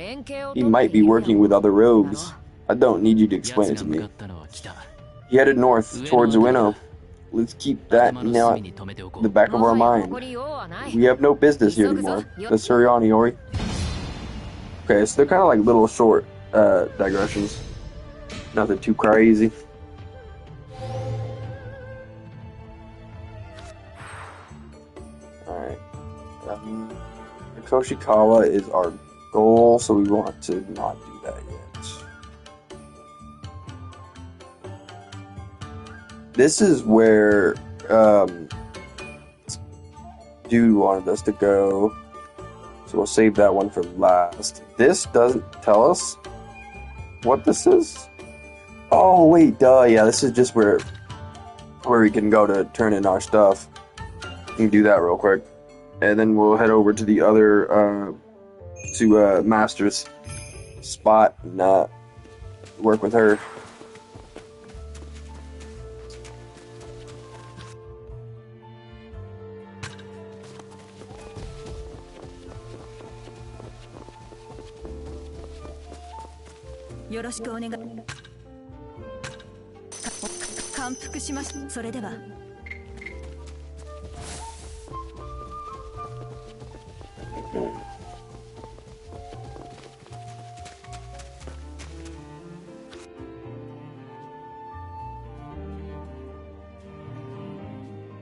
Speaker 1: he might be working with other rogues. I don't need you to explain it to me. He headed north, towards Ueno. Let's keep that in the back of our mind. We have no business here anymore. Let's hurry on, Iori. Okay, so they're kind of like little short digressions. Nothing too crazy. Alright. Koshikawa is our goal, so we want to not do that yet. This is where Dude wanted us to go, so we'll save that one for last. This doesn't tell us what this is. Oh wait, duh, yeah, this is just where we can go to turn in our stuff. We can do that real quick, and then we'll head over to the other to Master's spot and work with her.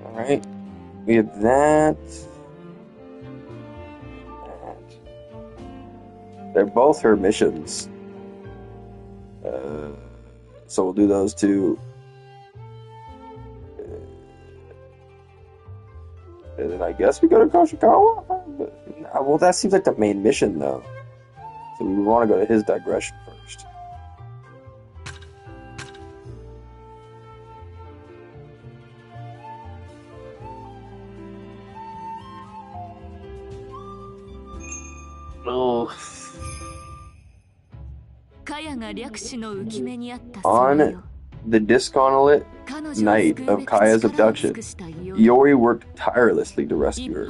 Speaker 1: Alright, we have that. They're both her missions. So we'll do those two. And then I guess we go to Koshikawa? Well, that seems like the main mission, though. So we want to go to his digression first. Oh. On the disconsolate night of Kaya's abduction, Yori worked tirelessly to rescue her.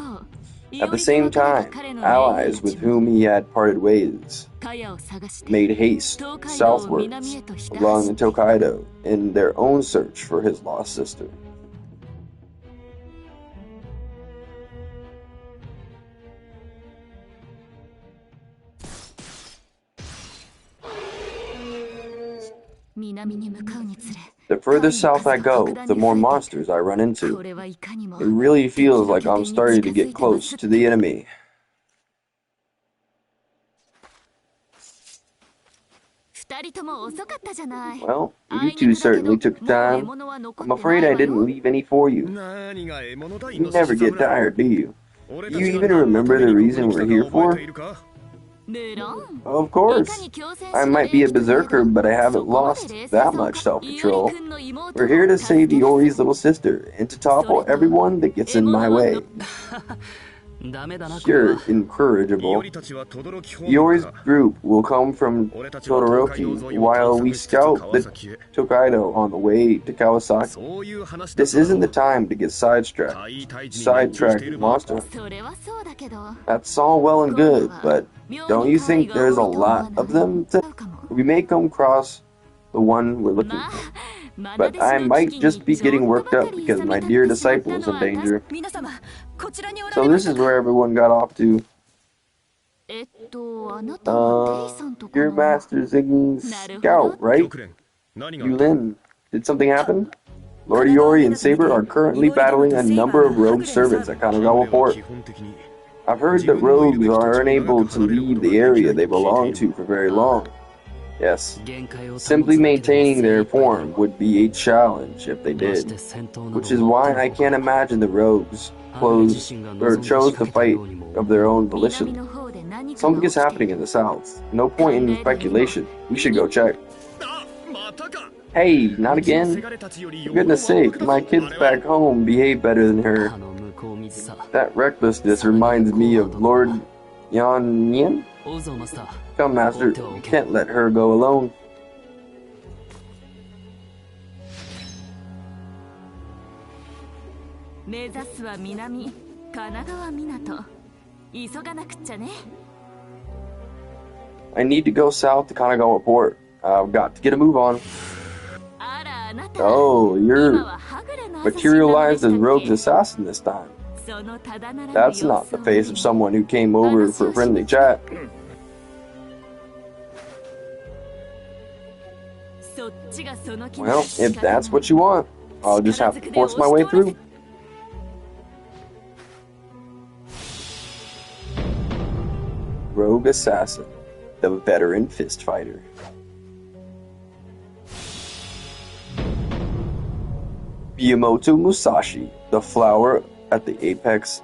Speaker 1: At the same time, allies with whom he had parted ways made haste southwards along the Tokaido in their own search for his lost sister. The further south I go, the more monsters I run into. It really feels like I'm starting to get close to the enemy. Well, you two certainly took time. I'm afraid I didn't leave any for you. You never get tired, do you? Do you even remember the reason we're here for? Of course. I might be a berserker, but I haven't lost that much self-control. We're here to save Yori's little sister, and to topple everyone that gets in my way. You're incorrigible. Yori's group will come from Todoroki while we scout the Tokaido on the way to Kawasaki. This isn't the time to get sidetracked monster. That's all well and good, but don't you think there's a lot of them? We may come across the one we're looking for. But I might just be getting worked up because my dear disciple is in danger. So this is where everyone got off to. Your Master Ziggy's scout, right? Yulin, did something happen? Lord Yori and Saber are currently battling a number of rogue servants at Kanagawa Port. I've heard that rogues are unable to leave the area they belong to for very long. Yes, simply maintaining their form would be a challenge if they did, which is why I can't imagine the rogues chose to fight of their own volition. Something is happening in the south. No point in speculation. We should go check. Hey, not again? For goodness sake, my kids back home behave better than her. That recklessness reminds me of Lord Yan. Come, Master, you can't let her go alone. I need to go south to Kanagawa Port. I've got to get a move on. Oh, you're materialized as Rogue's assassin this time. That's not the face of someone who came over for a friendly chat. Well, if that's what you want, I'll just have to force my way through. rogue assassin, the veteran fist fighter. Miyamoto Musashi, the flower at the apex.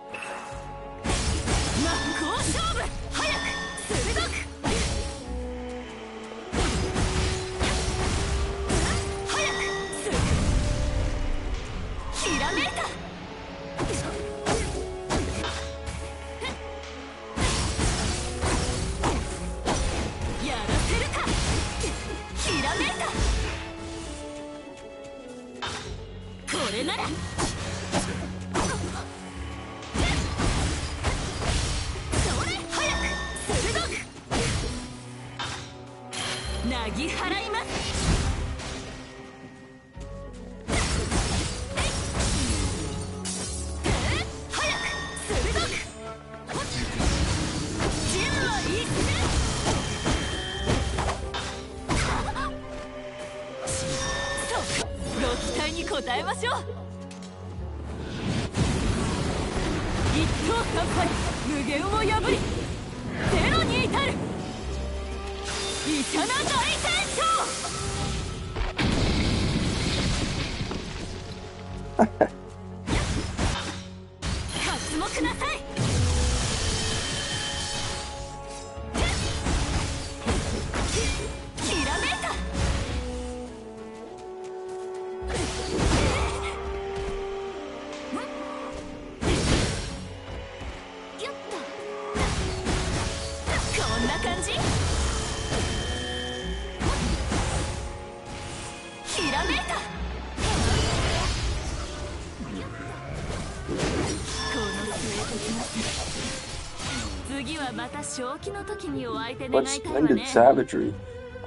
Speaker 1: What splendid savagery.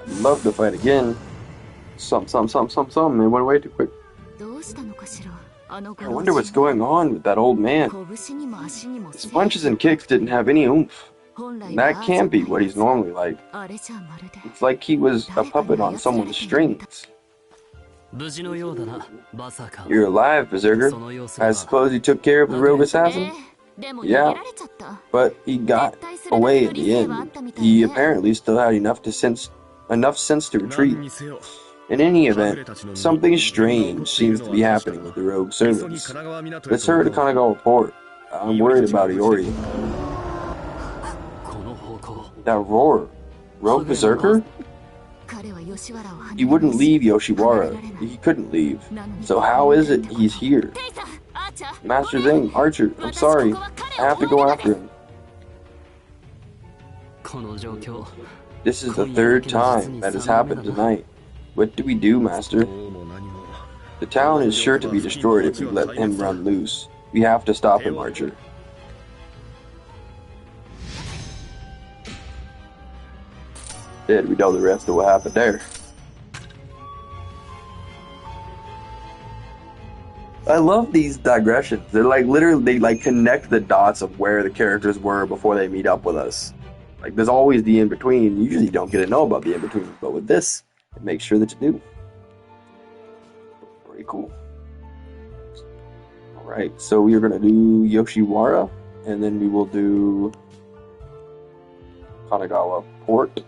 Speaker 1: I'd love to fight again. Some, it went way too quick. I wonder what's going on with that old man. His punches and kicks didn't have any oomph. That can't be what he's normally like. It's like he was a puppet on someone's strings. You're alive, Berserker. I suppose you took care of the rogue assassin? Yeah, but he got away in the end. He apparently still had enough sense to retreat. In any event, something strange seems to be happening with the rogue servants. Let's hurry to Kanagawa port. I'm worried about Iori. That roar. Rogue Berserker? He wouldn't leave Yoshiwara. He couldn't leave. So how is it he's here? Master Zing, Archer, I'm sorry. I have to go after him. This is the third time that has happened tonight. What do we do, Master? The town is sure to be destroyed if we let him run loose. We have to stop him, Archer. Did we know the rest of what happened there? I love these digressions. They're like literally they like connect the dots of where the characters were before they meet up with us. Like there's always the in between. You usually don't get to know about the in between, but with this, it makes sure that you do. Pretty cool. All right, so we are gonna do Yoshiwara, and then we will do Kanagawa Port.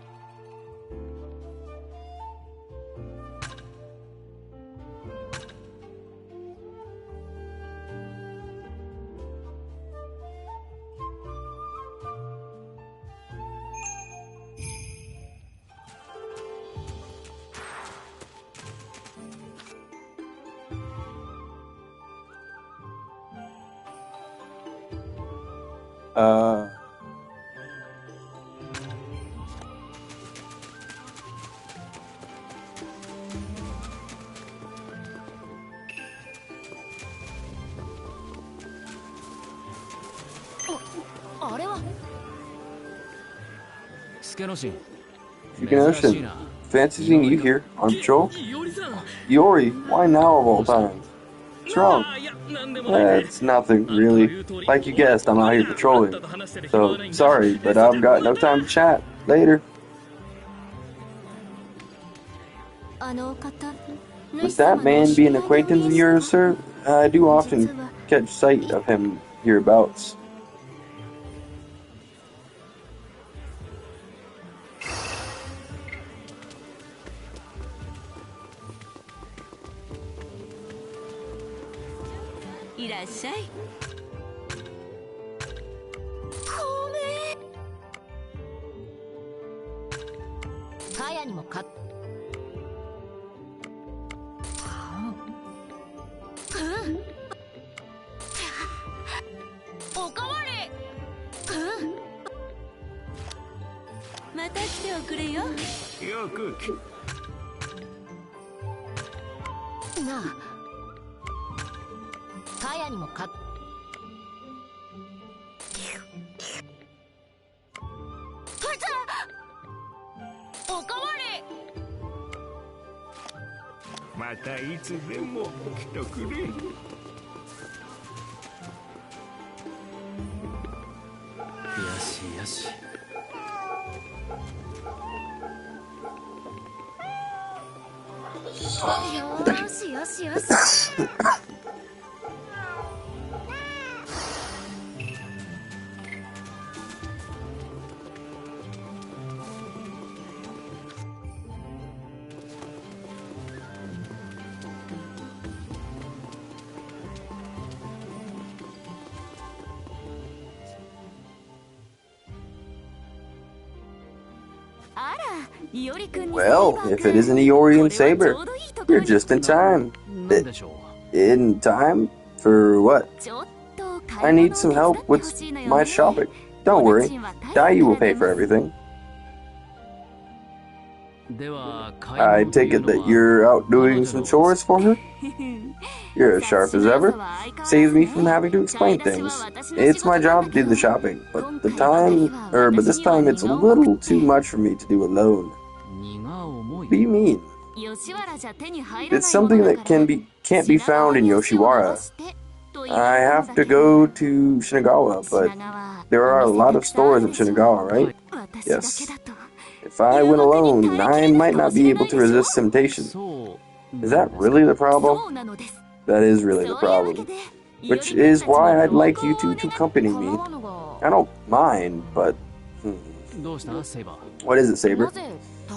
Speaker 1: Yukinoshin, fancy seeing you here, aren't you? Iori, why now of all times? What's wrong? It's nothing, really. Like you guessed, I'm out here patrolling. So, sorry, but I've got no time to chat. Later. Would that man be an acquaintance of yours, sir? I do often catch sight of him hereabouts.
Speaker 2: いらっしゃい。カヤにもかおかわり。また来ておくれよ。
Speaker 5: よく
Speaker 2: なあ、カヤにもかおかわり。
Speaker 5: またいつでも来てくれ。
Speaker 4: よしよし。
Speaker 2: よしよしよし。
Speaker 1: Well, if it isn't Eorian Saber, you're just in time. In time? For what? I need some help with my shopping. Don't worry, Daiyu will pay for everything. I take it that you're out doing some chores for her? You're as sharp as ever. Saves me from having to explain things. It's my job to do the shopping, but this time it's a little too much for me to do alone. What do you mean? It's something that can't be found in Yoshiwara. I have to go to Shinagawa, but there are a lot of stores in Shinagawa, right? Yes. If I went alone, I might not be able to resist temptation. Is that really the problem? That is really the problem. Which is why I'd like you two to accompany me. I don't mind, but... What is it, Saber?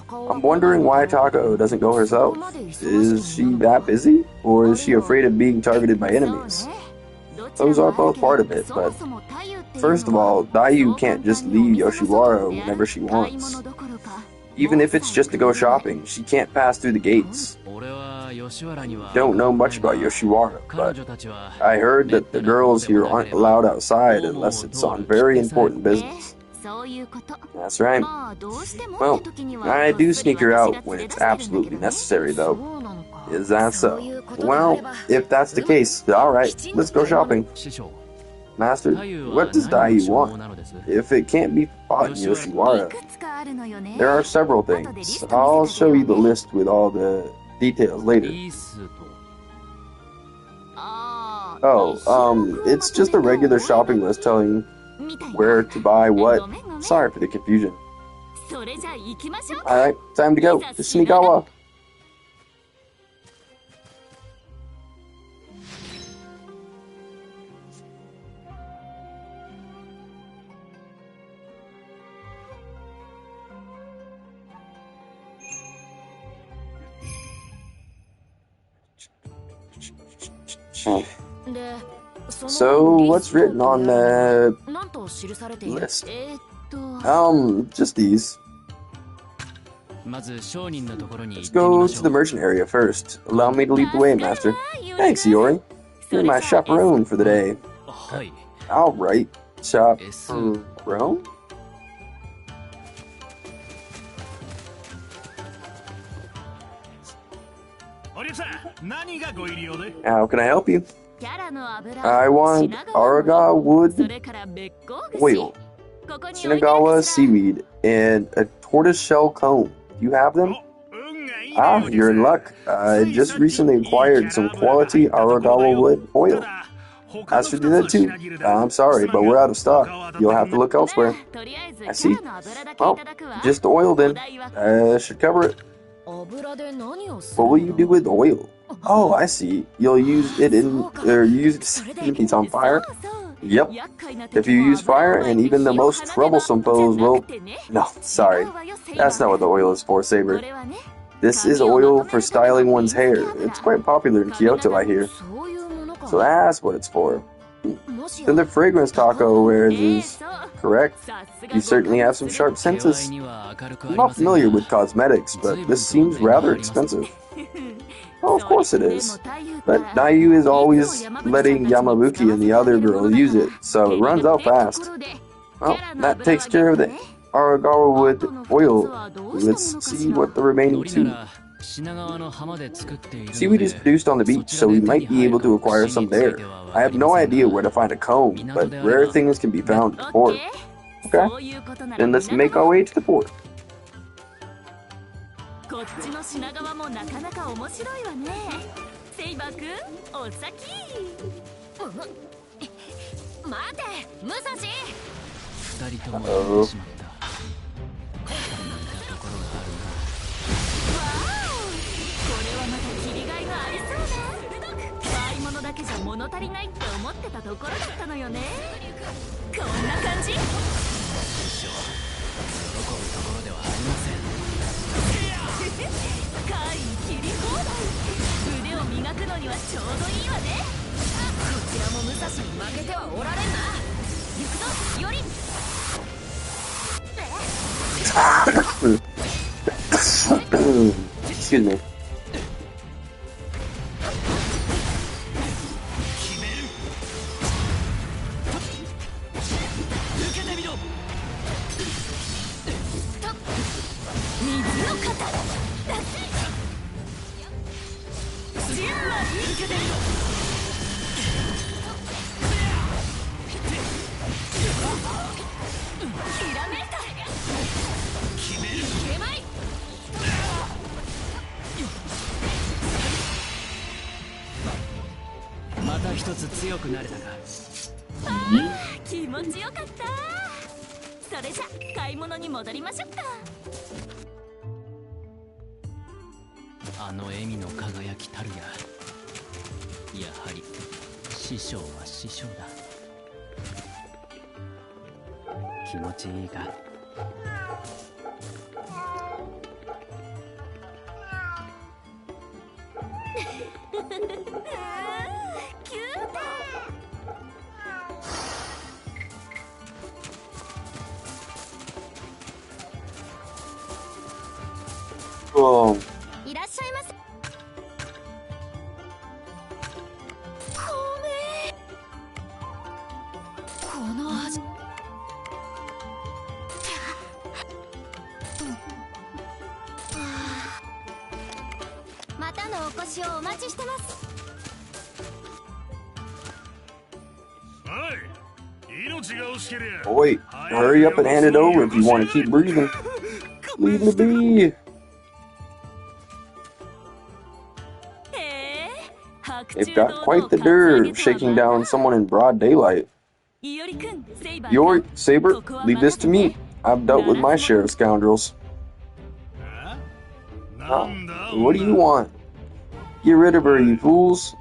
Speaker 1: I'm wondering why Takao doesn't go herself. Is she that busy? Or is she afraid of being targeted by enemies? Those are both part of it, but... First of all, Daiyu can't just leave Yoshiwara whenever she wants. Even if it's just to go shopping, she can't pass through the gates. Don't know much about Yoshiwara, but I heard that the girls here aren't allowed outside unless it's on very important business. That's right. Well, I do sneak her out when it's absolutely necessary, though. Is that so? Well, if that's the case, alright, let's go shopping. Master, what does Daiyu want? If it can't be bought in Yoshiwara, there are several things. I'll show you the list with all the details later. Oh, it's just a regular shopping list telling where to buy what. Sorry for the confusion. Alright, time to go to Shinagawa. So, what's written on the list? Just these. Let's go to the merchant area first. Allow me to lead the way, Master. Thanks, Iori. You're my chaperone for the day. Alright, chaperone? How can I help you? I want Araga wood oil, Shinagawa seaweed, and a tortoiseshell comb. Do you have them? Ah, you're in luck. I just recently acquired some quality Aragawa wood oil. As for the other two, I'm sorry, but we're out of stock. You'll have to look elsewhere. I see. Well, just oil then. Should cover it. What will you do with oil? Oh, I see. You'll use it use it to set enemies on fire? Yep. If you use fire, and even the most troublesome foes will... No, sorry. That's not what the oil is for, Saber. This is oil for styling one's hair. It's quite popular in Kyoto, I hear. So that's what it's for. Then the fragrance taco wears is correct. You certainly have some sharp senses. I'm not familiar with cosmetics, but this seems rather expensive. Oh, of course it is. But Nayu is always letting Yamabuki and the other girl use it, so it runs out fast. Well, that takes care of the Aragawa wood oil. Let's see what the remaining two. Seaweed is produced on the beach, so we might be able to acquire some there. I have no idea where to find a comb, but rare things can be found at the port. Okay, then let's make our way to the port.
Speaker 2: こっちの品川もなかなか面白いわね。セイバー君、お先。待て、武蔵。二人ともやってしまった。なんかところがあるな。わお、これはまた切りがいがありそうね。買い物だけじゃ物足りないって思ってたところだったのよね。こんな感じ。喜ぶところではありません。怪切り放題。腕を磨くのにはちょうどいいわね。こちらも武蔵に負けてはおられんな。行くぞ、より。
Speaker 1: Excuse me. Oh.
Speaker 2: いらっしゃいませ。この味。またのお越しをお待ちしてます。
Speaker 1: Oh, wait, hurry up and hand it over if you want to keep breathing. Leave me be. They've got quite the nerve shaking down someone in broad daylight. Yori, Saber, leave this to me. I've dealt with my share of scoundrels. What do you want? Get rid of her, you fools.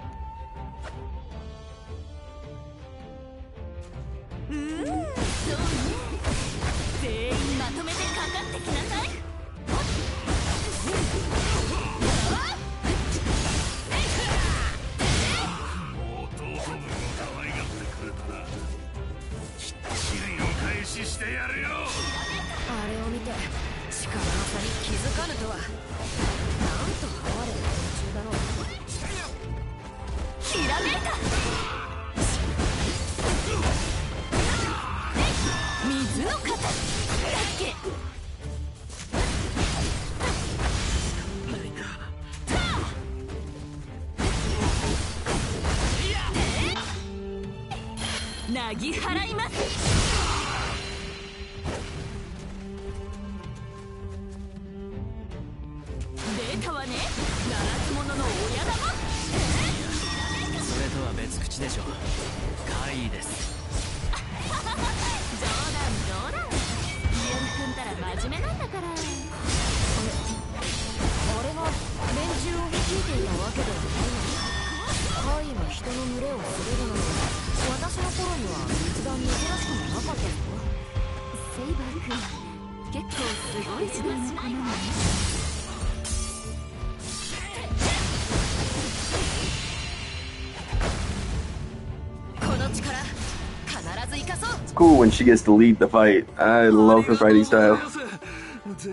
Speaker 1: cool when she gets to lead the fight. I love her fighting style.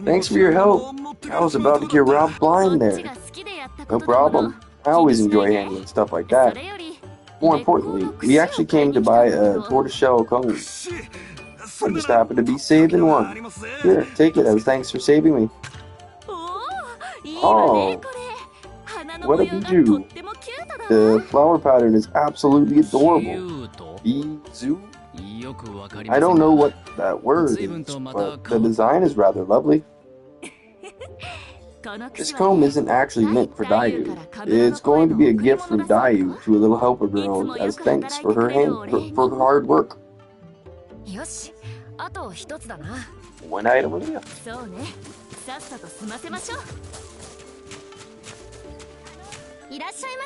Speaker 1: Thanks for your help. I was about to get robbed blind there. No problem. I always enjoy handling stuff like that. More importantly, we actually came to buy a tortoiseshell comb. I just happened to be saved in one. Here, take it as thanks for saving me. Oh, what a bijou. The flower pattern is absolutely adorable. Bijou? I don't know what that word is, but the design is rather lovely. This comb isn't actually meant for Dayu. It's going to be a gift from Dayu to a little helper girl as thanks for her hard work. One item only.
Speaker 2: いらっしゃいま。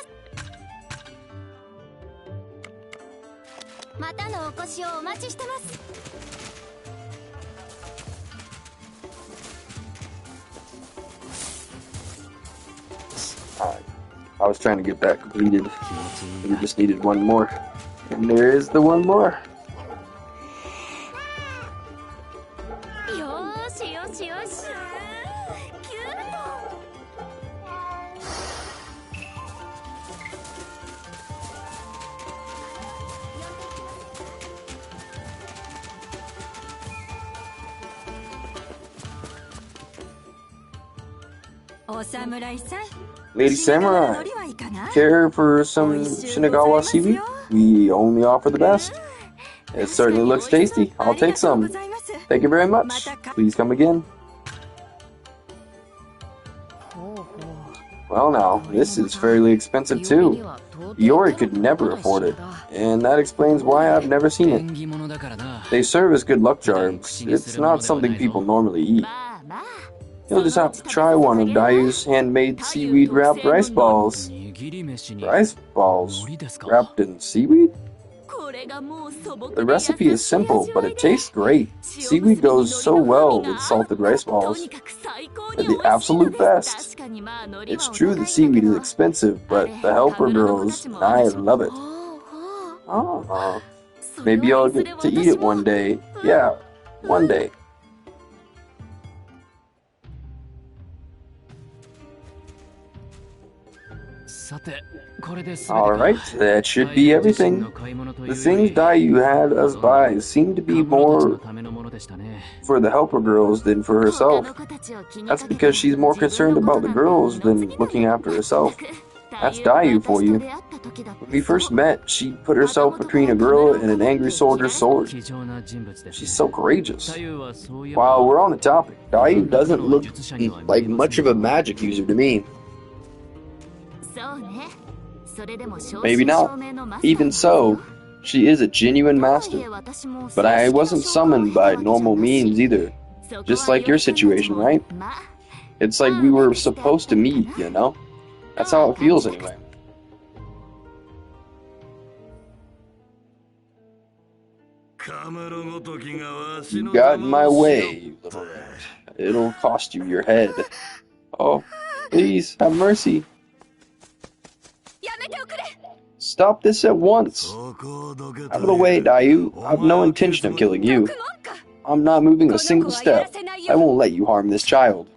Speaker 2: またのお越しをお待ちしてます。
Speaker 1: I was trying to get that completed. We just needed one more. And there is the one more. Lady Samurai, care for some Shinagawa seaweed? We only offer the best. It certainly looks tasty. I'll take some. Thank you very much. Please come again. Well now, this is fairly expensive too. Iori could never afford it, and that explains why I've never seen it. They serve as good luck charms. It's not something people normally eat. You'll just have to try one of Dayu's handmade seaweed-wrapped rice balls. Rice balls wrapped in seaweed? The recipe is simple, but it tastes great. Seaweed goes so well with salted rice balls. They're the absolute best. It's true that seaweed is expensive, but the helper girls and I love it. Oh, maybe I'll get to eat it one day. Yeah, one day. Alright, that should be everything. The things Dayu had us buy seem to be more for the helper girls than for herself. That's because she's more concerned about the girls than looking after herself. That's Dayu for you. When we first met, she put herself between a girl and an angry soldier's sword. She's so courageous. While we're on the topic, Dayu doesn't look like much of a magic user to me. Maybe not. Even so, she is a genuine master. But I wasn't summoned by normal means either. Just like your situation, right? It's like we were supposed to meet, you know? That's how it feels anyway. You got in my way, you little rat. It'll cost you your head. Oh, please, have mercy. Stop this at once. Out of the way, Dayu. I have no intention of killing you. I'm not moving a single step. I won't let you harm this child.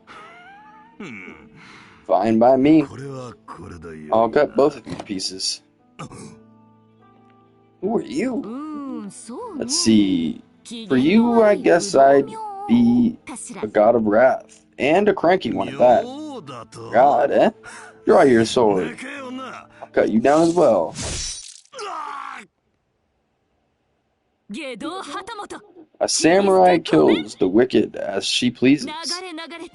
Speaker 1: Fine by me. I'll cut both of you to pieces. Who are you? Let's see. For you, I guess I'd be a god of wrath. And a cranky one at that. God, eh? Draw your sword. I'll cut you down as well. A samurai kills the wicked as she pleases.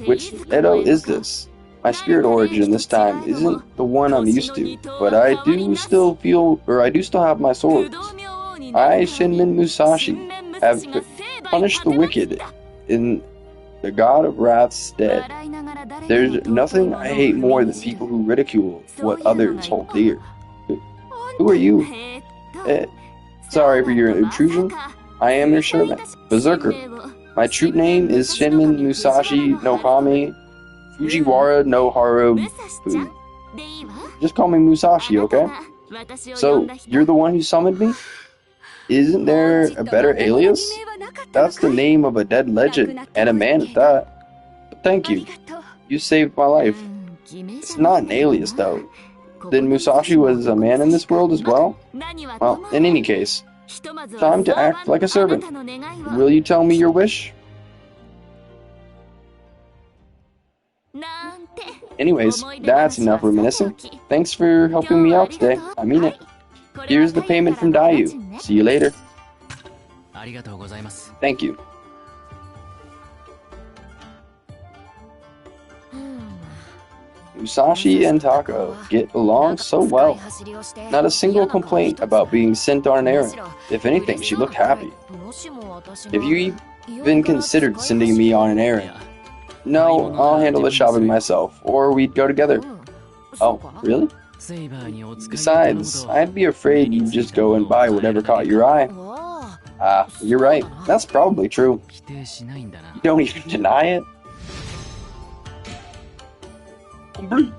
Speaker 1: Which Edo is this? My spirit origin this time isn't the one I'm used to, but I do still have my swords. I, Shinmin Musashi, have punished the wicked in the god of wrath's stead. There's nothing I hate more than people who ridicule what others hold dear. Who are you? Sorry for your intrusion. I am your servant, Berserker. My true name is Shinmin Musashi no Kami Fujiwara no Harufu. Just call me Musashi, okay? So, you're the one who summoned me? Isn't there a better alias? That's the name of a dead legend, and a man at that. But thank you. You saved my life. It's not an alias, though. Then Musashi was a man in this world as well? Well, in any case, time to act like a servant. Will you tell me your wish? Anyways, that's enough reminiscing. Thanks for helping me out today. I mean it. Here's the payment from Dayu. See you later. Thank you. Musashi and Tako get along so well. Not a single complaint about being sent on an errand. If anything, she looked happy. Have you even considered sending me on an errand? No, I'll handle the shopping myself, or we'd go together. Oh, really? Besides, I'd be afraid you'd just go and buy whatever caught your eye. Ah, you're right. That's probably true. You don't even deny it? Complete.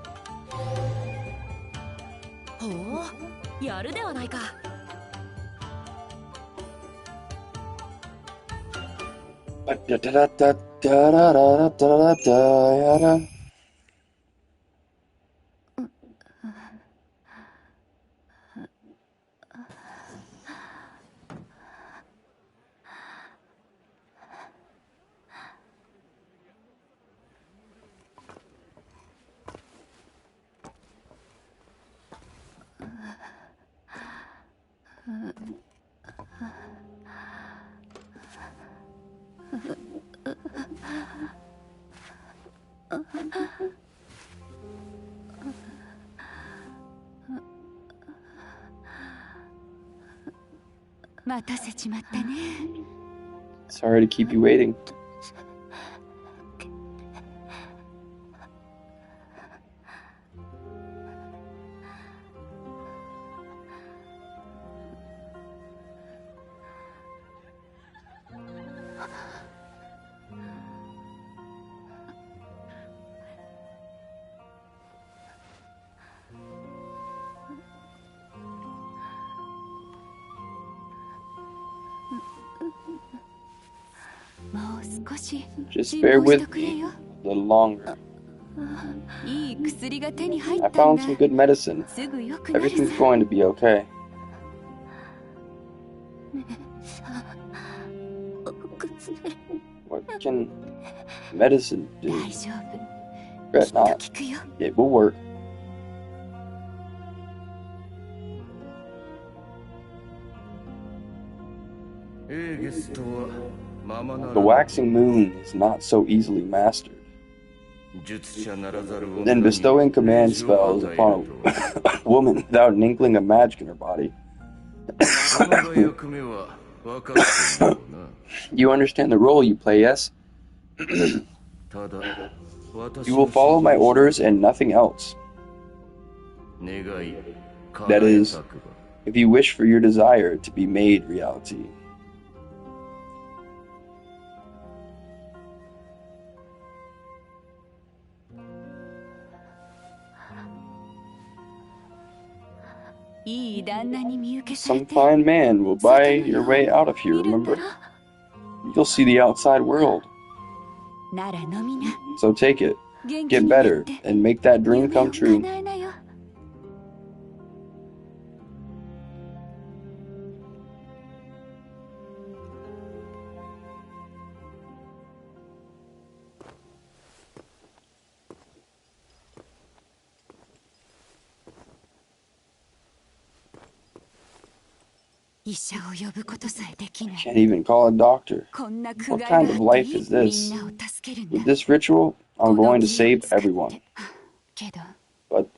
Speaker 1: Sorry to keep you waiting. Just bear with me a little longer. I found some good medicine. Everything's going to be okay. What can medicine do? Fret not. It will work. The waxing moon is not so easily mastered. Then bestowing command spells upon a woman without an inkling of magic in her body. You understand the role you play, yes? You will follow my orders and nothing else. That is, if you wish for your desire to be made reality. Some fine man will buy your way out of here, remember? You'll see the outside world. So take it, get better, and make that dream come true. I can't even call a doctor. What kind of life is this? With this ritual, I'm going to save everyone. But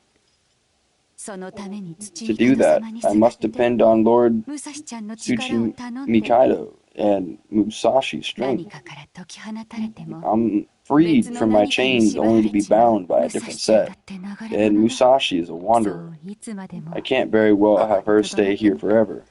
Speaker 1: to do that, I must depend on Lord Tsuchimikaido and Musashi's strength. I'm freed from my chains only to be bound by a different set. And Musashi is a wanderer. I can't very well have her stay here forever.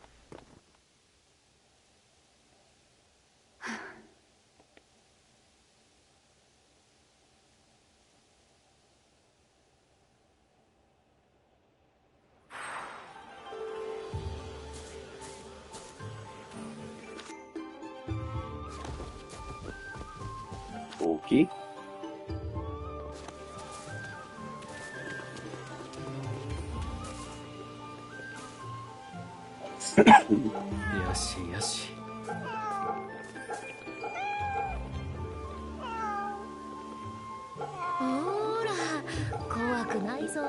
Speaker 1: key.
Speaker 4: よしよし。
Speaker 2: ほら、怖くないぞ。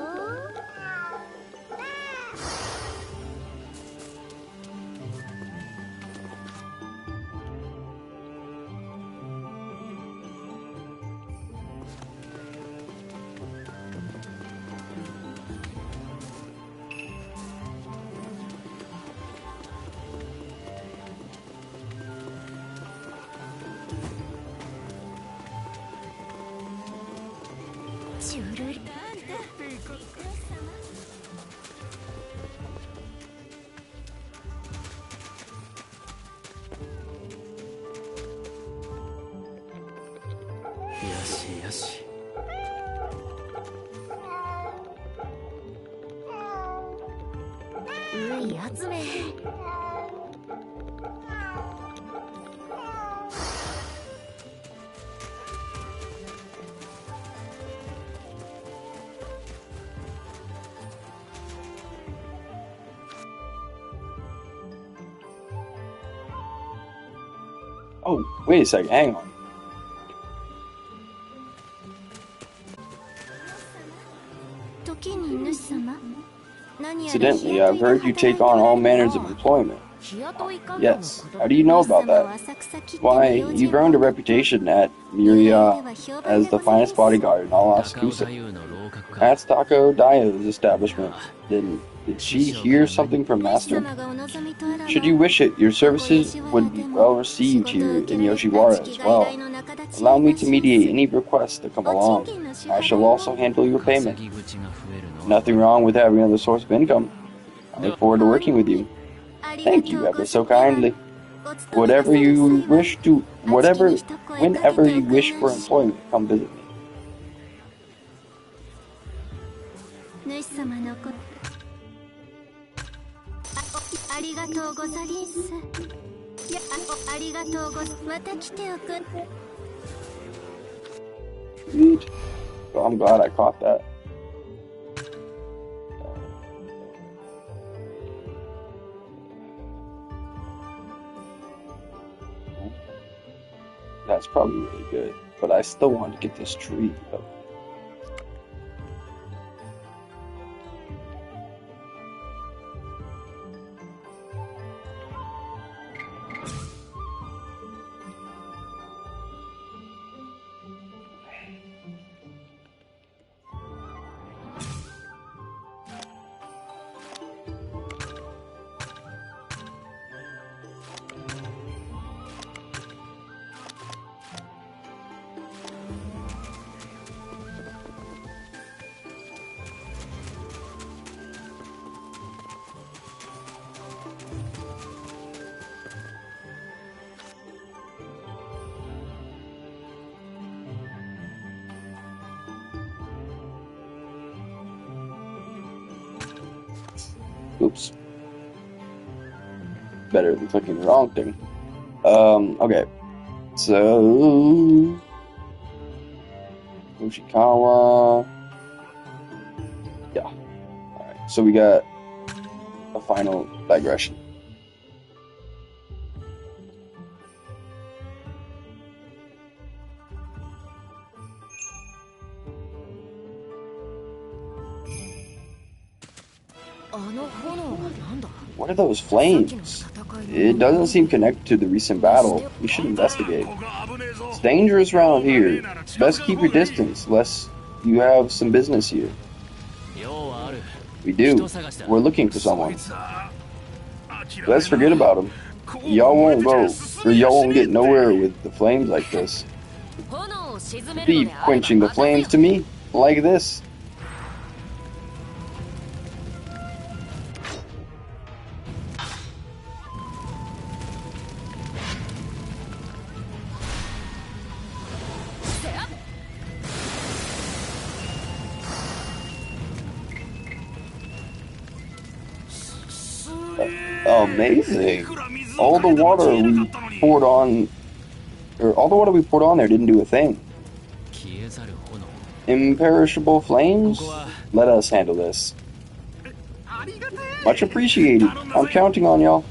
Speaker 2: ジュルリ。
Speaker 4: よしよし。
Speaker 2: うい集め。
Speaker 1: Oh, wait a second, hang on. Incidentally, I've heard you take on all manners of employment. Yes, how do you know about that? Why, you've earned a reputation at Miria as the finest bodyguard in all Asakusa. That's Tako Daio's establishment. Then, did she hear something from Master? Should you wish it, your services would be well received here in Yoshiwara as well. Allow me to mediate any requests that come along. I shall also handle your payment. Nothing wrong with having another source of income. I look forward to working with you. Thank you ever so kindly. Whenever you wish for employment, come visit me.
Speaker 2: ありがとうござりんす。いや、ありがとうごまた来ておく。
Speaker 1: Sweet. Well, I'm glad I caught that. That's probably really good, but I still want to get this tree though. Oops. Better than clicking the wrong thing. Okay. So... Ushikawa... Yeah. Alright, so we got a final digression. What are those flames? It doesn't seem connected to the recent battle. We should investigate. It's dangerous around here. Best keep your distance, lest you have some business here. We do. We're looking for someone. Let's forget about him. Y'all won't get nowhere with the flames like this. Be quenching the flames to me, like this. Amazing. All the water we poured on there didn't do a thing. Imperishable flames? Let us handle this. Much appreciated. I'm counting on y'all.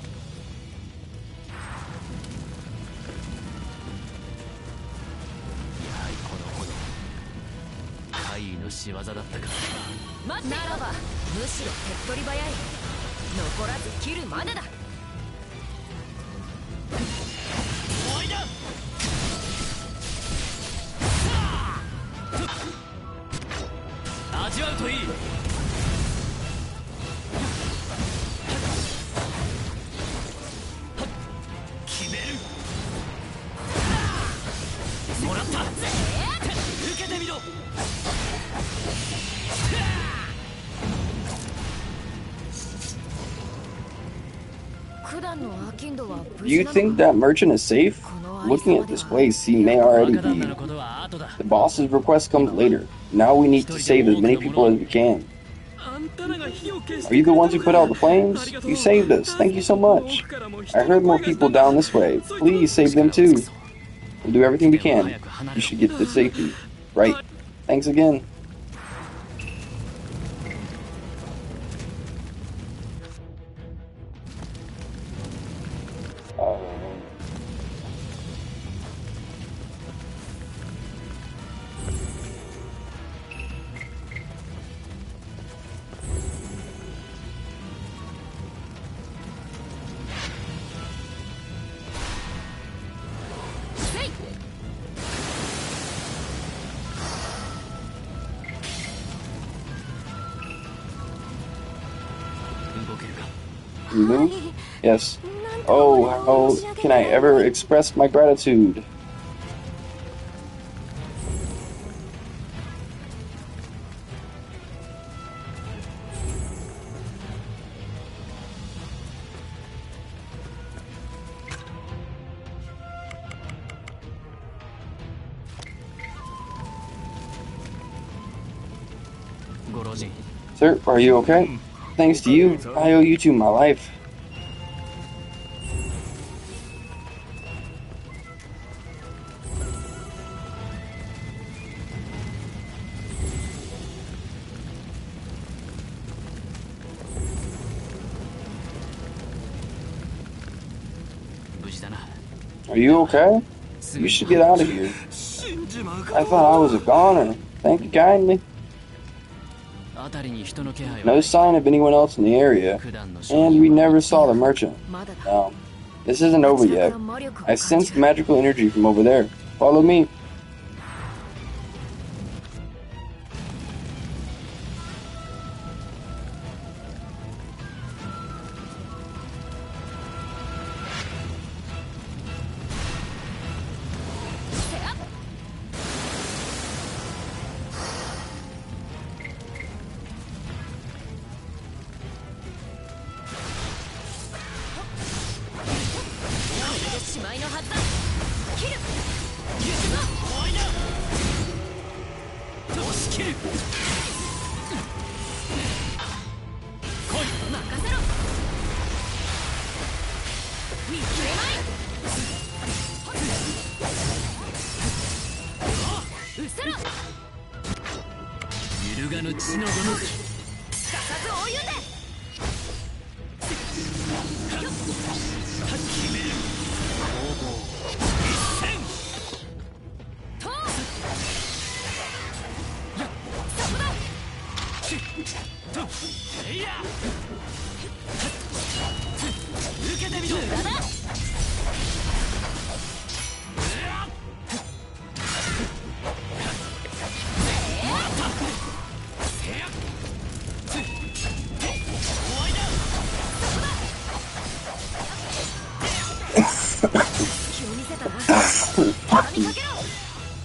Speaker 1: Do you think that merchant is safe? Looking at this place, he may already be. The boss's request comes later. Now we need to save as many people as we can. Are you the ones who put out the flames? You saved us. Thank you so much. I heard more people down this way. Please save them too. We'll do everything we can. You should get to safety. Right. Thanks again. Move? Yes. Oh, how can I ever express my gratitude? Sir, are you okay? Thanks to you, I owe you two my life. Are you okay? You should get out of here. I thought I was a goner. Thank you kindly. No sign of anyone else in the area, and we never saw the merchant. No, this isn't over yet. I sensed magical energy from over there. Follow me.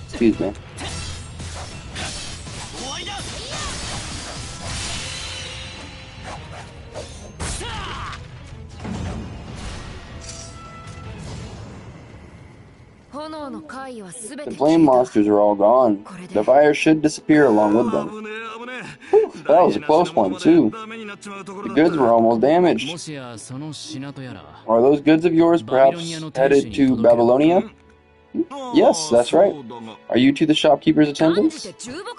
Speaker 1: Excuse me. The flame monsters are all gone. The fire should disappear along with them. Whew, that was a close one, too. The goods were almost damaged. Are those goods of yours perhaps headed to Babylonia? Yes, that's right. Are you two the shopkeeper's attendants?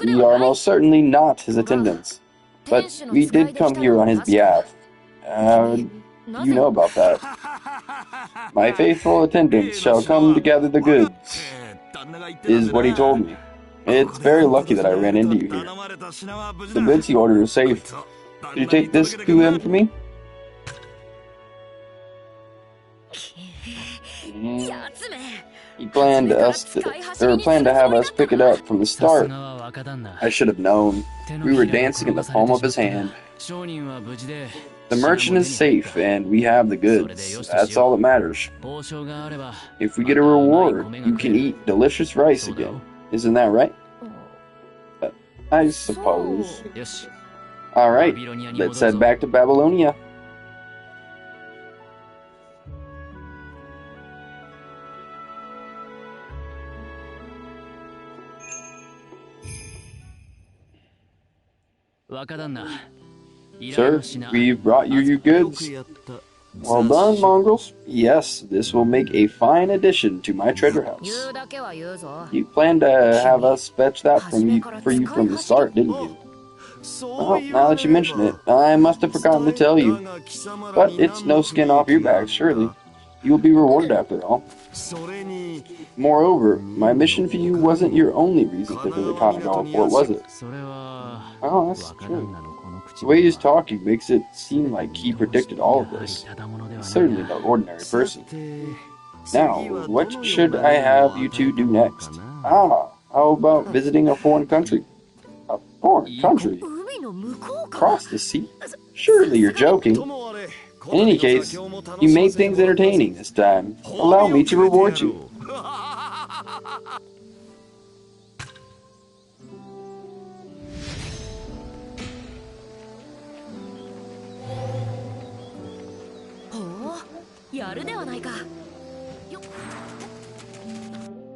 Speaker 1: We are most certainly not his attendants. But we did come here on his behalf. You know about that. My faithful attendants shall come to gather the goods, is what he told me. It's very lucky that I ran into you here. The goods he ordered are safe. Could you take this to him for me? He planned to have us pick it up from the start. I should have known. We were dancing in the palm of his hand. The merchant is safe, and we have the goods. That's all that matters. If we get a reward, you can eat delicious rice again. Isn't that right? I suppose. Alright, let's head back to Babylonia. Sir, we've brought you your goods. Well done, mongrels. Yes, this will make a fine addition to my treasure house. You planned to have us fetch that for you from the start, didn't you? Well, now that you mention it, I must have forgotten to tell you. But it's no skin off your back, surely. You will be rewarded after all. Moreover, my mission for you wasn't your only reason to visit Kanagawa Fort, was it? Oh, that's true. The way he's talking makes it seem like he predicted all of this. He's certainly no ordinary person. Now, what should I have you two do next? How about visiting a foreign country? A foreign country? Across the sea? Surely you're joking. In any case, you made things entertaining this time. Allow me to reward you.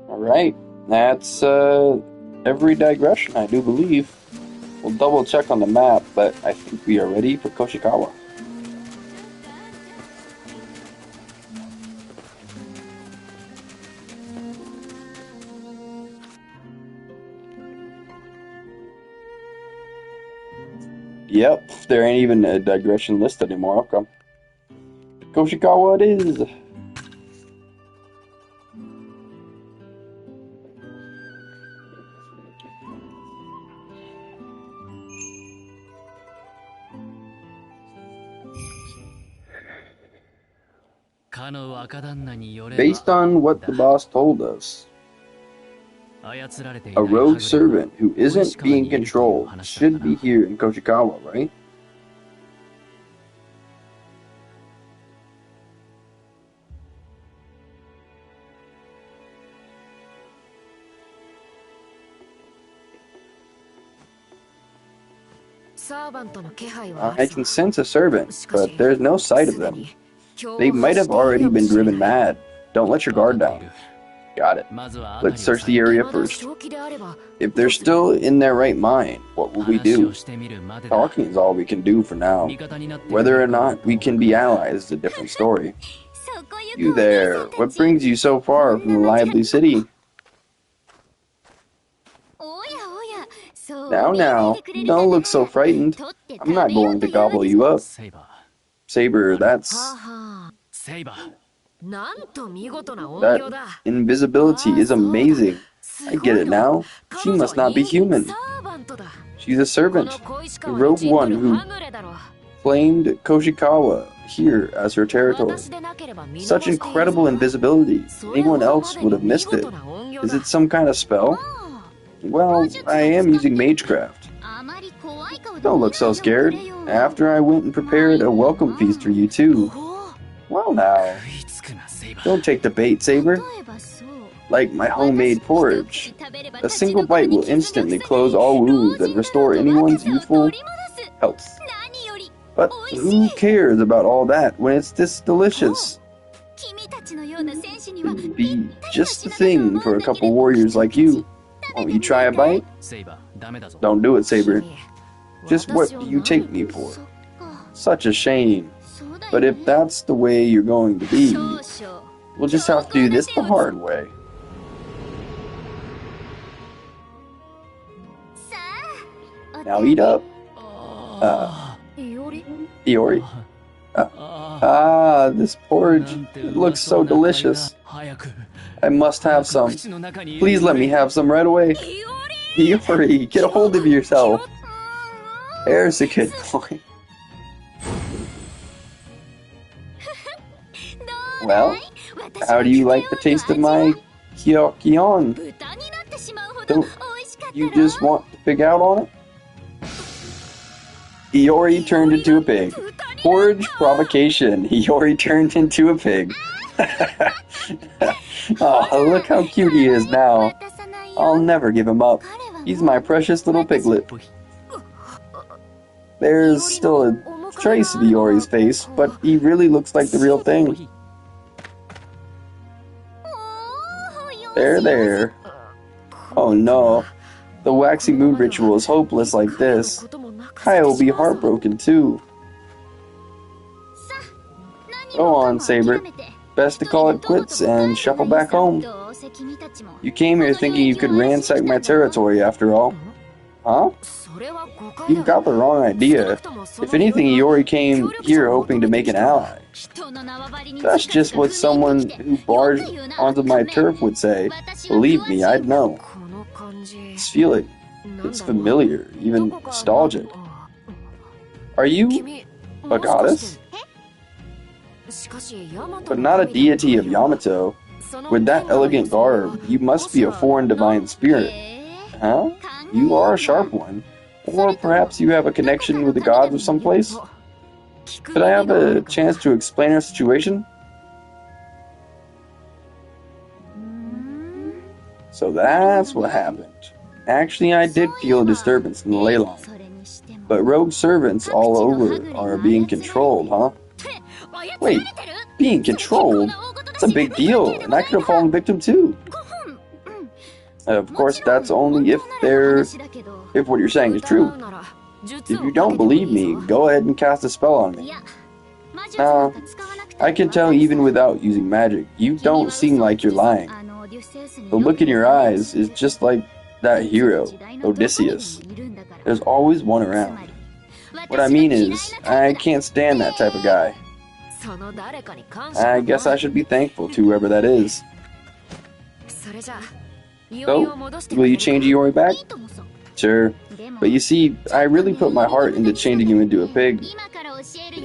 Speaker 1: Alright, that's every digression, I do believe. We'll double check on the map, but I think we are ready for Koshikawa. Yep, there ain't even a digression list anymore. Okay. Koshikawa it is. Based on what the boss told us, a rogue servant who isn't being controlled should be here in Koshikawa, right? I can sense a servant, but there's no sight of them. They might have already been driven mad. Don't let your guard down. Got it. Let's search the area first. If they're still in their right mind, what will we do? Talking is all we can do for now. Whether or not we can be allies is a different story. You there, what brings you so far from the lively city? Now, don't look so frightened. I'm not going to gobble you up. Saber, that's... That invisibility is amazing. I get it now. She must not be human. She's a servant. The rogue one who claimed Koshikawa here as her territory. Such incredible invisibility. Anyone else would have missed it. Is it some kind of spell? Well, I am using magecraft. Don't look so scared. After I went and prepared a welcome feast for you too. Well now. Don't take the bait, Saber. Like my homemade porridge. A single bite will instantly close all wounds and restore anyone's youthful health. But who cares about all that when it's this delicious? It'd be just the thing for a couple warriors like you. Won't you try a bite? Don't do it, Saber. Just what do you take me for? Such a shame. But if that's the way you're going to be, we'll just have to do this the hard way. Now eat up. Iori. This porridge. It looks so delicious. I must have some. Please let me have some right away. Iori, get a hold of yourself. There's a good boy. Well, how do you like the taste of my kyokion? Don't you just want to pig out on it? Iori turned into a pig. Porridge provocation. Iori turned into a pig. Oh, look how cute he is now. I'll never give him up. He's my precious little piglet. There's still a trace of Iori's face, but he really looks like the real thing. There. Oh no. The waxing moon ritual is hopeless like this. Kai will be heartbroken too. Go on, Saber. Best to call it quits and shuffle back home. You came here thinking you could ransack my territory after all. Huh? You got the wrong idea. If anything, Iori came here hoping to make an ally. That's just what someone who barged onto my turf would say. Believe me, I'd know. This feeling, it's familiar, even nostalgic. Are you a goddess? But not a deity of Yamato. With that elegant garb, you must be a foreign divine spirit. Huh? You are a sharp one. Or perhaps you have a connection with the gods of someplace? Could I have a chance to explain our situation? So that's what happened. Actually, I did feel a disturbance in the ley line. But rogue servants all over are being controlled, huh? Wait, being controlled? That's a big deal, and I could have fallen victim too. Of course, that's only if what you're saying is true. If you don't believe me, go ahead and cast a spell on me. I can tell even without using magic, you don't seem like you're lying. The look in your eyes is just like that hero, Odysseus. There's always one around. What I mean is, I can't stand that type of guy. I guess I should be thankful to whoever that is. So, will you change Iori back? Sure, but you see, I really put my heart into changing him into a pig.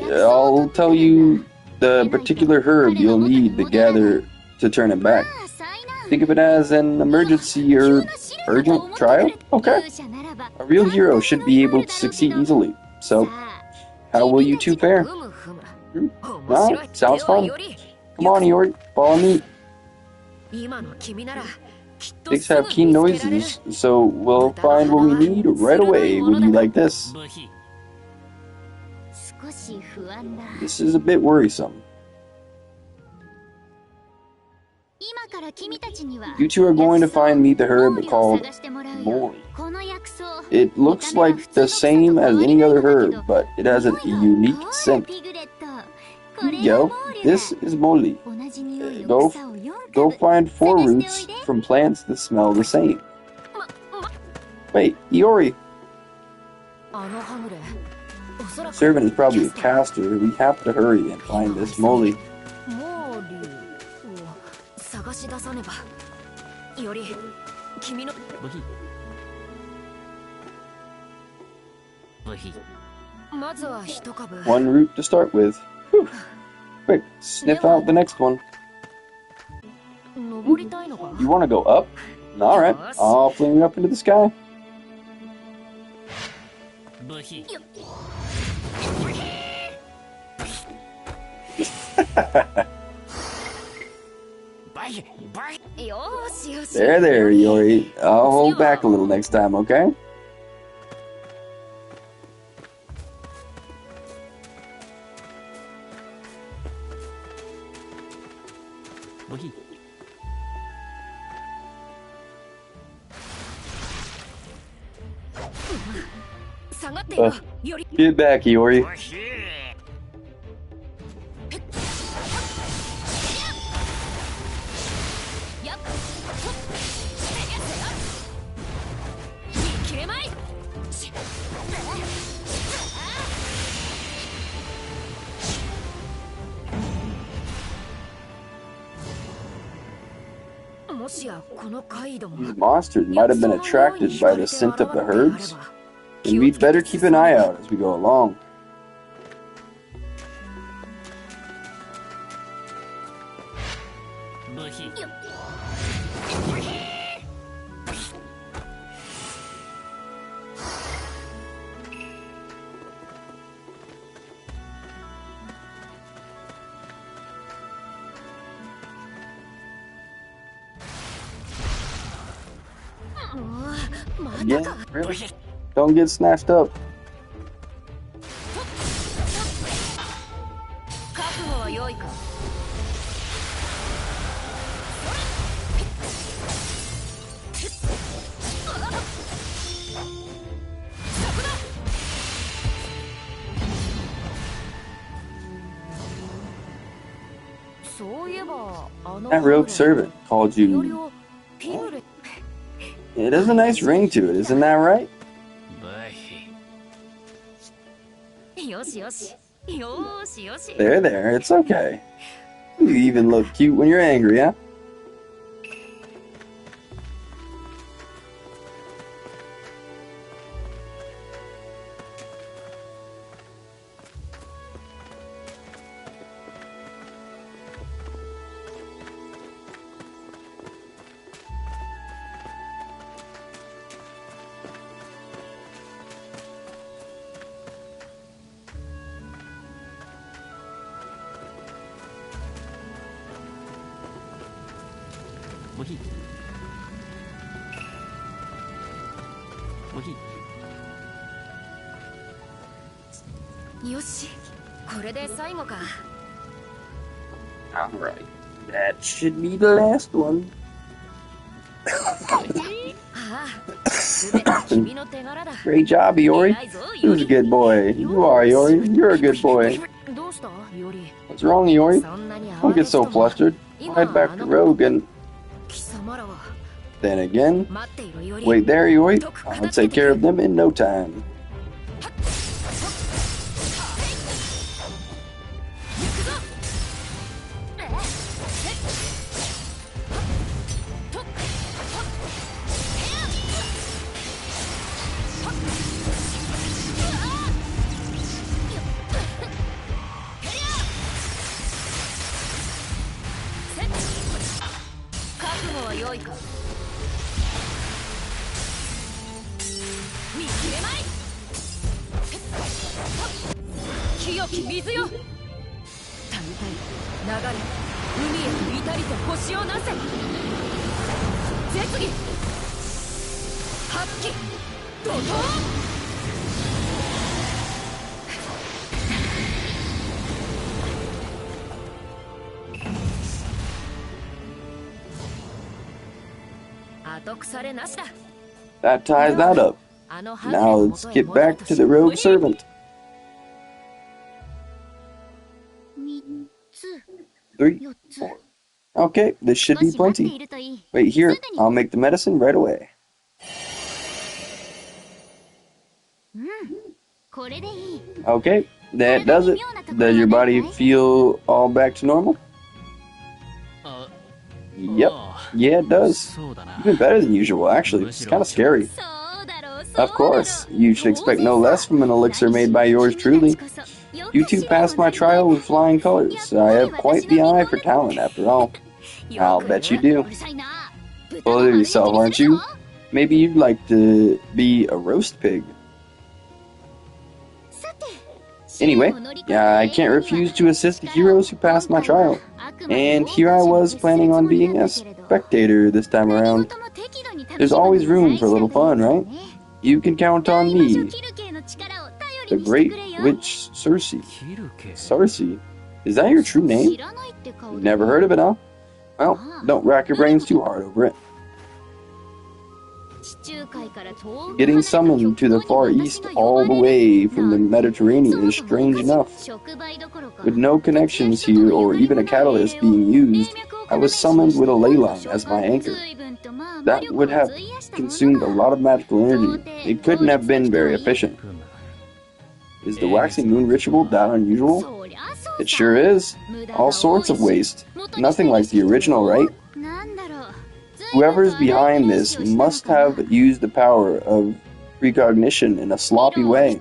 Speaker 1: I'll tell you the particular herb you'll need to gather to turn him back. Think of it as an emergency or urgent trial? Okay. A real hero should be able to succeed easily. So, how will you two fare? Alright, sounds fun. Come on, Iori, follow me. Pigs have keen noises, so we'll find what we need right away when you like this. This is a bit worrisome. You two are going to find me the herb called Mori. It looks like the same as any other herb, but it has a unique scent. Yo, this is Moli. Go find 4 roots from plants that smell the same. Wait, Iori. Servant is probably a caster. We have to hurry and find this Moli. One root to start with. Whew. Quick, sniff out the next one. You want to go up? Alright, I'll fling you up into the sky. There, Iori. I'll hold back a little next time, okay? Get back, Iori. These monsters might have been attracted by the scent of the herbs, and we'd better keep an eye out as we go along. Yeah, really? Don't get snatched up. That rogue servant called you. It has a nice ring to it, isn't that right? There, it's okay. You even look cute when you're angry, huh? Alright, that should be the last one. Great job, Iori. Who's a good boy? You are, Iori. You're a good boy. What's wrong, Iori? Don't get so flustered. Head back to Rogue and... Then again, wait there, Iori. I'll take care of them in no time. That ties that up. Now let's get back to the rogue servant. 3, 4. Okay, this should be plenty. Wait here, I'll make the medicine right away. Okay, that does it. Does your body feel all back to normal? Yep, yeah it does. Even better than usual, actually. It's kind of scary. Of course, you should expect no less from an elixir made by yours truly. You two passed my trial with flying colors. I have quite the eye for talent, after all. I'll bet you do. Full of yourself, aren't you? Maybe you'd like to be a roast pig. Anyway, I can't refuse to assist the heroes who passed my trial. And here I was planning on being a spectator this time around. There's always room for a little fun, right? You can count on me. The Great Witch Circe. Circe? Is that your true name? You've never heard of it, huh? Well, don't rack your brains too hard over it. Getting summoned to the Far East all the way from the Mediterranean is strange enough. With no connections here or even a catalyst being used, I was summoned with a ley line as my anchor. That would have consumed a lot of magical energy. It couldn't have been very efficient. Is the waxing moon ritual that unusual? It sure is. All sorts of waste. Nothing like the original, right? Whoever's behind this must have used the power of precognition in a sloppy way,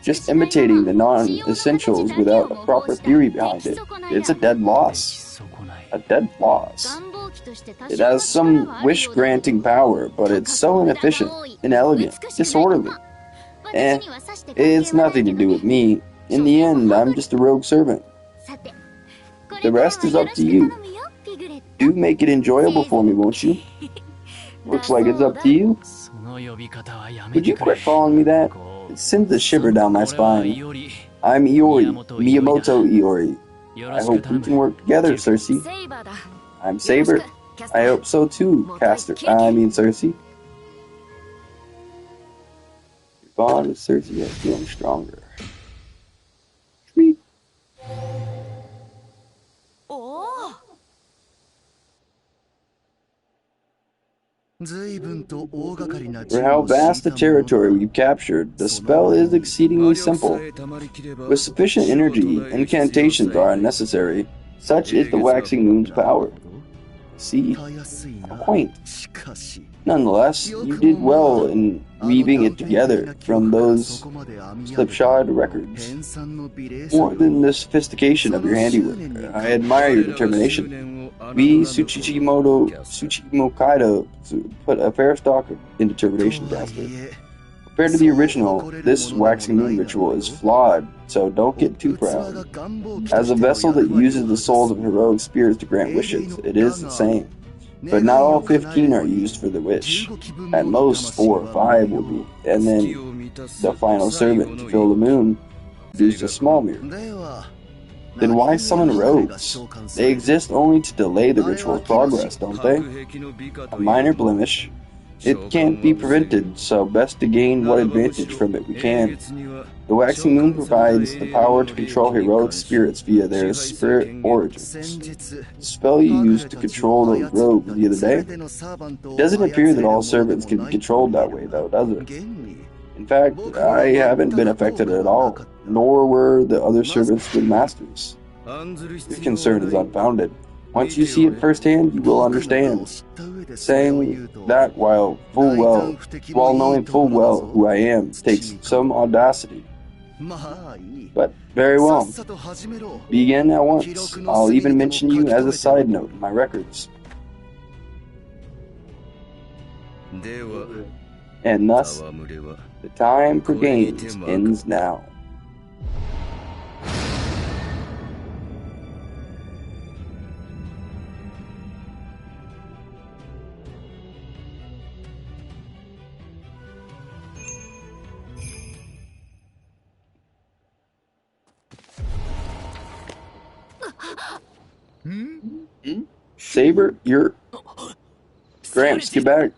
Speaker 1: just imitating the non-essentials without a proper theory behind it. It's a dead loss. A dead loss. It has some wish-granting power, but it's so inefficient, inelegant, disorderly. It's nothing to do with me. In the end, I'm just a rogue servant. The rest is up to you. Do make it enjoyable for me, won't you? Looks like it's up to you. Would you quit calling me that? It sends a shiver down my spine. I'm Iori, Miyamoto Iori. I hope we can work together, Cersei. I'm Saber. I hope so too, Cersei. Your bond with Cersei is feeling stronger. Sweet. For how vast a territory we've captured, the spell is exceedingly simple. With sufficient energy, incantations are unnecessary. Such is the waxing moon's power. See? Quaint. Nonetheless, you did well in weaving it together from those slipshod records. More than the sophistication of your handiwork, I admire your determination. We, Tsuchimo Kaido, put a fair stock in determination, bastard. Compared to the original, this waxing moon ritual is flawed, so don't get too proud. As a vessel that uses the souls of heroic spirits to grant wishes, it is insane. But not all 15 are used for the wish. At most, 4 or 5 will be, and then the final servant to fill the moon produced a small mirror. Then why summon rogues? They exist only to delay the ritual's progress, don't they? A minor blemish. It can't be prevented, so best to gain what advantage from it we can. The waxing moon provides the power to control heroic spirits via their spirit origins. The spell you used to control the rogue the other day? It doesn't appear that all servants can be controlled that way, though, does it? In fact, I haven't been affected at all, nor were the other servants with masters. Your concern is unfounded. Once you see it firsthand, you will understand. Saying that while knowing full well who I am, takes some audacity. But very well. Begin at once. I'll even mention you as a side note in my records. And thus, the time for games ends now. Saber, you're... Gramps, get back.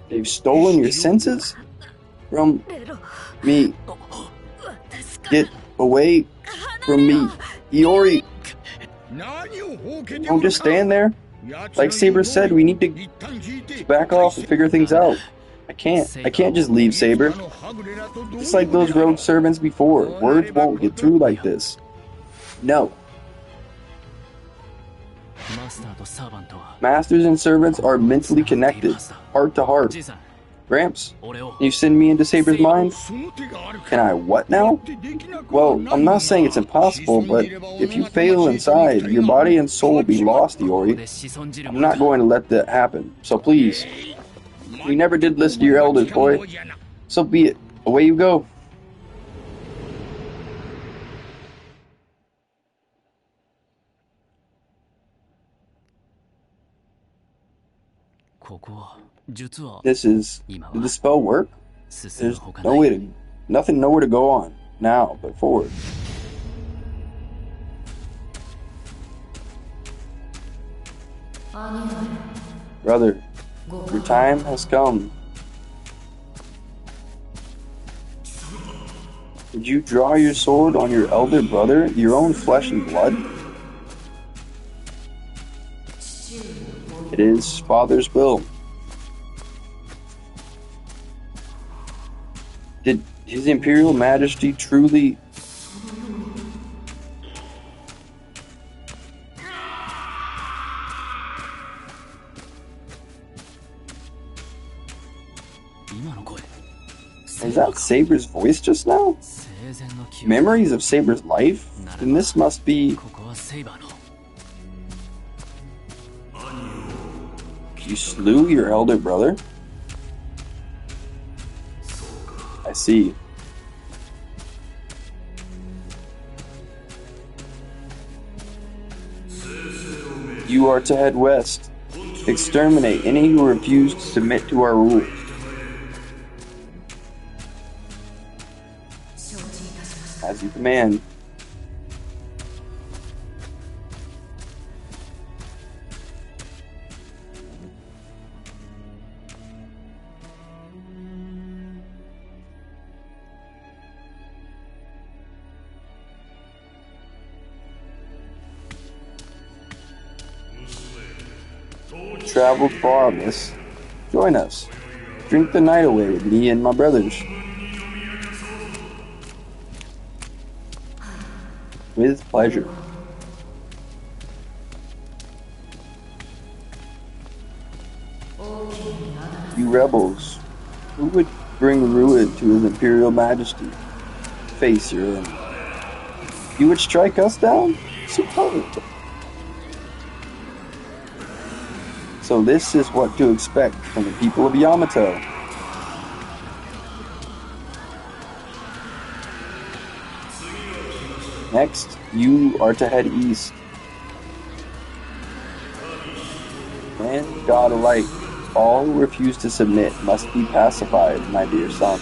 Speaker 1: They've stolen your senses from me. Get away from me, Iori. Don't just stand there. Like Saber said, we need to back off and figure things out. I can't just leave, Saber. Just like those rogue servants before, words won't get through like this. No. Masters and servants are mentally connected, heart to heart. Gramps, can you send me into Saber's mind? Can I what now? Well, I'm not saying it's impossible, but if you fail inside, your body and soul will be lost, Iori. I'm not going to let that happen, so please. We never did listen to your elders, boy. So be it. Away you go. Did the spell work? There's nowhere to go on now but forward. Brother, your time has come. Did you draw your sword on your elder brother, your own flesh and blood? It is father's will. Did His Imperial Majesty truly Is that Saber's voice just now? Memories of Saber's life? Then this must be... You slew your elder brother? I see. You are to head west. Exterminate any who refuse to submit to our rule. As you command. Traveled far, miss. Join us. Drink the night away with me and my brothers. With pleasure. You rebels, who would bring ruin to his imperial majesty? Face your enemy. You would strike us down? Superb. So this is what to expect from the people of Yamato. Next, you are to head east. Man, God alike, all who refuse to submit must be pacified, my dear son.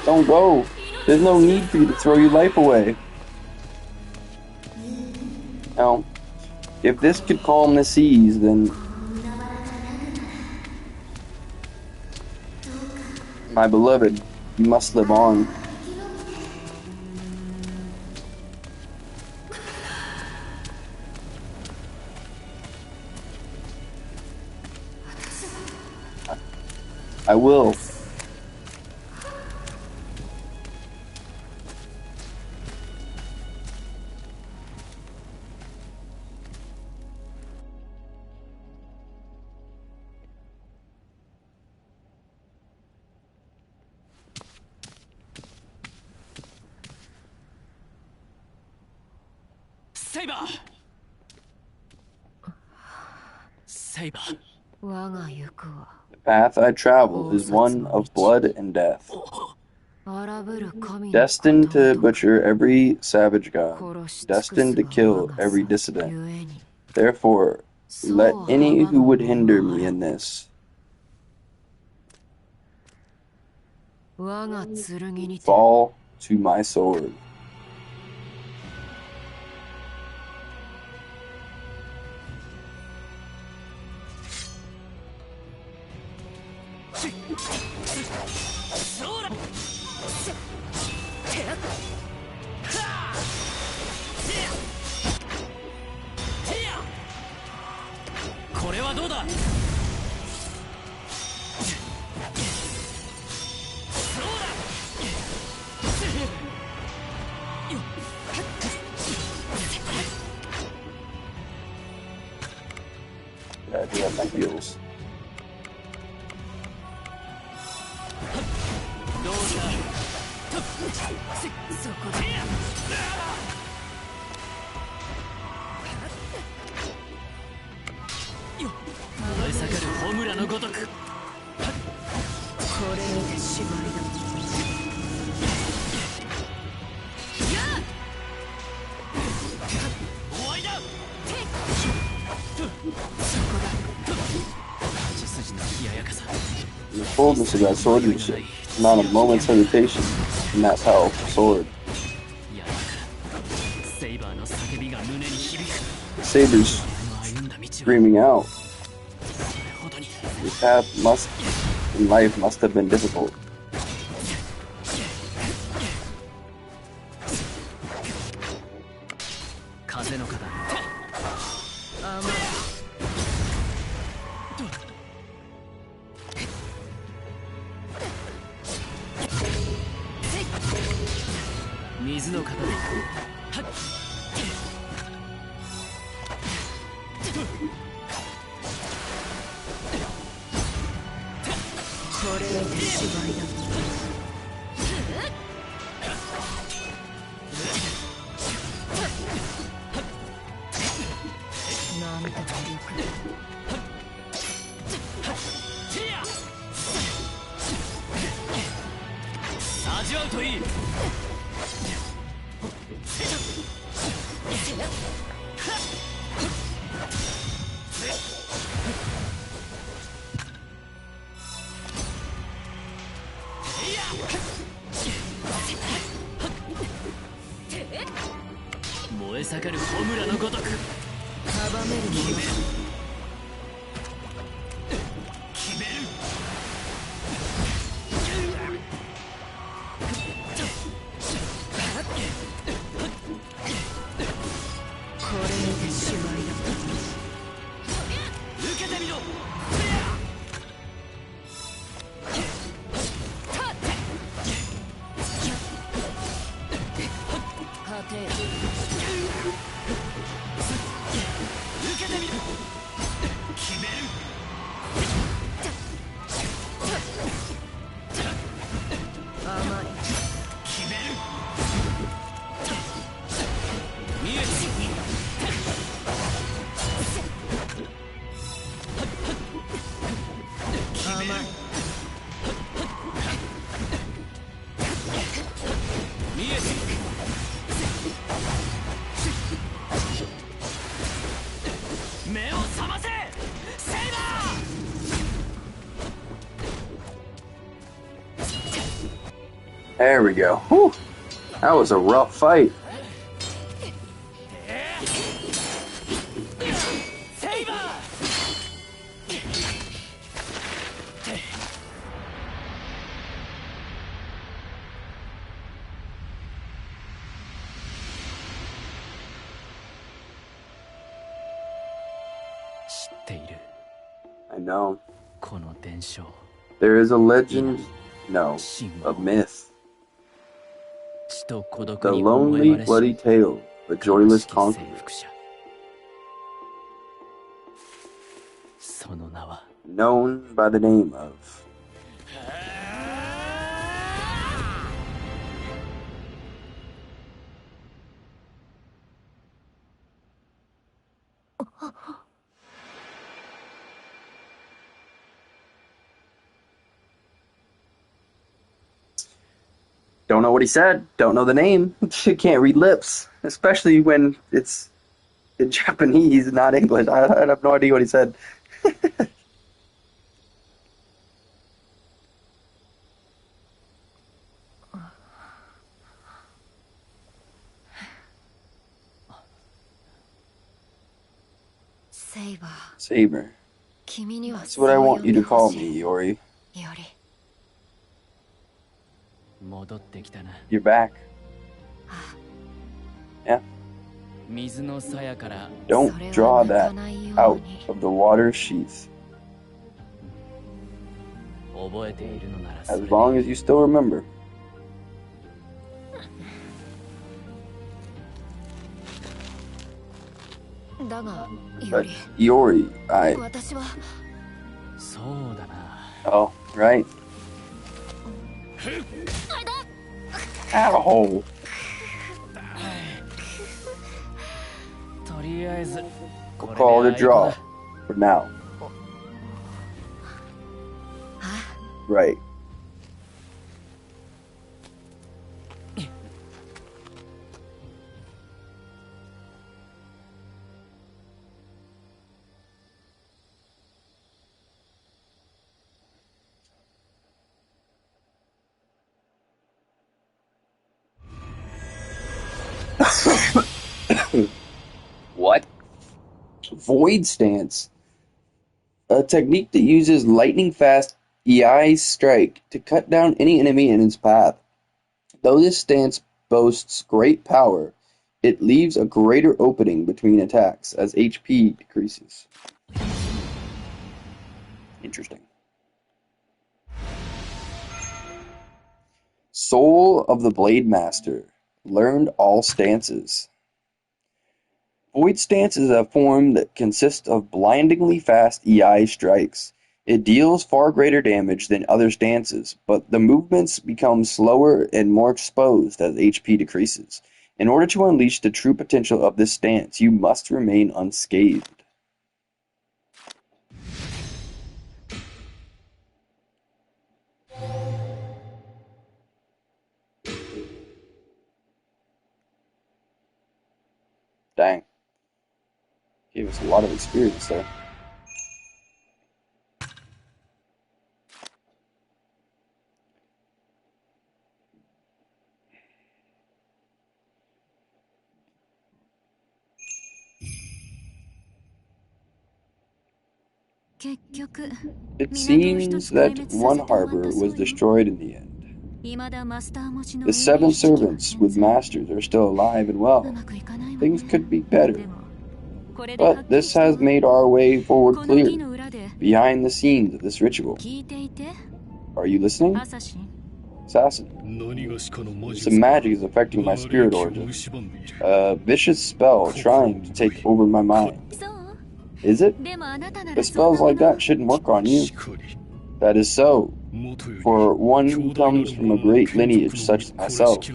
Speaker 1: Don't go. There's no need for you to throw your life away. Now, if this could calm the seas, then... My beloved, you must live on. I will. The path I travel is one of blood and death. Destined to butcher every savage god, destined to kill every dissident. Therefore, let any who would hinder me in this fall to my sword. I do have my heels. The fullness of that swordsmanship, not a moment's hesitation in that powerful sword. The sabers screaming out. Your path in life must have been difficult.
Speaker 4: 水の型ではっ
Speaker 2: これで芝居だ。なんて努力。
Speaker 4: 味わうといい。燃え盛る炎のごとく
Speaker 2: 阻めるもの。
Speaker 4: 決める。
Speaker 2: これで芝居だ。
Speaker 4: 受けてみろ。
Speaker 2: 勝てる。
Speaker 4: 受けてみろ。決める。
Speaker 2: 甘い。
Speaker 4: 決める。見えて
Speaker 2: 甘い。
Speaker 4: 見えて目を覚ませセイバー。
Speaker 1: There we go. Whew. That was a rough fight.
Speaker 4: セイバー。知っている
Speaker 1: I know.
Speaker 4: この伝承。
Speaker 1: There is a legend, no,
Speaker 4: 神
Speaker 1: a
Speaker 4: 話
Speaker 1: myth.
Speaker 4: 血と孤独
Speaker 1: The
Speaker 4: に思え
Speaker 1: lonely,
Speaker 4: まれし
Speaker 1: bloody tale of a
Speaker 4: 悲
Speaker 1: joyless
Speaker 4: しき征
Speaker 1: conqueror,
Speaker 4: 服者。その名は
Speaker 1: known by the name of. Don't know what he said. Don't know the name. Can't read lips, especially when it's in Japanese, not English. I have no idea what he said.
Speaker 2: Saber.
Speaker 1: Saber.
Speaker 2: 君には
Speaker 1: That's
Speaker 2: そう
Speaker 1: what I
Speaker 2: 呼
Speaker 1: want
Speaker 2: ん
Speaker 1: you
Speaker 2: で
Speaker 1: to
Speaker 2: ほ
Speaker 1: call
Speaker 2: し
Speaker 1: me,
Speaker 2: い。
Speaker 1: Iori.
Speaker 2: より。
Speaker 4: 戻ってきたな。
Speaker 1: You're back.
Speaker 2: あ
Speaker 1: Yeah.
Speaker 4: 水の鞘から
Speaker 1: Don't
Speaker 2: それ
Speaker 1: draw
Speaker 2: は泣
Speaker 1: that
Speaker 2: かないよう
Speaker 1: out
Speaker 2: に。
Speaker 1: of the water sheath.
Speaker 4: 覚えているのならそ
Speaker 1: As
Speaker 4: れで
Speaker 1: long as you still remember.
Speaker 2: だが、よ
Speaker 1: But
Speaker 2: り。
Speaker 1: Iori, I.
Speaker 2: 私は。
Speaker 4: そうだな。
Speaker 1: Oh, right. Ow.
Speaker 4: とりあえず
Speaker 1: We'll
Speaker 4: これ
Speaker 1: call
Speaker 4: で
Speaker 1: it a
Speaker 4: 合言
Speaker 1: draw
Speaker 4: だ。
Speaker 1: for now.
Speaker 2: あ
Speaker 1: Right. What? Void stance. A technique that uses lightning fast EI strike to cut down any enemy in its path. Though this stance boasts great power, it leaves a greater opening between attacks as HP decreases. Interesting. Soul of the Blade Master. Learned all stances. Void Stance is a form that consists of blindingly fast EI strikes. It deals far greater damage than other stances, but the movements become slower and more exposed as HP decreases. In order to unleash the true potential of this stance, you must remain unscathed. Dang. Gave us a lot of experience there. It seems that one harbor was destroyed in the end. The 7 servants with masters are still alive and well. Things could be better. But this has made our way forward clear, behind the scenes of this ritual. Are you listening? Assassin. Some magic is affecting my spirit origin. A vicious spell trying to take over my mind. Is it? But spells like that shouldn't work on you. That is so, for one who comes from a great lineage such as myself.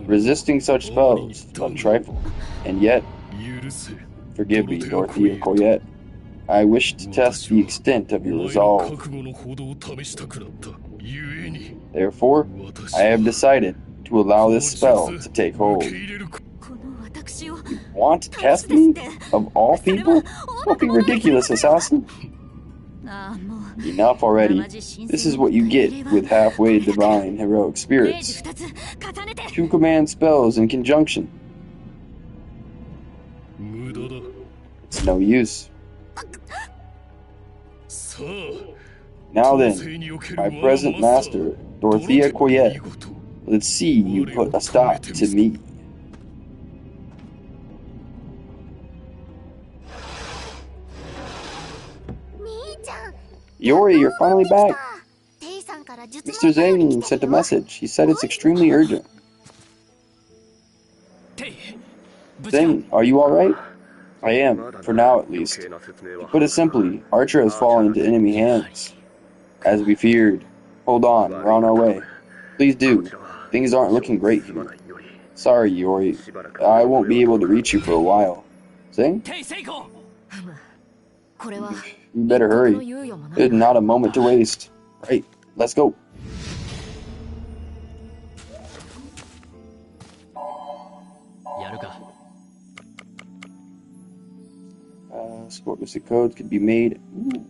Speaker 1: Resisting such spells is but a trifle, and yet, forgive me, Dorothea Coyette, I wish to test the extent of your resolve. Therefore, I have decided to allow this spell to take hold. You want to test me? Of all people? Don't be ridiculous, assassin. Enough already. This is what you get with halfway divine heroic spirits. 2 command spells in conjunction. It's no use. Now then, my present master, Dorothea Coyette, let's see you put a stop to me. Yori, you're finally back. Mr. Zhang sent a message. He said it's extremely urgent. Zhang, are you alright? I am, for now at least. To put it simply, Archer has fallen into enemy hands. As we feared. Hold on, we're on our way. Please do. Things aren't looking great here. Sorry, Yori. I won't be able to reach you for a while. Zhang? You better hurry. There's not a moment to waste. Right, let's go. Sport mystic codes can be made. Ooh.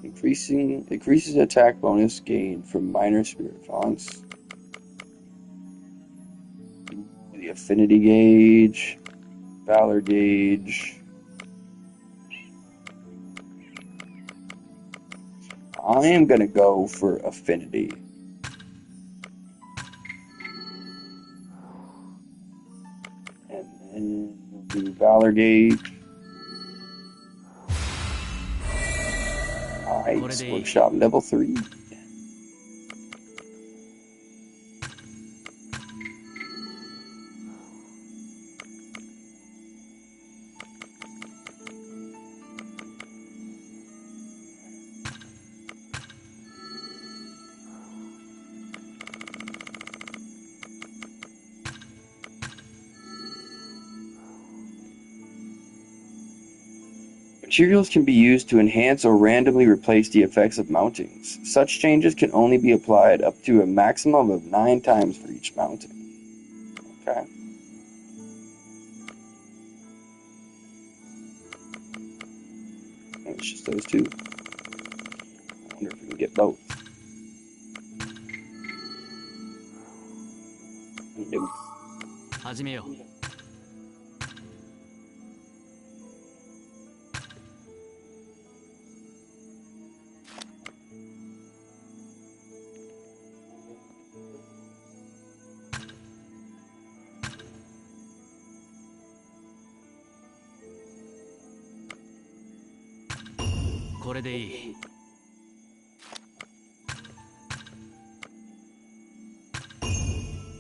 Speaker 1: Increases attack bonus gained from minor spirit fonts. The affinity gauge, valor gauge. I am gonna go for affinity. And then we'll do valor gauge. Ice Workshop level 3. Materials can be used to enhance or randomly replace the effects of mountings. Such changes can only be applied up to a maximum of 9 times for each mounting. Okay. And it's just those 2. I wonder if we can get both. Nope.
Speaker 4: 始めよう。これでいい。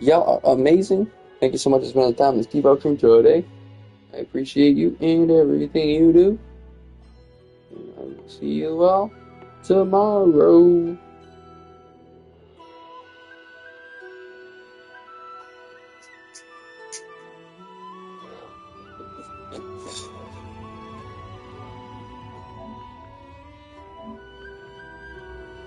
Speaker 1: Y'all are amazing. Thank you so much for spending the time in this Devo crew today. I appreciate you and everything you do. And I will see you all tomorrow.